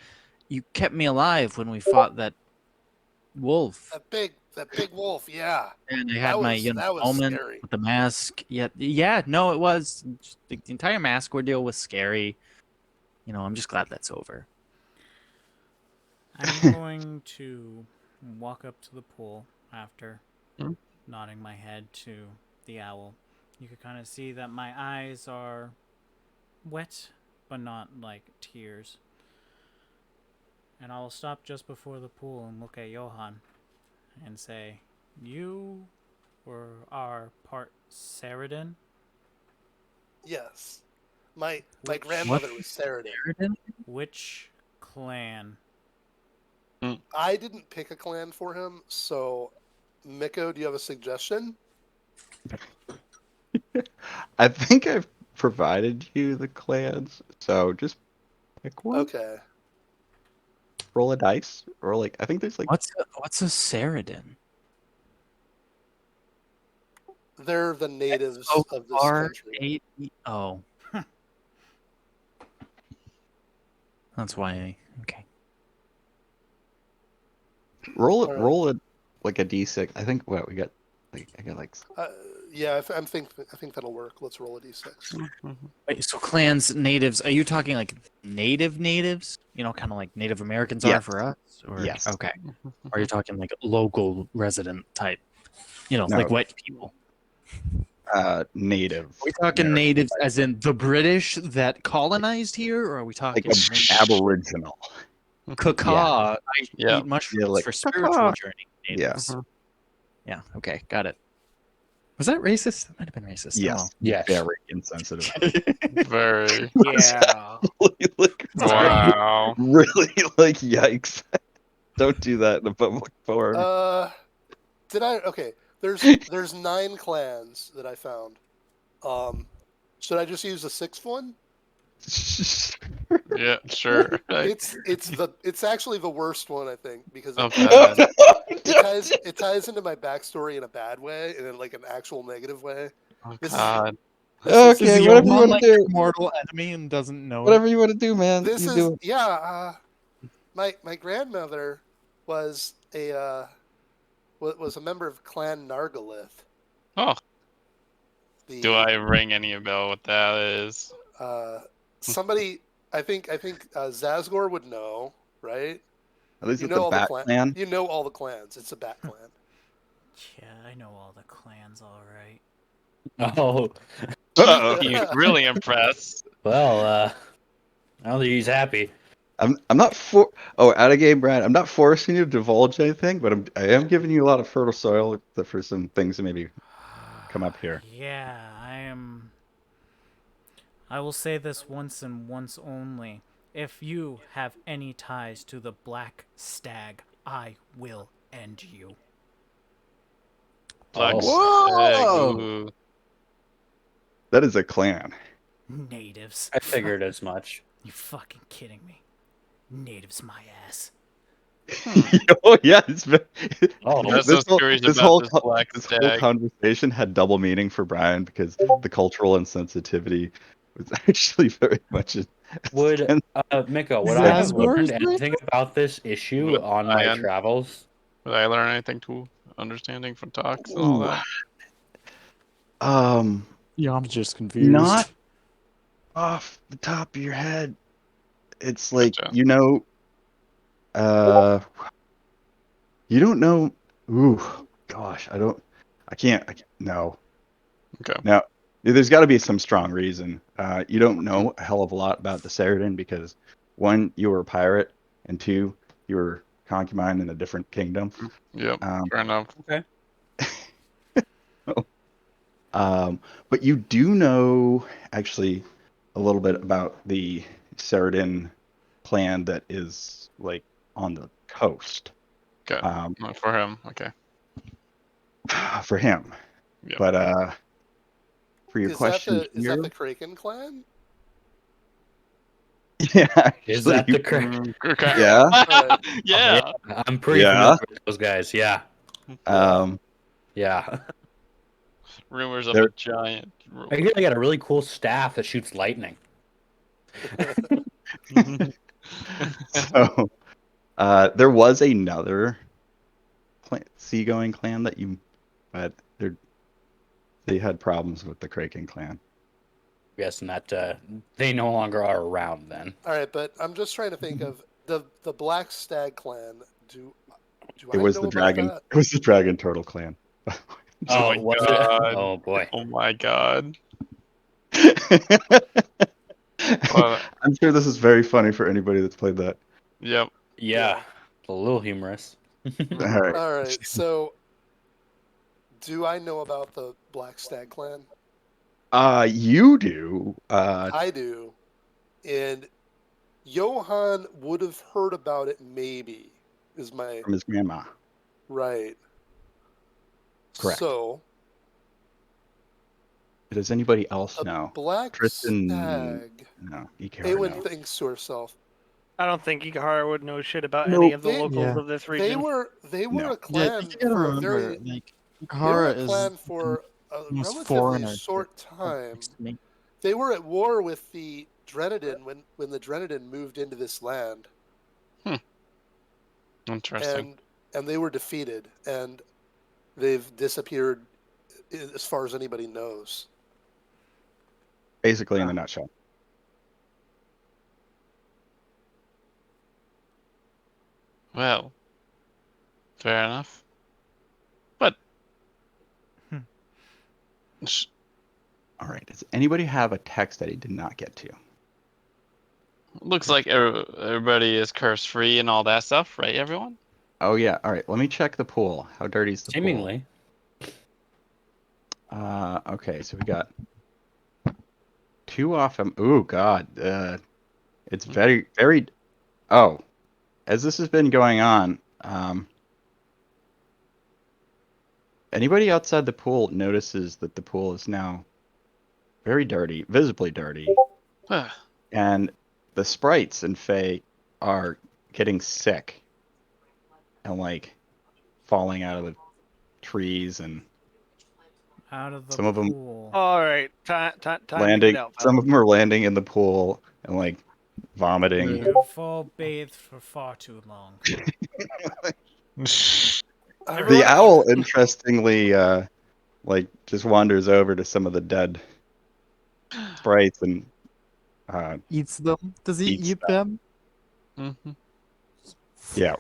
You kept me alive when we fought that wolf, That big wolf. Yeah. and I had my that was moment scary. with the mask. Yeah, no, it was the entire mask ordeal was scary. I'm just glad that's over. I'm going to walk up to the pool after Hmm? nodding my head to the owl. You can kind of see that my eyes are wet, but not like tears. And I will stop just before the pool and look at Johan and say, "You are part Saradin?" Yes. My Which- grandmother was Saradin. Which clan? I didn't pick a clan for him, so Mikko, do you have a suggestion? I think I've provided you the clans, so just pick one. Okay. Roll a dice, or I think there's What's a Saradin? They're the natives So of this far, country. 8. Oh. That's why okay. roll All right. it like a d6. I think what we got. I got Uh, Yeah, I think that'll work. Let's roll a d6. Wait, so clans, natives, are you talking like natives? You know, kind of like Native Americans are Yes. for us? Or, Yes. Okay. Or are you talking like local resident type? You know, No. like white people? Native. Are we talking American, natives as in the British that colonized here? Or are we like talking an Aboriginal. Caca, I Yeah. eat mushrooms Yeah, like, for spiritual caca. journey Yeah. natives? Yeah, okay, got it. Was that racist? That might have been racist. Yes. Oh, well. Yes. Very insensitive. Very. Yeah. Like, Wow. really, like, yikes. Don't do that in a public forum. Did I? Okay. There's 9 clans that I found. Should I just use the 6th one? Yeah, sure. It's actually the worst one, I think, because Oh, it ties into my backstory in a bad way and in like an actual negative way. Oh, This God. is Okay, whatever you want to like do. your mortal enemy and doesn't know Whatever you want to do, man. this You is do it. yeah. My grandmother was was a member of Clan Nargolith. Oh, The do I ring any bell what that is? somebody I think Zazgor would know, right? At least You it's know a all the bat clan. You know all the clans. It's a bat clan. Yeah, I know all the clans, all right. Oh, He's really impressed. well, I don't think he's happy. I'm not for. Oh, out of game, Brad. I'm not forcing you to divulge anything, but I am giving you a lot of fertile soil for some things that maybe come up here. Yeah, I will say this once and once only. If you have any ties to the Black Stag, I will end you. Black Oh. Stag, Whoa! ooh. That is a clan. Natives. I figured as much. You fucking kidding me? Natives my ass. Oh yeah, it's been, Oh, I'm so curious about this Black this whole Stag. conversation had double meaning for Brian because the cultural insensitivity was actually very much. Would Mikko, would I have learned anything about this issue Would on I my travels? Would I learn anything too? Understanding from talks and all that? Yeah, I'm just confused. Not off the top of your head. It's like Gotcha. you don't know. Ooh, gosh, I can't. No. Okay. Now, there's got to be some strong reason. You don't know a hell of a lot about the Ceradan because, one, you were a pirate, and two, you were concubine in a different kingdom. Yep. Fair enough. Okay. But you do know, actually, a little bit about the Ceradan clan that is, like, on the coast. Okay. For him. Okay. For him. Yep. But, for your Is question that the Kraken clan? yeah, Is that actually, the correct? Okay. Yeah. Yeah. I'm pretty Yeah. familiar with those guys. Yeah. Yeah. Rumors of There- a giant. I hear they got a really cool staff that shoots lightning. So, there was another seagoing clan but they had problems with the Kraken clan. Guessing that they no longer are around then. All right, but I'm just trying to think of the Black Stag clan. Do It I was know the about dragon. that? It was the Dragon Turtle clan. Oh, my was God. it? Oh boy. Oh my God. I'm sure this is very funny for anybody that's played that. Yep. Yeah. A little humorous. All right. All right, so do I know about the Black Stag clan? You do. I do, and Johann would have heard about it. Maybe is my From his grandma. right. Correct. So Does anybody else a know? Black Tristan. Stag. No. Eowyn knows. thinks to herself. I don't think Ikahara would know shit about Nope. any of the They- locals of this region. They were No. a clan for a very like, they were Kara a clan for a most relatively foreigner short time. They were at war with the Drenadin when the Drenadin moved into this land, Interesting. and they were defeated, and they've disappeared as far as anybody knows. Basically, in a nutshell. Well, fair enough. But All right. Does anybody have a text that he did not get to? looks like everybody is curse free and all that stuff, right, everyone? Oh yeah. All right. Let me check the pool. How dirty is the Seemingly. pool? Okay. So we got 2 off him. Ooh, God. It's very, very. Oh, as this has been going on, anybody outside the pool notices that the pool is now very dirty, visibly dirty, and the sprites and Fae are getting sick and like falling out of the trees, and Out of the some of them pool. All right, time to landing. get out. Some of them are landing in the pool and like vomiting. You've all bathed for far too long. The owl, interestingly, like just wanders over to some of the dead sprites and Eats them? Does he Eats eat them? Mm-hmm. yeah,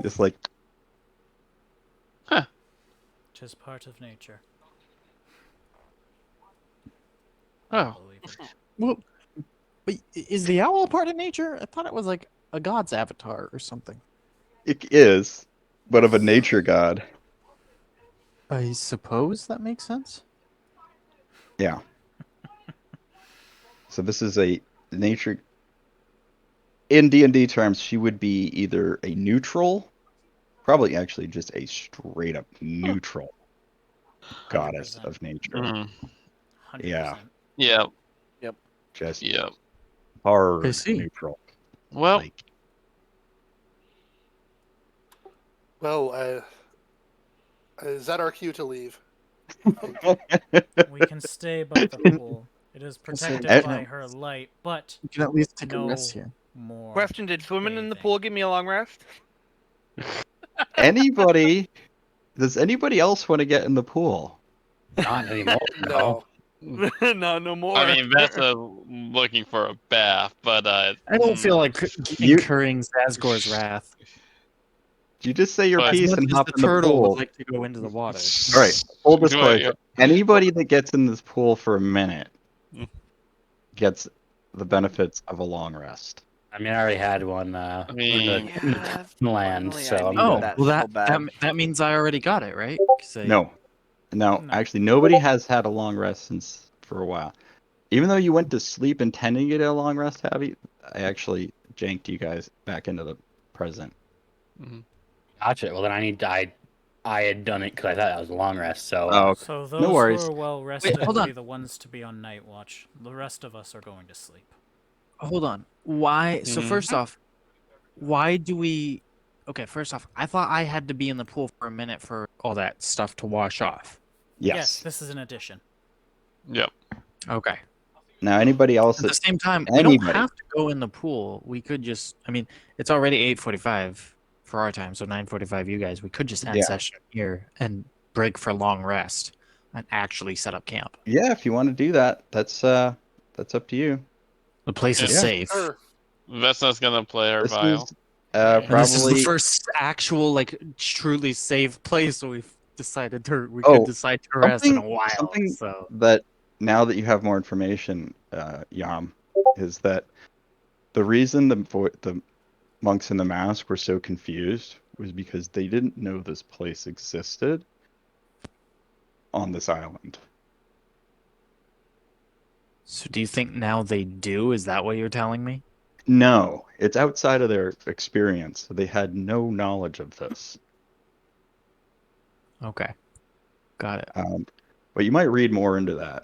just like Tis part of nature. Oh. I believe it. Well, but is the owl part of nature? I thought it was like a god's avatar or something. it is, but of a nature god. I suppose that makes sense. Yeah. So this is a nature. In D&D terms, she would be either a neutral, probably actually just a straight up neutral goddess 100%. of nature. 100%. Yeah. Yeah. Just Yeah. hard I see. neutral. Well, Like, Well, is that our cue to leave? We can stay by the pool. It is protected Eh. by her light, but You can at least take a no rest here. more. Question: did swimming in the bathing. pool give me a long rest? anybody? Does anybody else want to get in the pool? Not anymore. No. No more. I mean, that's looking for a bath, but I don't feel like You- incurring Zazgor's wrath. You just say your But- As piece much and as hop the in the turtle pool. would like to go into the water. All right, full Do it, disclosure. Anybody that gets in this pool for a minute Mm. gets the benefits of a long rest. I mean, I already had one I in mean, the land, finally, so I I'm needed Oh, good. that well so that, bad. that means I already got it, right? 'Cause No, No. actually, nobody has had a long rest since for a while. Even though you went to sleep intending to get a long rest, Abby, I actually janked you guys back into the present. Gotcha. Well, then I had done it because I thought that was a long rest. So Oh, okay. So those No who worries. are well rested hold will on. be the ones to be on night watch. The rest of us are going to sleep. Hold on. Why? So Mhm. first off, why do we? Okay, first off, I thought I had to be in the pool for a minute for all that stuff to wash off. Yes. This is an addition. Yep. Okay. Now, anybody else At the that same time, we don't Anybody. have to go in the pool. We could just. I mean, it's already 8:45 for our time, so 9:45 you guys. We could just end Yeah. session here and break for long rest and actually set up camp. Yeah, if you want to do that, that's up to you. The place is Yeah. safe. Sure. Vesna's gonna play her This vial. is And this is the probably first actual, like, truly safe place we've decided to Oh, decide to rest in a while. something So that now that you have more information, Yam, is that the reason the monks in the mask were so confused was because they didn't know this place existed on this island. So do you think now they do? Is that what you're telling me? No, it's outside of their experience. They had no knowledge of this. Okay. Got it. But you might read more into that.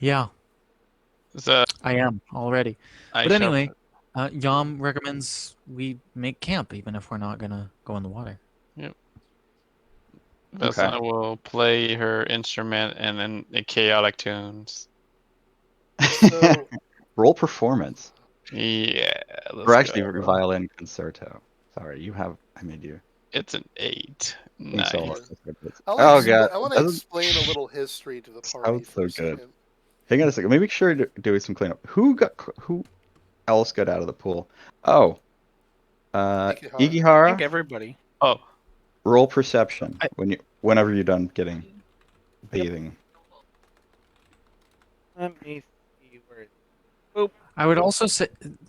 Yeah, So I am already. I But shall- anyway, Yam recommends we make camp even if we're not gonna go in the water. Vesna Okay. will play her instrument and then the chaotic tunes. So Roll performance. Yeah. Or Let's actually, go. violin concerto. Sorry, I made you. It's an 8. Thanks a lot. Nice. Oh god, I want to doesn't explain a little history to the party sounds for a so good. second. Hang on a second. Maybe sure to do some cleanup. Who else got out of the pool? Oh, Ikihara. I think Igihara. everybody. Oh, Roll perception whenever you're done getting bathing. Let me see where it I would also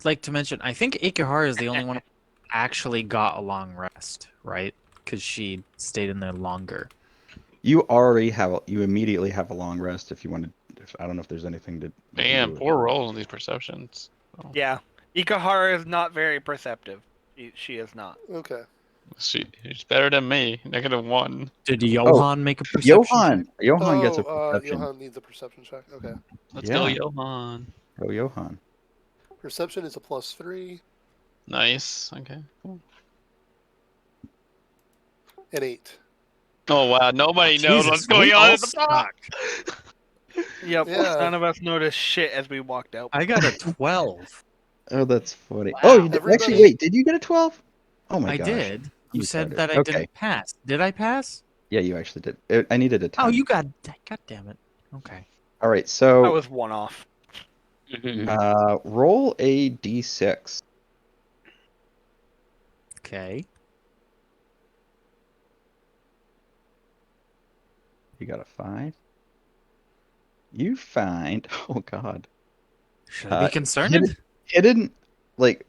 like to mention, I think Ikihara is the only one who actually got a long rest, right? Because she stayed in there longer. You immediately have a long rest if you want to. I don't know if there's anything to. man, poor rolls on these perceptions. Oh. Yeah. Ikahara is not very perceptive. She is not. Okay. She's better than me. -1. Did Johan make a perception check? Johan gets a perception. Johan needs a perception check. Okay. Let's go, Johan. Oh, Johan. Perception is a +3. Nice. Okay. Cool. An 8. Oh wow! Nobody knows Jesus, what's going we on all at the top. Yep. Yeah. None of us noticed shit as we walked out. I got a 12. Oh, that's funny. Wow. Oh, you Everybody- actually wait. Did you get a 12? Oh my I gosh. did. You said retarded. that I Okay. didn't pass. Did I pass? Yeah, you actually did. I needed a 10. Oh, you got. God damn it. Okay. All right. I So was one off. roll a d6. Okay. You got a 5. You find. Oh God. Should I be concerned? Hidden, like,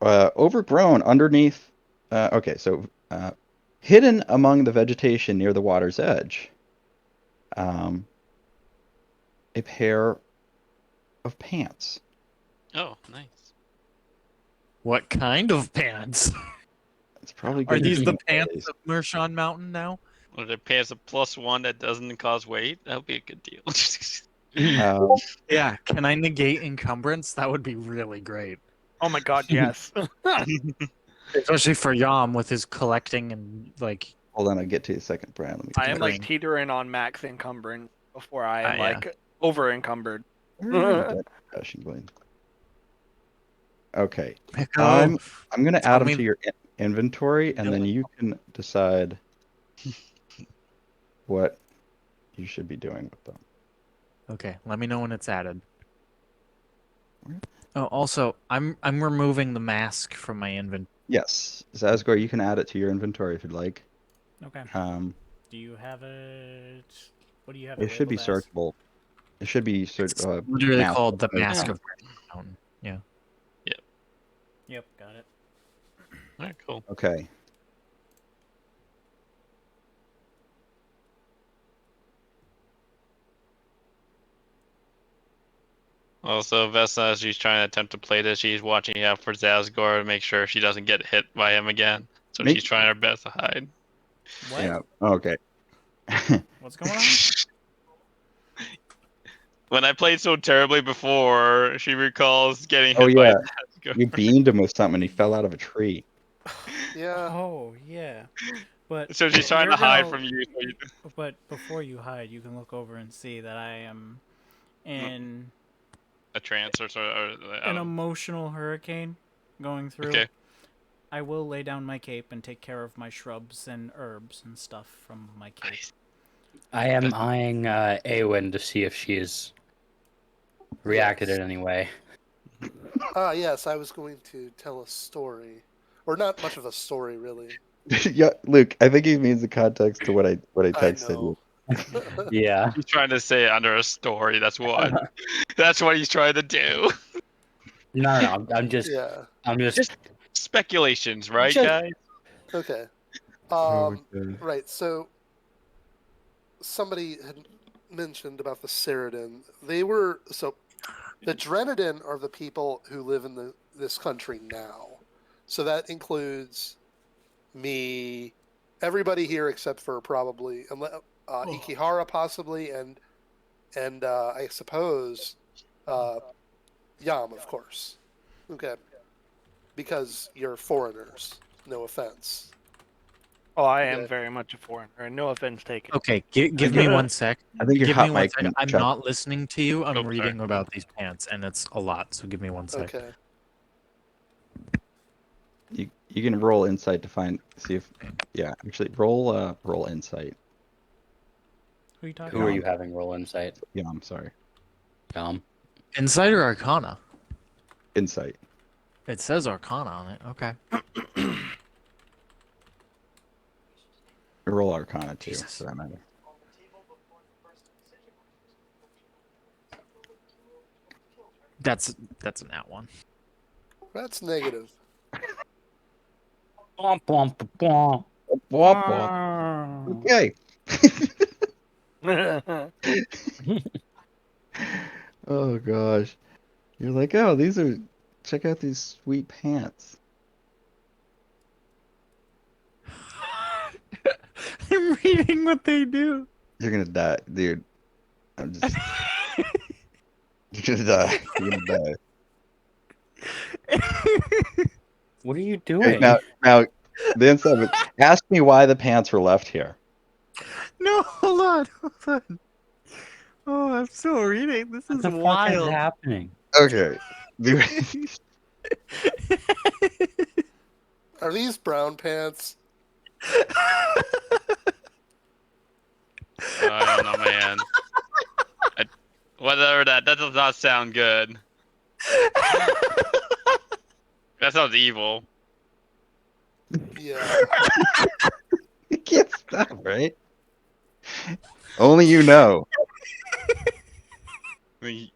overgrown underneath. Okay, so hidden among the vegetation near the water's edge, a pair of pants. Oh, nice. What kind of pants? It's probably Are good these the these pants days. of Mershon Mountain now? Or they pay us a +1 that doesn't cause weight. That would be a good deal. Um, Yeah. Can I negate encumbrance? That would be really great. Oh my god, yes. Especially for Yam with his collecting and like. hold on, I'll get to you a second, Brian. Let me I am like Green. teetering on max encumbrance before I am Yeah. like over encumbered. Fashion Blade. Okay, Mikko, I'm gonna Tell add them me- to your inventory, and then you can decide what you should be doing with them. Okay, let me know when it's added. Oh, also, I'm removing the mask from my inventory. Yes, Zazgor, you can add it to your inventory if you'd like. Okay. Do you have it? What do you have? it should be labeled as? searchable. It should be It's literally mask. called the Mask Yeah. of Mershon Mountain. Yeah. Yep, got it. Alright, cool. Okay. Also, Vesta, as she's trying to attempt to play this, she's watching out for Zazgor to make sure she doesn't get hit by him again. So Make- she's trying her best to hide. What? Yeah. Okay. What's going on? When I played so terribly before, she recalls getting hit Oh, by yeah. Zazgor. You beamed him with something and he fell out of a tree. Yeah. Oh yeah, but So she's trying you're to hide gonna- from you. So you... But before you hide, you can look over and see that I am in A trance or sort of. an emotional hurricane going through. Okay. I will lay down my cape and take care of my shrubs and herbs and stuff from my cape. Nice. I am eyeing Awen to see if she has reacted in any way. Yes, I was going to tell a story. Or not much of a story, really. Yeah, Luke, I think he means the context to what I texted know. you. Yeah. He's trying to say under a story. That's what. That's what he's trying to do. No, I'm just, Yeah. I'm just, Speculations, right, Just- guys? Okay. Okay. Right, so somebody had mentioned about the Ceridan. They were so the Drenadin are the people who live in this country now. So that includes me, everybody here except for probably Ikihara possibly, and I suppose Yam, of course. Okay, because you're foreigners. No offense. Oh, I am Okay. very much a foreigner, and no offense taken. Okay, give me 1 sec. I think your Give hot me 1 mic. second. I'm Chuck. not listening to you. I'm Oh, sorry. reading about these pants, and it's a lot. So give me 1 sec. Okay. You can roll insight to see if actually roll insight. Who are you talking Who are about? you having roll insight? Yeah, I'm sorry. Insight or Arcana? Insight. It says Arcana on it. Okay. Roll Arcana too, Jesus. for that matter. That's an at one. That's negative. Bwomp, bwomp, bwomp. Wop, wop. Okay. Oh gosh. You're like, oh, check out these sweet pants. I'm reading what they do. You're gonna die, dude. I'm just. You're gonna die. You're gonna die. What are you Okay, doing? now, then seven. Ask me why the pants were left here. No, hold on. Oh, I'm still reading. This What is the fuck is wild. happening? Okay. Are these brown pants? I don't know, man. Whatever that does not sound good. That sounds evil. Yeah. You can't stop, right? Only you know. I mean,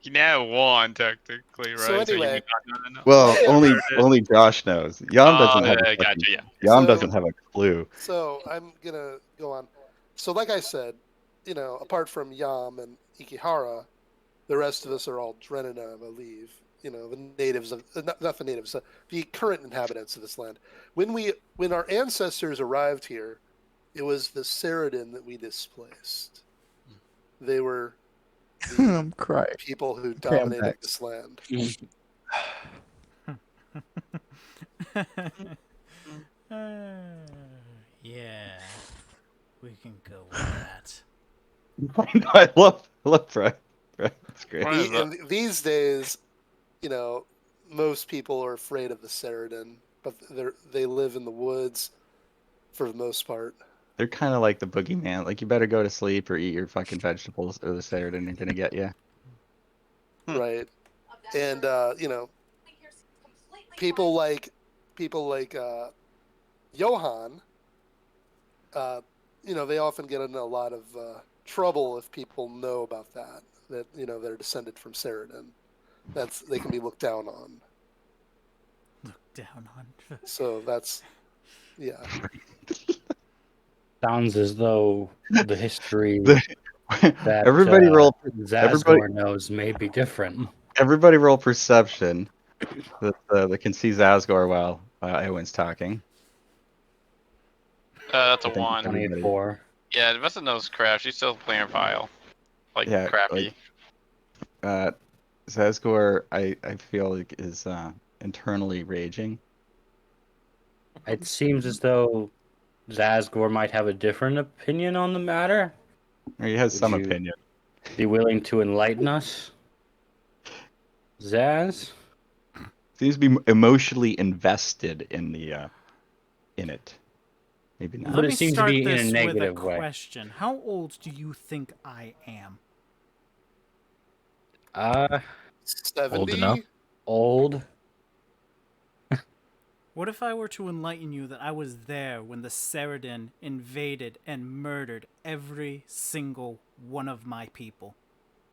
you now have one technically, right? So you anyway- may not know. Well, Yeah. only Josh knows. Yam doesn't have a gotcha. Yeah. Yam So- doesn't have a clue. So I'm gonna go on. So like I said, apart from Yam and Ikihara, the rest of us are all Drenana, I believe. The natives of not the natives, the current inhabitants of this land. When our ancestors arrived here, it was the Ceridon that we displaced. They were the I'm crying. people who Okay, I'm dominated back. this land. Yeah, we can go with that. I love Fred. That's great. What is that? And these days, most people are afraid of the Ceridon, but they live in the woods for the most part. They're kind of like the boogeyman. Like, you better go to sleep or eat your fucking vegetables, or the Saradin are gonna get you. Right. And people like Johan, they often get in a lot of trouble if people know about that they're descended from Ceridon. They can be looked down on. Look down on. So that's Sounds as though the history that Everybody roll. Zazgor knows may be different. Everybody roll perception. That can see Zazgor while Eowyn's talking. That's a I think 1. everybody- 24. Yeah, Vesta knows crap. She's still playing Vile. Yeah, crappy. Zazgor, I feel like is internally raging. It seems as though Zazgor might have a different opinion on the matter. Or he has Would some you- opinion. Be willing to enlighten us? Zaz? Seems to be emotionally invested in it. Maybe not. But Let it me seems to start be in a this with negative a way. question. How old do you think I am? 70. enough. Old. What if I were to enlighten you that I was there when the Ceridon invaded and murdered every single one of my people?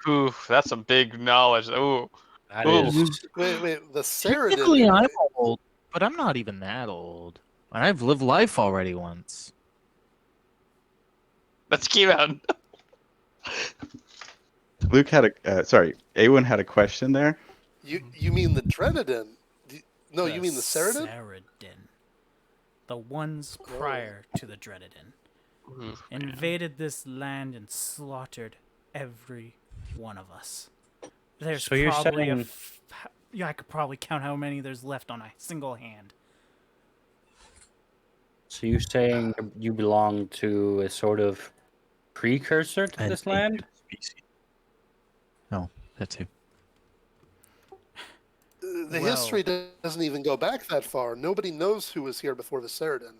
Oof, that's some big knowledge. Ooh. That Ooh. is. Wait, the Technically, Ceridon. I'm old, but I'm not even that old. I've lived life already once. Let's keep out. Luke had Eowyn had a question there. You mean the Drenadin? No, you mean the Ceridon? Ceridon. The ones prior to the Drenadin. Oof, Invaded this land and slaughtered every one of us. There's So you're probably saying- I could probably count how many there's left on a single hand. So you're saying you belong to a sort of precursor to this land? No, that too. The history doesn't even go back that far. Nobody knows who was here before the Ceradan.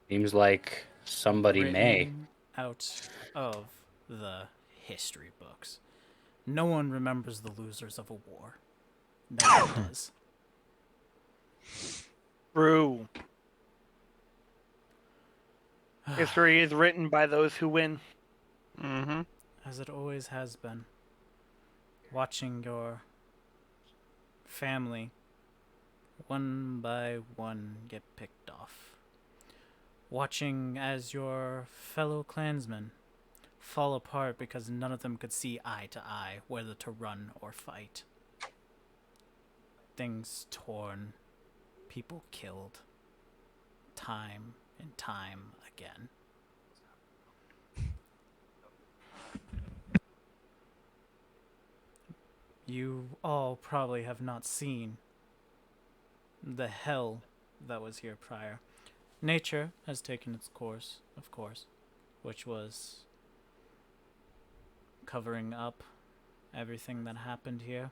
Seems like somebody may. Written out of the history books. No one remembers the losers of a war. No one does. True. History is written by those who win. Mm-hmm. As it always has been. Watching your family one by one get picked off. Watching as your fellow clansmen fall apart because none of them could see eye to eye whether to run or fight. Things torn, people killed, time and time again. You all probably have not seen the hell that was here prior. Nature has taken its course, of course, which was covering up everything that happened here.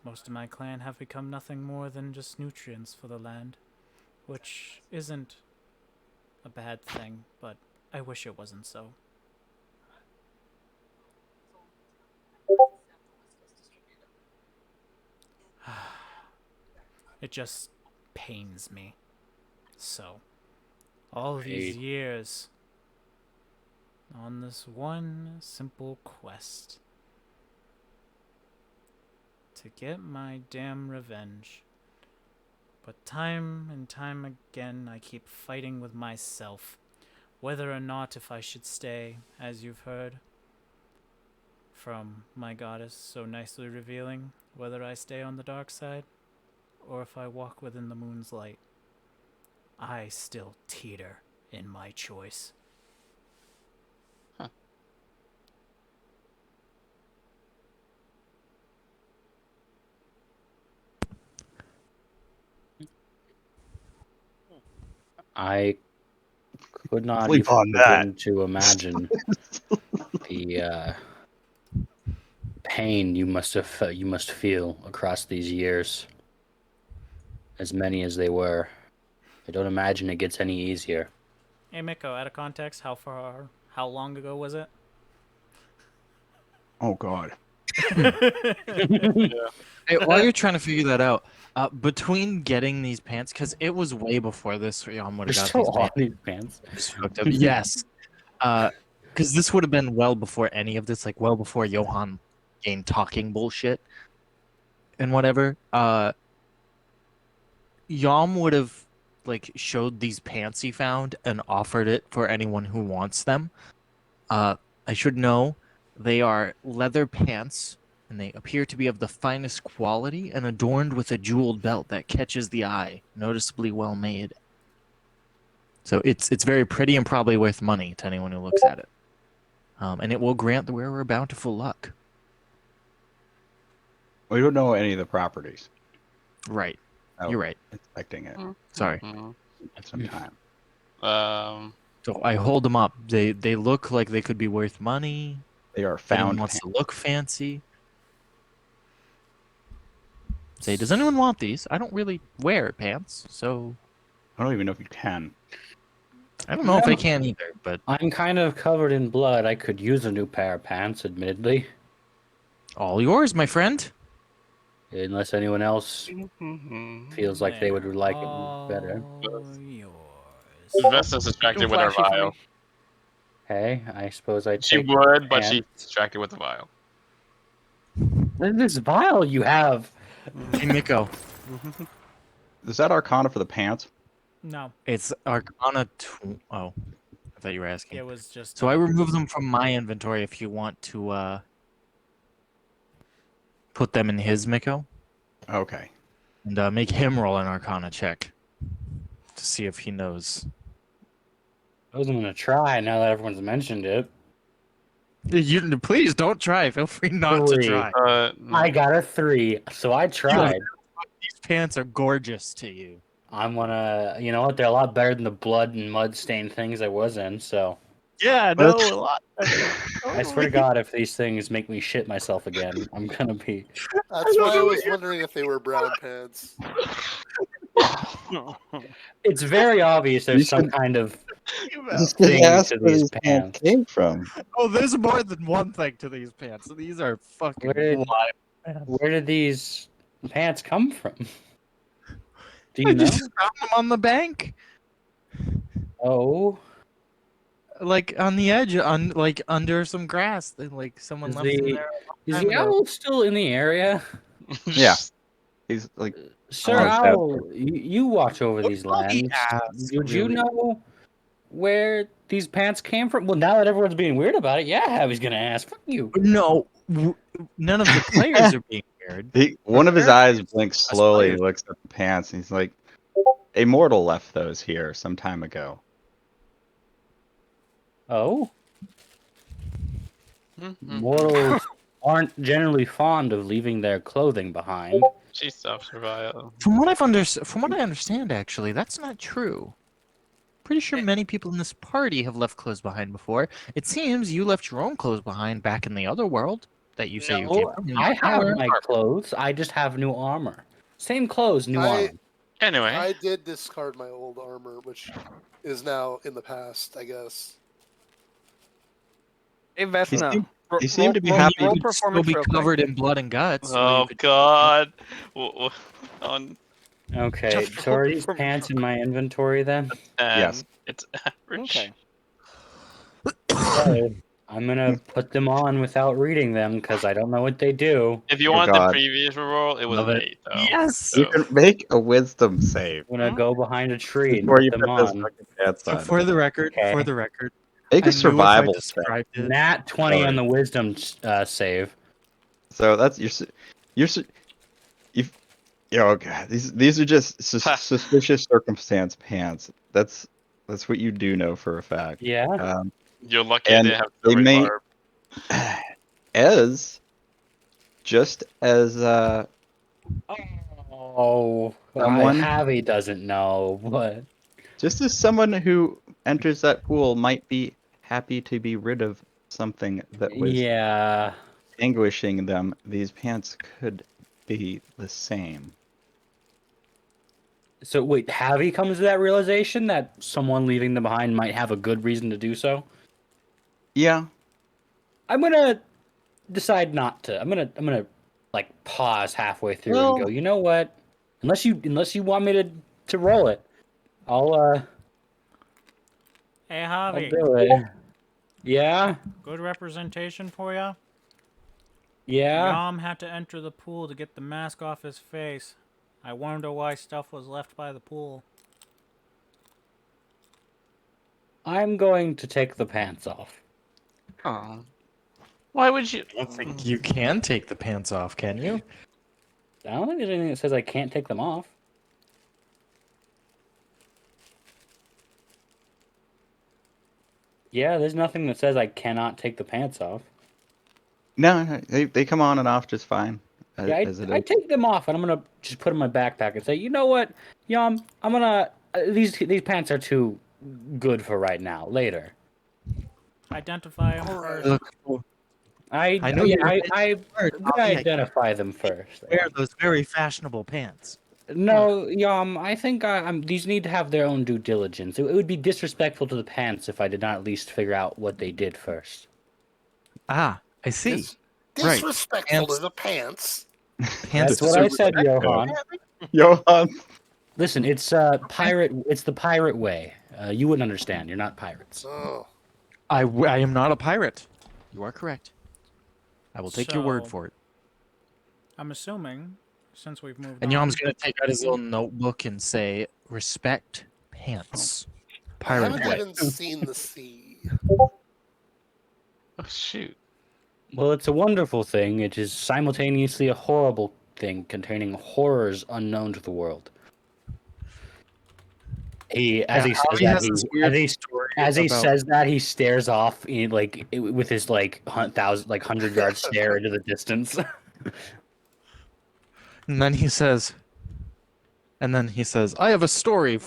Most of my clan have become nothing more than just nutrients for the land, which isn't a bad thing, but I wish it wasn't so. It just pains me. So, all these years on this one simple quest to get my damn revenge. But time and time again I keep fighting with myself, whether or not if I should stay, as you've heard from my goddess so nicely revealing, whether I stay on the dark side or if I walk within the moon's light. I still teeter in my choice. I could not Sleep even on begin to imagine the pain you must feel across these years, as many as they were. I don't imagine it gets any easier. Hey Mikko, out of context, how long ago was it? Oh God. Hey, while you're trying to figure that out, between getting these pants, because it was way before this, Yam would There's have got still these all pants. these pants. Just hooked up. Yes. Because this would have been well before any of this, like well before Johan gained talking bullshit and whatever. Yam would have like showed these pants he found and offered it for anyone who wants them. I should know they are leather pants, and they appear to be of the finest quality and adorned with a jeweled belt that catches the eye, noticeably well made. So it's very pretty and probably worth money to anyone who looks at it. And it will grant the wearer bountiful luck. We don't know any of the properties. Right. Oh, You're right. Inspecting it Sorry. at some time. So I hold them up. They look like they could be worth money. They are If anyone found. wants to look fancy. Say, does anyone want these? I don't really wear pants, so I don't even know if you can. I don't know if I can either, but I'm kind of covered in blood. I could use a new pair of pants, admittedly. all yours, my friend. Unless anyone else feels like they would like it better. All yours. Vesta's distracted with her Flashy for vial. me. Hey, I suppose I She take would, but pants. she's distracted with the vial. This vial you have. Hey, Mikko. Is that Arcana for the pants? No, It's Arcana. Oh, I thought you were asking. it was just. So I remove them from my inventory if you want to put them in his, Mikko, Okay. and make him roll an Arcana check to see if he knows. I wasn't gonna try now that everyone's mentioned it. You please don't try. Feel free not to Three. try. I got a 3, so I tried. These pants are gorgeous to you. I'm gonna, you know what? They're a lot better than the blood and mud stained things I was in. So Yeah, no, no, a lot. I swear to God, if these things make me shit myself again, I'm gonna be. That's why I was wondering if they were brown pants. It's very obvious there's You some should- kind of Just thing ask to where these these pants pants. came from. Oh, there's more than one thing to these pants. These are fucking Where- wild pants. Where did these pants come from? Do I you know? just found them on the bank, Oh, like on the edge, on like under some grass. They, like someone is left them the there. is time the ago. owl still in the area? Yeah. He's like, Sir Oh, that- Owl, you watch over What these about the lands. ass, Would you really? know where these pants came from? Well, now that everyone's being weird about it, yeah, I was gonna ask. Fuck you. No, none of the players are being weird. one of his Sure. eyes blinks slowly. He players. looks at the pants. And he's like, "A mortal left those here some time ago." Oh, Mhm. mortals aren't generally fond of leaving their clothing behind. She's self-survival. From what I understand, actually, that's not true. Pretty sure many people in this party have left clothes behind before. It seems you left your own clothes behind back in the other world that you say you came No, from. I have Our- my clothes. I just have new armor. Same clothes, new I- armor. Anyway, I did discard my old armor, which is now in the past, I guess. Hey, Vesna. he seemed to be roll, happy. Roll You'd still performance be real quick. covered in blood and guts. or you oh could- god. On Okay, Just so are roll these from- pants in my inventory then? 10, Yes. it's average. Okay. Okay, I'm gonna put them on without reading them because I don't know what they do. If you Oh, want God. the previous roll, it was Love an it. 8 though. Yes. You So- can make a wisdom save I'm gonna go behind a tree and before put you them put this on. fucking pants So on. for the record, Okay. Make I a knew survival if I check. described it. Nat 20 Sorry. on the wisdom save. So that's oh god, these are just suspicious circumstance pants. That's what you do know for a fact. Yeah. You're lucky And I didn't have they silver may- barb. As just as Oh, Someone- Javi doesn't know, but someone who enters that pool might be happy to be rid of something that was yeah. anguishing them, these pants could be the same. So wait, Javi comes to that realization that someone leaving them behind might have a good reason to do so? Yeah. I'm gonna decide not to. I'm gonna like pause halfway through and go. Well- You know what? Unless you want me to roll it, I'll Hey, I'll Javi. do it. Yeah, Good representation for ya. yeah. Yom had to enter the pool to get the mask off his face. I wonder why stuff was left by the pool. I'm going to take the pants off. Oh. Why would you? I don't think you can take the pants off, can you? I don't think there's anything that says I can't take them off. Yeah, there's nothing that says I cannot take the pants off. No, they come on and off just fine. Yeah, as it I is. take them off and I'm gonna just put them in my backpack and say, you know what, Yum, I'm gonna these pants are too good for right now. Later. Identify him Alright. first. I know yeah, you're I'm gonna identify them first. Wear those very fashionable pants. No, Yum, I think these need to have their own due diligence. It would be disrespectful to the pants if I did not at least figure out what they did first. Ah, I see. Dis- Right. Disrespectful Pants- to the pants. Pants That's what I super- said, Johan. Johan. Listen, it's pirate. It's the pirate way. You wouldn't understand. You're not pirates. Oh. I am not a pirate. You are correct. I will take your word So- for it. I'm assuming, since we've moved And on. Yom's gonna take out his little notebook and say, "Respect pants." I Pirate haven't way. even seen the sea. Oh shoot. Well, it's a wonderful thing. It is simultaneously a horrible thing containing horrors unknown to the world. As he says that, he says that, he stares off with his 100-yard stare into the distance. And then he says, "I have a story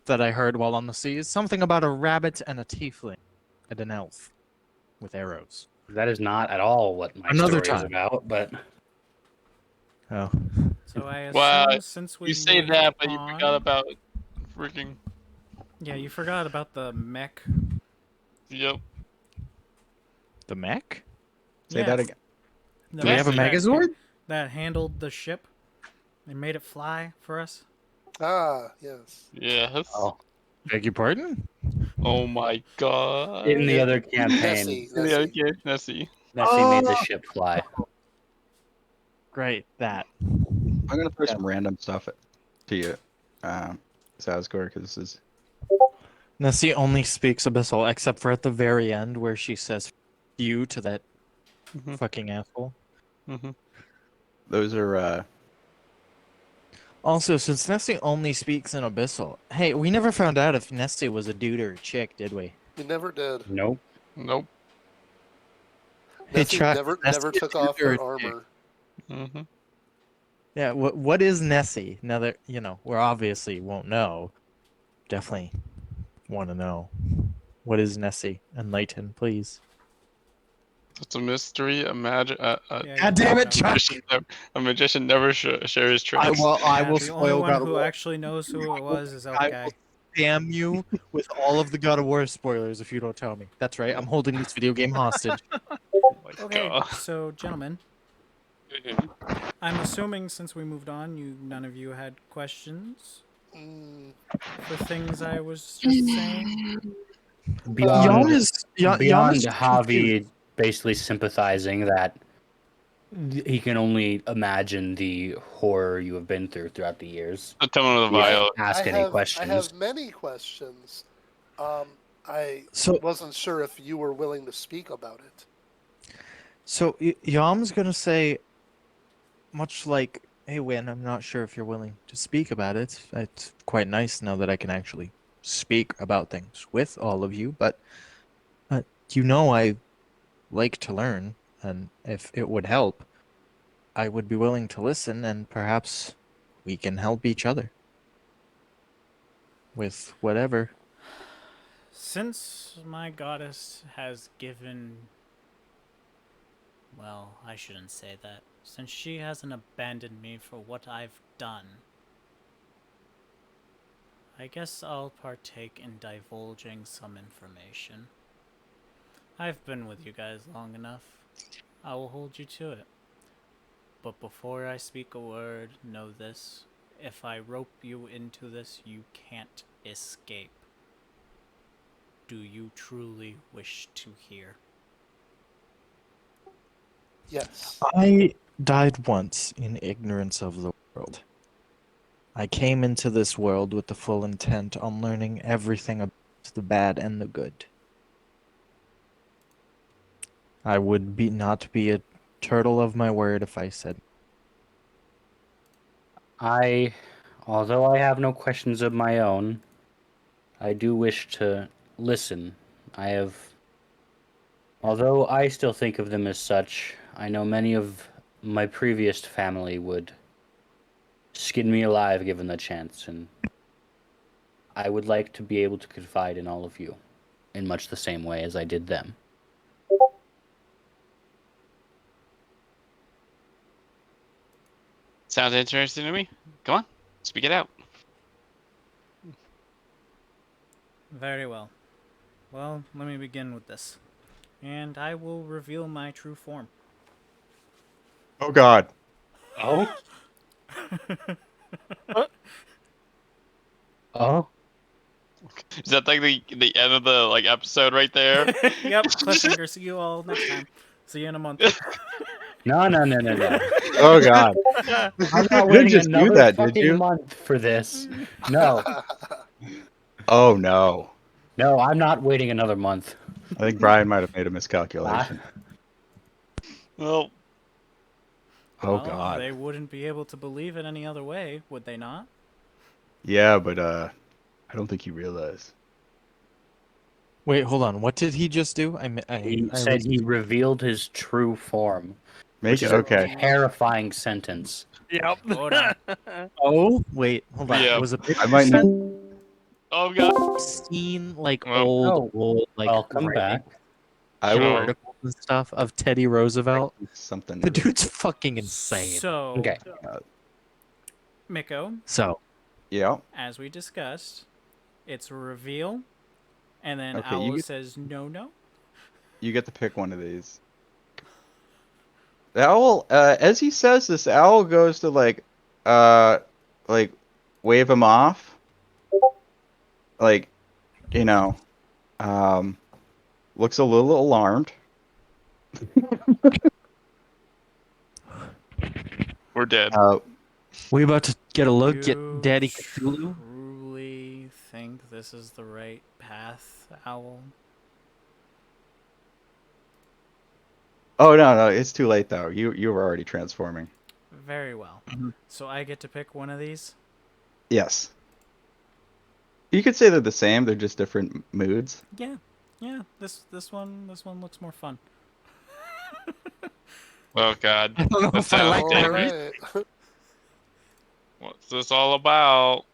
that I heard while on the seas. Something about a rabbit and a tiefling. and an elf with arrows. That is not at all what my Another story is time. about, but Oh, So I assume Well, since we You say moved that, but you on- forgot about freaking. Yeah, you forgot about the mech. Yep. the mech? Say Yeah, that again. the Do we have a mech that- Megazord? that handled the ship? They made it fly for us. Ah, yes. Yes. oh, Beg your pardon? Oh my god. in the other Nessie. campaign, Yeah, Nessie. okay, Nessie. Nessie made the Oh! ship fly. Great, that. I'm gonna throw Yeah. some random stuff to you, Zazgor, because this is Nessie only speaks Abyssal, except for at the very end where she says you to that Mhm. fucking asshole. those are Also, since Nessie only speaks in Abyssal, hey, we never found out if Nessie was a dude or a chick, did we? You never did. Nope. Nope. Hey, Nessie Chuck, never Nessie never a took dude off or her a chick? armor. Mm-hmm. Yeah, what is Nessie? Now that, we obviously won't know. Definitely want to know. What is Nessie? Enlighten, please. It's a mystery. A magic. Yeah, God damn it, you know. Chuck! A magician never shares tricks. I will Yeah, the spoil only one God of who War. actually knows who it was is I Elfguy. will spam you with all of the God of War spoilers if you don't tell me. That's right. I'm holding this video game hostage. Oh my Okay, god. so gentlemen, I'm assuming since we moved on, none of you had questions Mm, for things I was just saying. Beyond, Yam beyond is Javi basically sympathizing that he can only imagine the horror you have been through throughout the years. The tone of the Yeah. vial. Ask any questions. I have many questions. I So wasn't sure if you were willing to speak about it. So Yam's gonna say, much like, "Hey, Win, I'm not sure if you're willing to speak about it. It's quite nice now that I can actually speak about things with all of you, but I like to learn, and if it would help, I would be willing to listen, and perhaps we can help each other with whatever." Since my goddess has given... Well, I shouldn't say that. Since she hasn't abandoned me for what I've done, I guess I'll partake in divulging some information. I've been with you guys long enough. I will hold you to it. But before I speak a word, know this. If I rope you into this, you can't escape. Do you truly wish to hear? Yes. I died once in ignorance of the world. I came into this world with the full intent on learning everything about the bad and the good. I would not be a turtle of my word if I said. Although I have no questions of my own, I do wish to listen. Although I still think of them as such, I know many of my previous family would skin me alive given the chance, and I would like to be able to confide in all of you in much the same way as I did them. Sounds interesting to me. Come on, speak it out. Very well. Well, let me begin with this. And I will reveal my true form. oh god. Oh? Oh? Is that like the end of the episode right there? Yep, cliffhanger. See you all next time. See you in a month. No. Oh god. I'm not You waiting didn't just do another that, did fucking you? month for this. No. Oh no. No, I'm not waiting another month. I think Brian might have made a miscalculation. Well, Oh Well, god. they wouldn't be able to believe it any other way, would they not? Yeah, but I don't think you realize. Wait, hold on. What did he just do? He said he revealed his true form, Make which it is okay. a terrifying sentence. Yep. Hold on. Oh, wait, hold on. Yeah. Was a big I might need. Oh god. I've seen like Well, old like Welcome writing back. I will articles and stuff of Teddy Roosevelt. something. The really- dude's fucking insane. So, Okay. Mikko, So Yeah. as we discussed, it's a reveal, and then Okay, Owl says no. You get to pick one of these. The owl, as he says this, owl goes to like wave him off, like, you know, looks a little alarmed. we're dead. we about to get a look You at Daddy Cthulhu. truly think this is the right path, Owl? Oh no, it's too late though. You were already transforming. Very well. So I get to pick one of these? Yes. You could say they're the same. They're just different moods. Yeah. This one looks more fun. Oh god. I don't know That if I like sounds All that. right. What's this all about?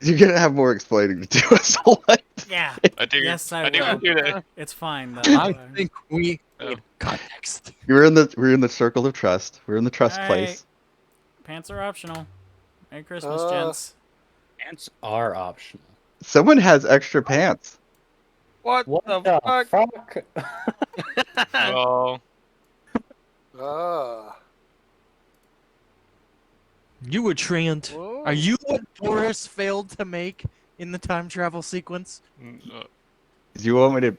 You're gonna have more explaining to do as well. Yeah. I think Yes, I think will. we do that. It's fine though. I think we Oh. need context. We're in the circle of trust. We're in the trust All place. Pants are optional. Merry Christmas, Uh, gents. Pants are optional. Someone has extra pants. What, What the fuck? Oh, Ah. You were trained. Whoa. Are you what Boris failed to make in the time travel sequence? uh, Do you want me to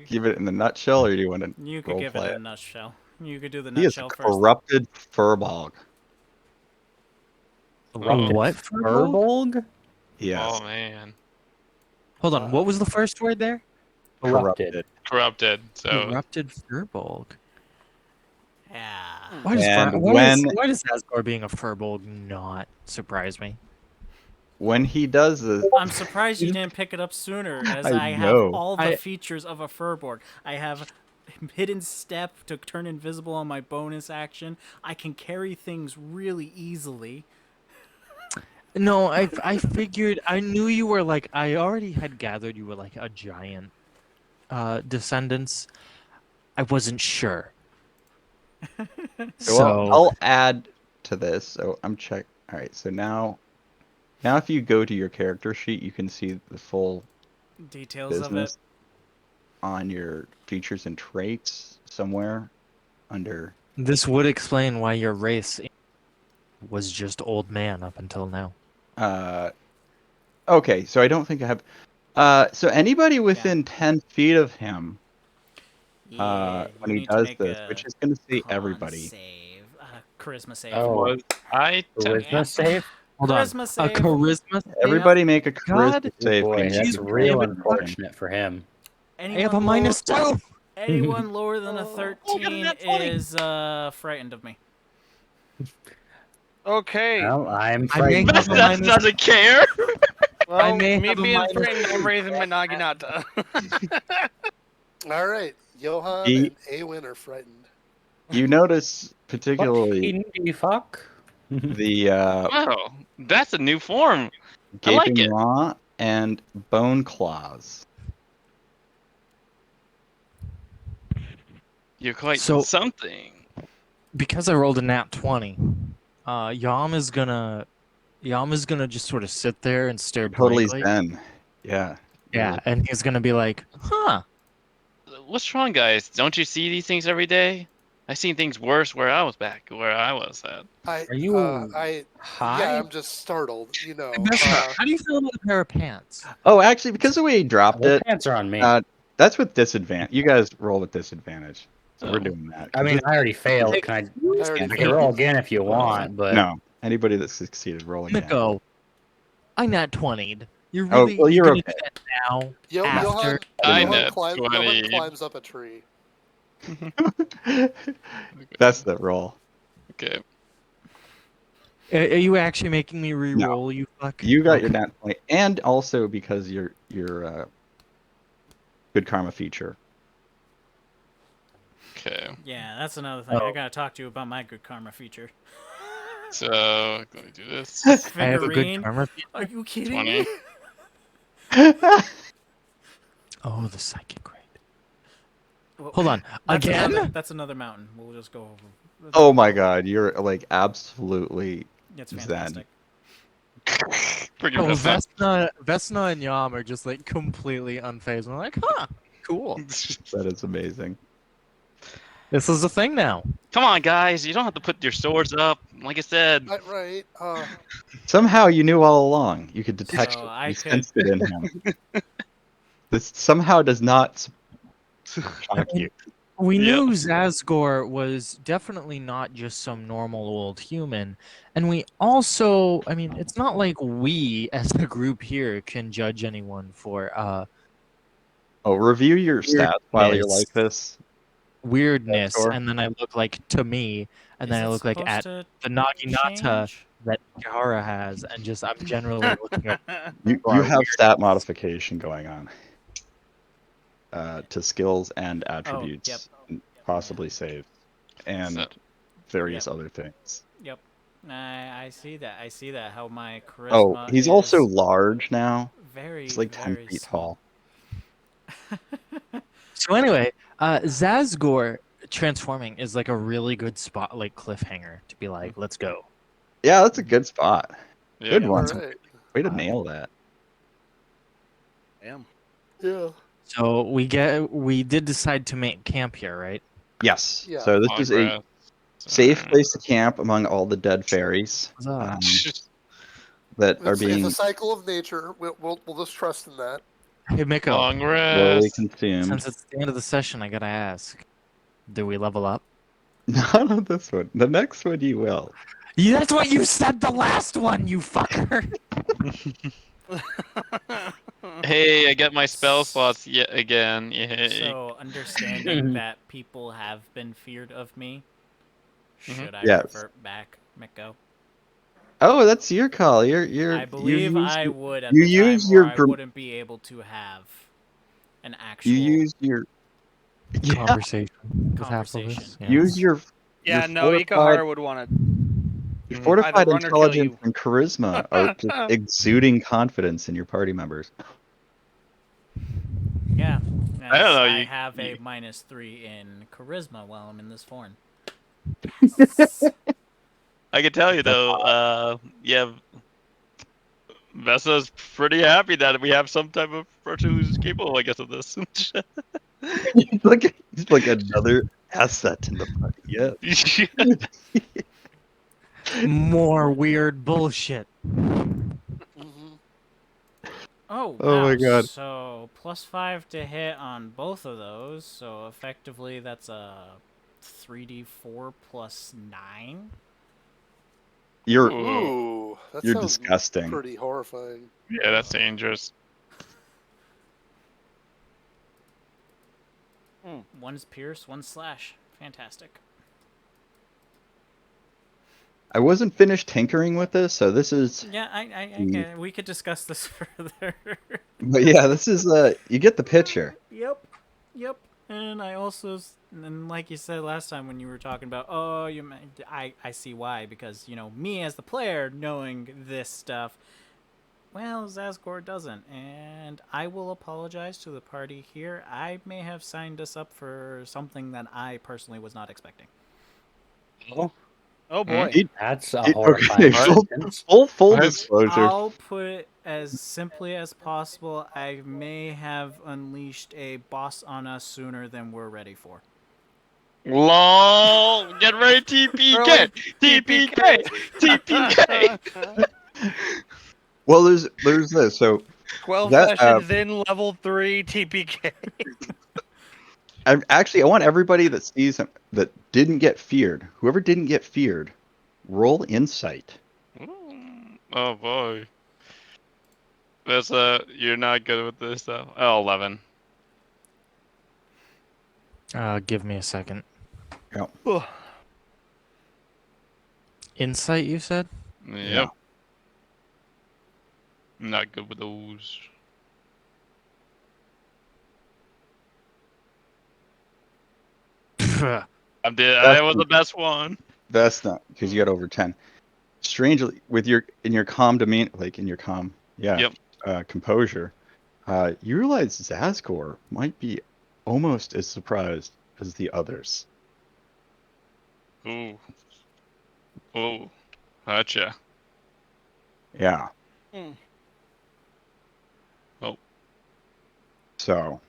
give it in the nutshell, or do you want to You could role give play it a it? nutshell. You could do the He is a nutshell first. corrupted furbog. Oh. What? Furbolg? Yes, oh man, Hold on. What was the first word there? Corrupted. corrupted. So Corrupted Furbolg. Yeah. Why does, And why does Zazgor being a Furbolg not surprise me? when he does this, I'm surprised you didn't pick it up sooner, as I I have know. all the features of a furborg. I have hidden step to turn invisible on my bonus action. I can carry things really easily. No, I figured I knew you were like I already had gathered you were like a giant descendants. I wasn't sure. so I'll add to this. So I'm check. All right. So now if you go to your character sheet, you can see the full Details of it. business on your features and traits somewhere under. This would explain why your race was just old man up until now. Okay, so I don't think I have. So anybody within 10 feet of him, Yeah, when you he need to does make this, a which is going to see con everybody. Save. Charisma save. Oh, was I? charisma save? Hold on. Charisma A save. charisma save? Everybody make a God. charisma save. Boy, when that's he's real within- unfortunate for him. I have a -2. Anyone lower than a Oh, 13 nat 20. is frightened of me. Okay. Well, I'm I may frightened. have a That minus- doesn't care. Well, may me have a being minus- frightened, I'm raising my naginata. All right. Johan He- and Awen are frightened. You notice particularly Indie fuck? the Wow, that's a new form. I like gaping it. maw and bone claws. You're quite So- something. Because I rolled a nat 20, Yam is gonna just sort of sit there and stare Totally blankly. zen. Yeah. Yeah, and he's gonna be like, huh. What's wrong, guys? Don't you see these things every day? I seen things worse where I was at. Are you Yeah, high? I'm just startled. You know. How do you feel about a pair of pants? Oh, actually, because the way he dropped The it, pants are on me. that's with disadvantage. You guys roll with disadvantage. So we're Oh. doing that. I mean, I already failed. Hey, Can I already can roll again if you want, but no. Anybody that succeeded, roll again. Mikko, I nat 20'd. You're Oh, really well, you're gonna okay. do that now? Johan, After- I Johan, know, Johan 20. climbs up a tree. That's the roll. Okay. Are you actually making me re-roll, you fuck? You got Okay. your nat 20, and also because your good karma feature. Okay. Yeah, that's another thing. I gotta talk to you about my good karma feature. So let me do this. I have a good Figurine. karma. Are you kidding 20. me? Oh, the psychic rate. Well, Hold on. That's Again? that's another mountain. We'll just go over. Oh my god, you're like absolutely It's zen. fantastic. Freaking Oh, messed Vesna and Yam are just like completely unfazed. I'm like, huh, cool. up. That is amazing. This is a thing now. Come on, guys. You don't have to put your swords up. Like I said. Right. Somehow you knew all along. You could detect So it. I You could- sensed it in him. This somehow does not shock you. We Yep. knew Zazgor was definitely not just some normal old human. And we also, I mean, it's not like we as a group here can judge anyone for Oh, review your stats while you're Weirdness. like this. weirdness, Zazgor? and then I look like to me, and Is then I it look like supposed at to the Naginata change? that Kihara has, and just I'm generally looking up. You Or have weird. stat modification going on to skills and Oh, attributes, yep. possibly saves, and So- various Yep. other things. Yep. I see that. I see that. How my charisma Oh, he's is also large now. very, He's like 10 very feet small. tall. So anyway, Zazgor transforming is like a really good spot, like cliffhanger to be like, let's go. Yeah, that's a good spot. Yeah. Good Yeah. one. All right. Way to nail that. Damn. Yeah. So we did decide to make camp here, right? Yes. Yeah. So this is a Progress. safe place to camp among all the dead fairies Huzzah. that are It's a being cycle of nature. We'll just trust in that. Hey Mikko, Long slowly rest. consumed. since it's the end of the session, I gotta ask, do we level up? Not on this one. The next one you will. Yeah, that's what you said the last one, you fucker. Hey, I get my spell slots yet again. Yay. So understanding that people have been feared of me, should I Yes. revert back, Mikko? Oh, that's your call. You're. I believe I would at you the time, use or your I gr- wouldn't be able to have an actual You use your. Yeah, Conversation with half of us. conversation. Yeah. use your. Yeah, your no, fortified, Ikahara would want to. your fortified run or kill intelligence you. and charisma are just exuding confidence in your party members. Yeah. I don't know, I you- have a you- -3 in charisma while I'm in this form. I can tell you though, yeah, Vessa's pretty happy that we have some type of person who's capable, I guess, of this. He's like another asset in the party. Yeah. More weird bullshit. Mm-hmm. Oh, wow. Oh my God. So +5 to hit on both of those. So effectively that's a 3d4 plus 9. You're Ooh, that you're sounds disgusting. pretty horrifying. Yeah, that's dangerous. One's pierce, one's slash. Fantastic. I wasn't finished tinkering with this, so this is. Yeah, I get it. We could discuss this further. But yeah, this is you get the picture. Yep. And I also, and like you said last time when you were talking about, oh, I see why, because, you know, me as the player knowing this stuff, well, Zazgor doesn't, and I will apologize to the party here. I may have signed us up for something that I personally was not expecting. Oh boy. That's a Okay, horrifying sentence. full What? disclosure. I'll put it as simply as possible. I may have unleashed a boss on us sooner than we're ready for. LOL! Get ready, TPK! TPK! TPK! Well, there's this. So 12 That, sessions in level 3 TPK. I want everybody that sees him that didn't get feared. Whoever didn't get feared, roll insight. Oh boy. That's you're not good with this though. Oh, 11. Give me a second. Yeah. Insight, you said? Yep. Yeah. I'm not good with those. I was the best one. That's not because you got over 10. strangely, with in your calm demeanor, like in your calm, Yep. composure, you realize Zazgor might be almost as surprised as the others. Ooh. Oh. Gotcha. Yeah. Hmm. Oh. So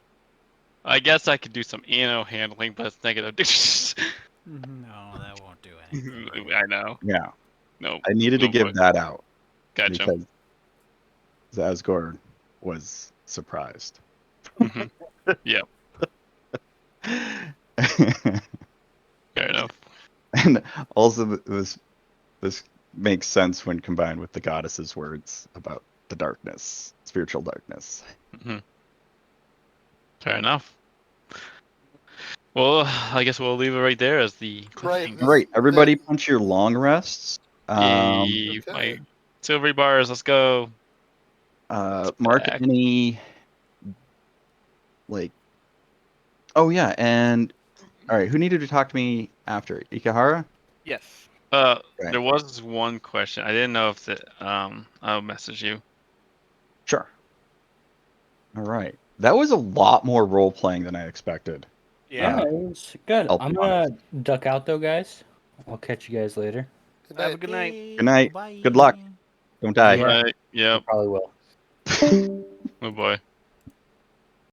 I guess I could do some handling, but it's negative. No, that won't do anything. I know. yeah, No. I needed to No give boy. that out Gotcha. because Zazgor was surprised. Hmm. Yep. Fair enough. And also, this makes sense when combined with the goddess's words about the darkness, spiritual darkness. Hmm. Fair enough. Well, I guess we'll leave it right there as the Right. cliffhanger. All right, everybody, punch your long rests. Yay, Okay. my silvery bars. Let's go. Mark Back. any like. Oh yeah, and all right, who needed to talk to me after Ikehara? Yes. Right. There was one question. I didn't know if I'll message you. Sure. All right, that was a lot more role playing than I expected. Yeah. It was good. I'll I'm be gonna duck out though, guys. I'll catch you guys later. Good Have a night. good night. Good night. Bye. Good luck. Don't die. Yeah. Right. You Yep. probably will. Oh boy.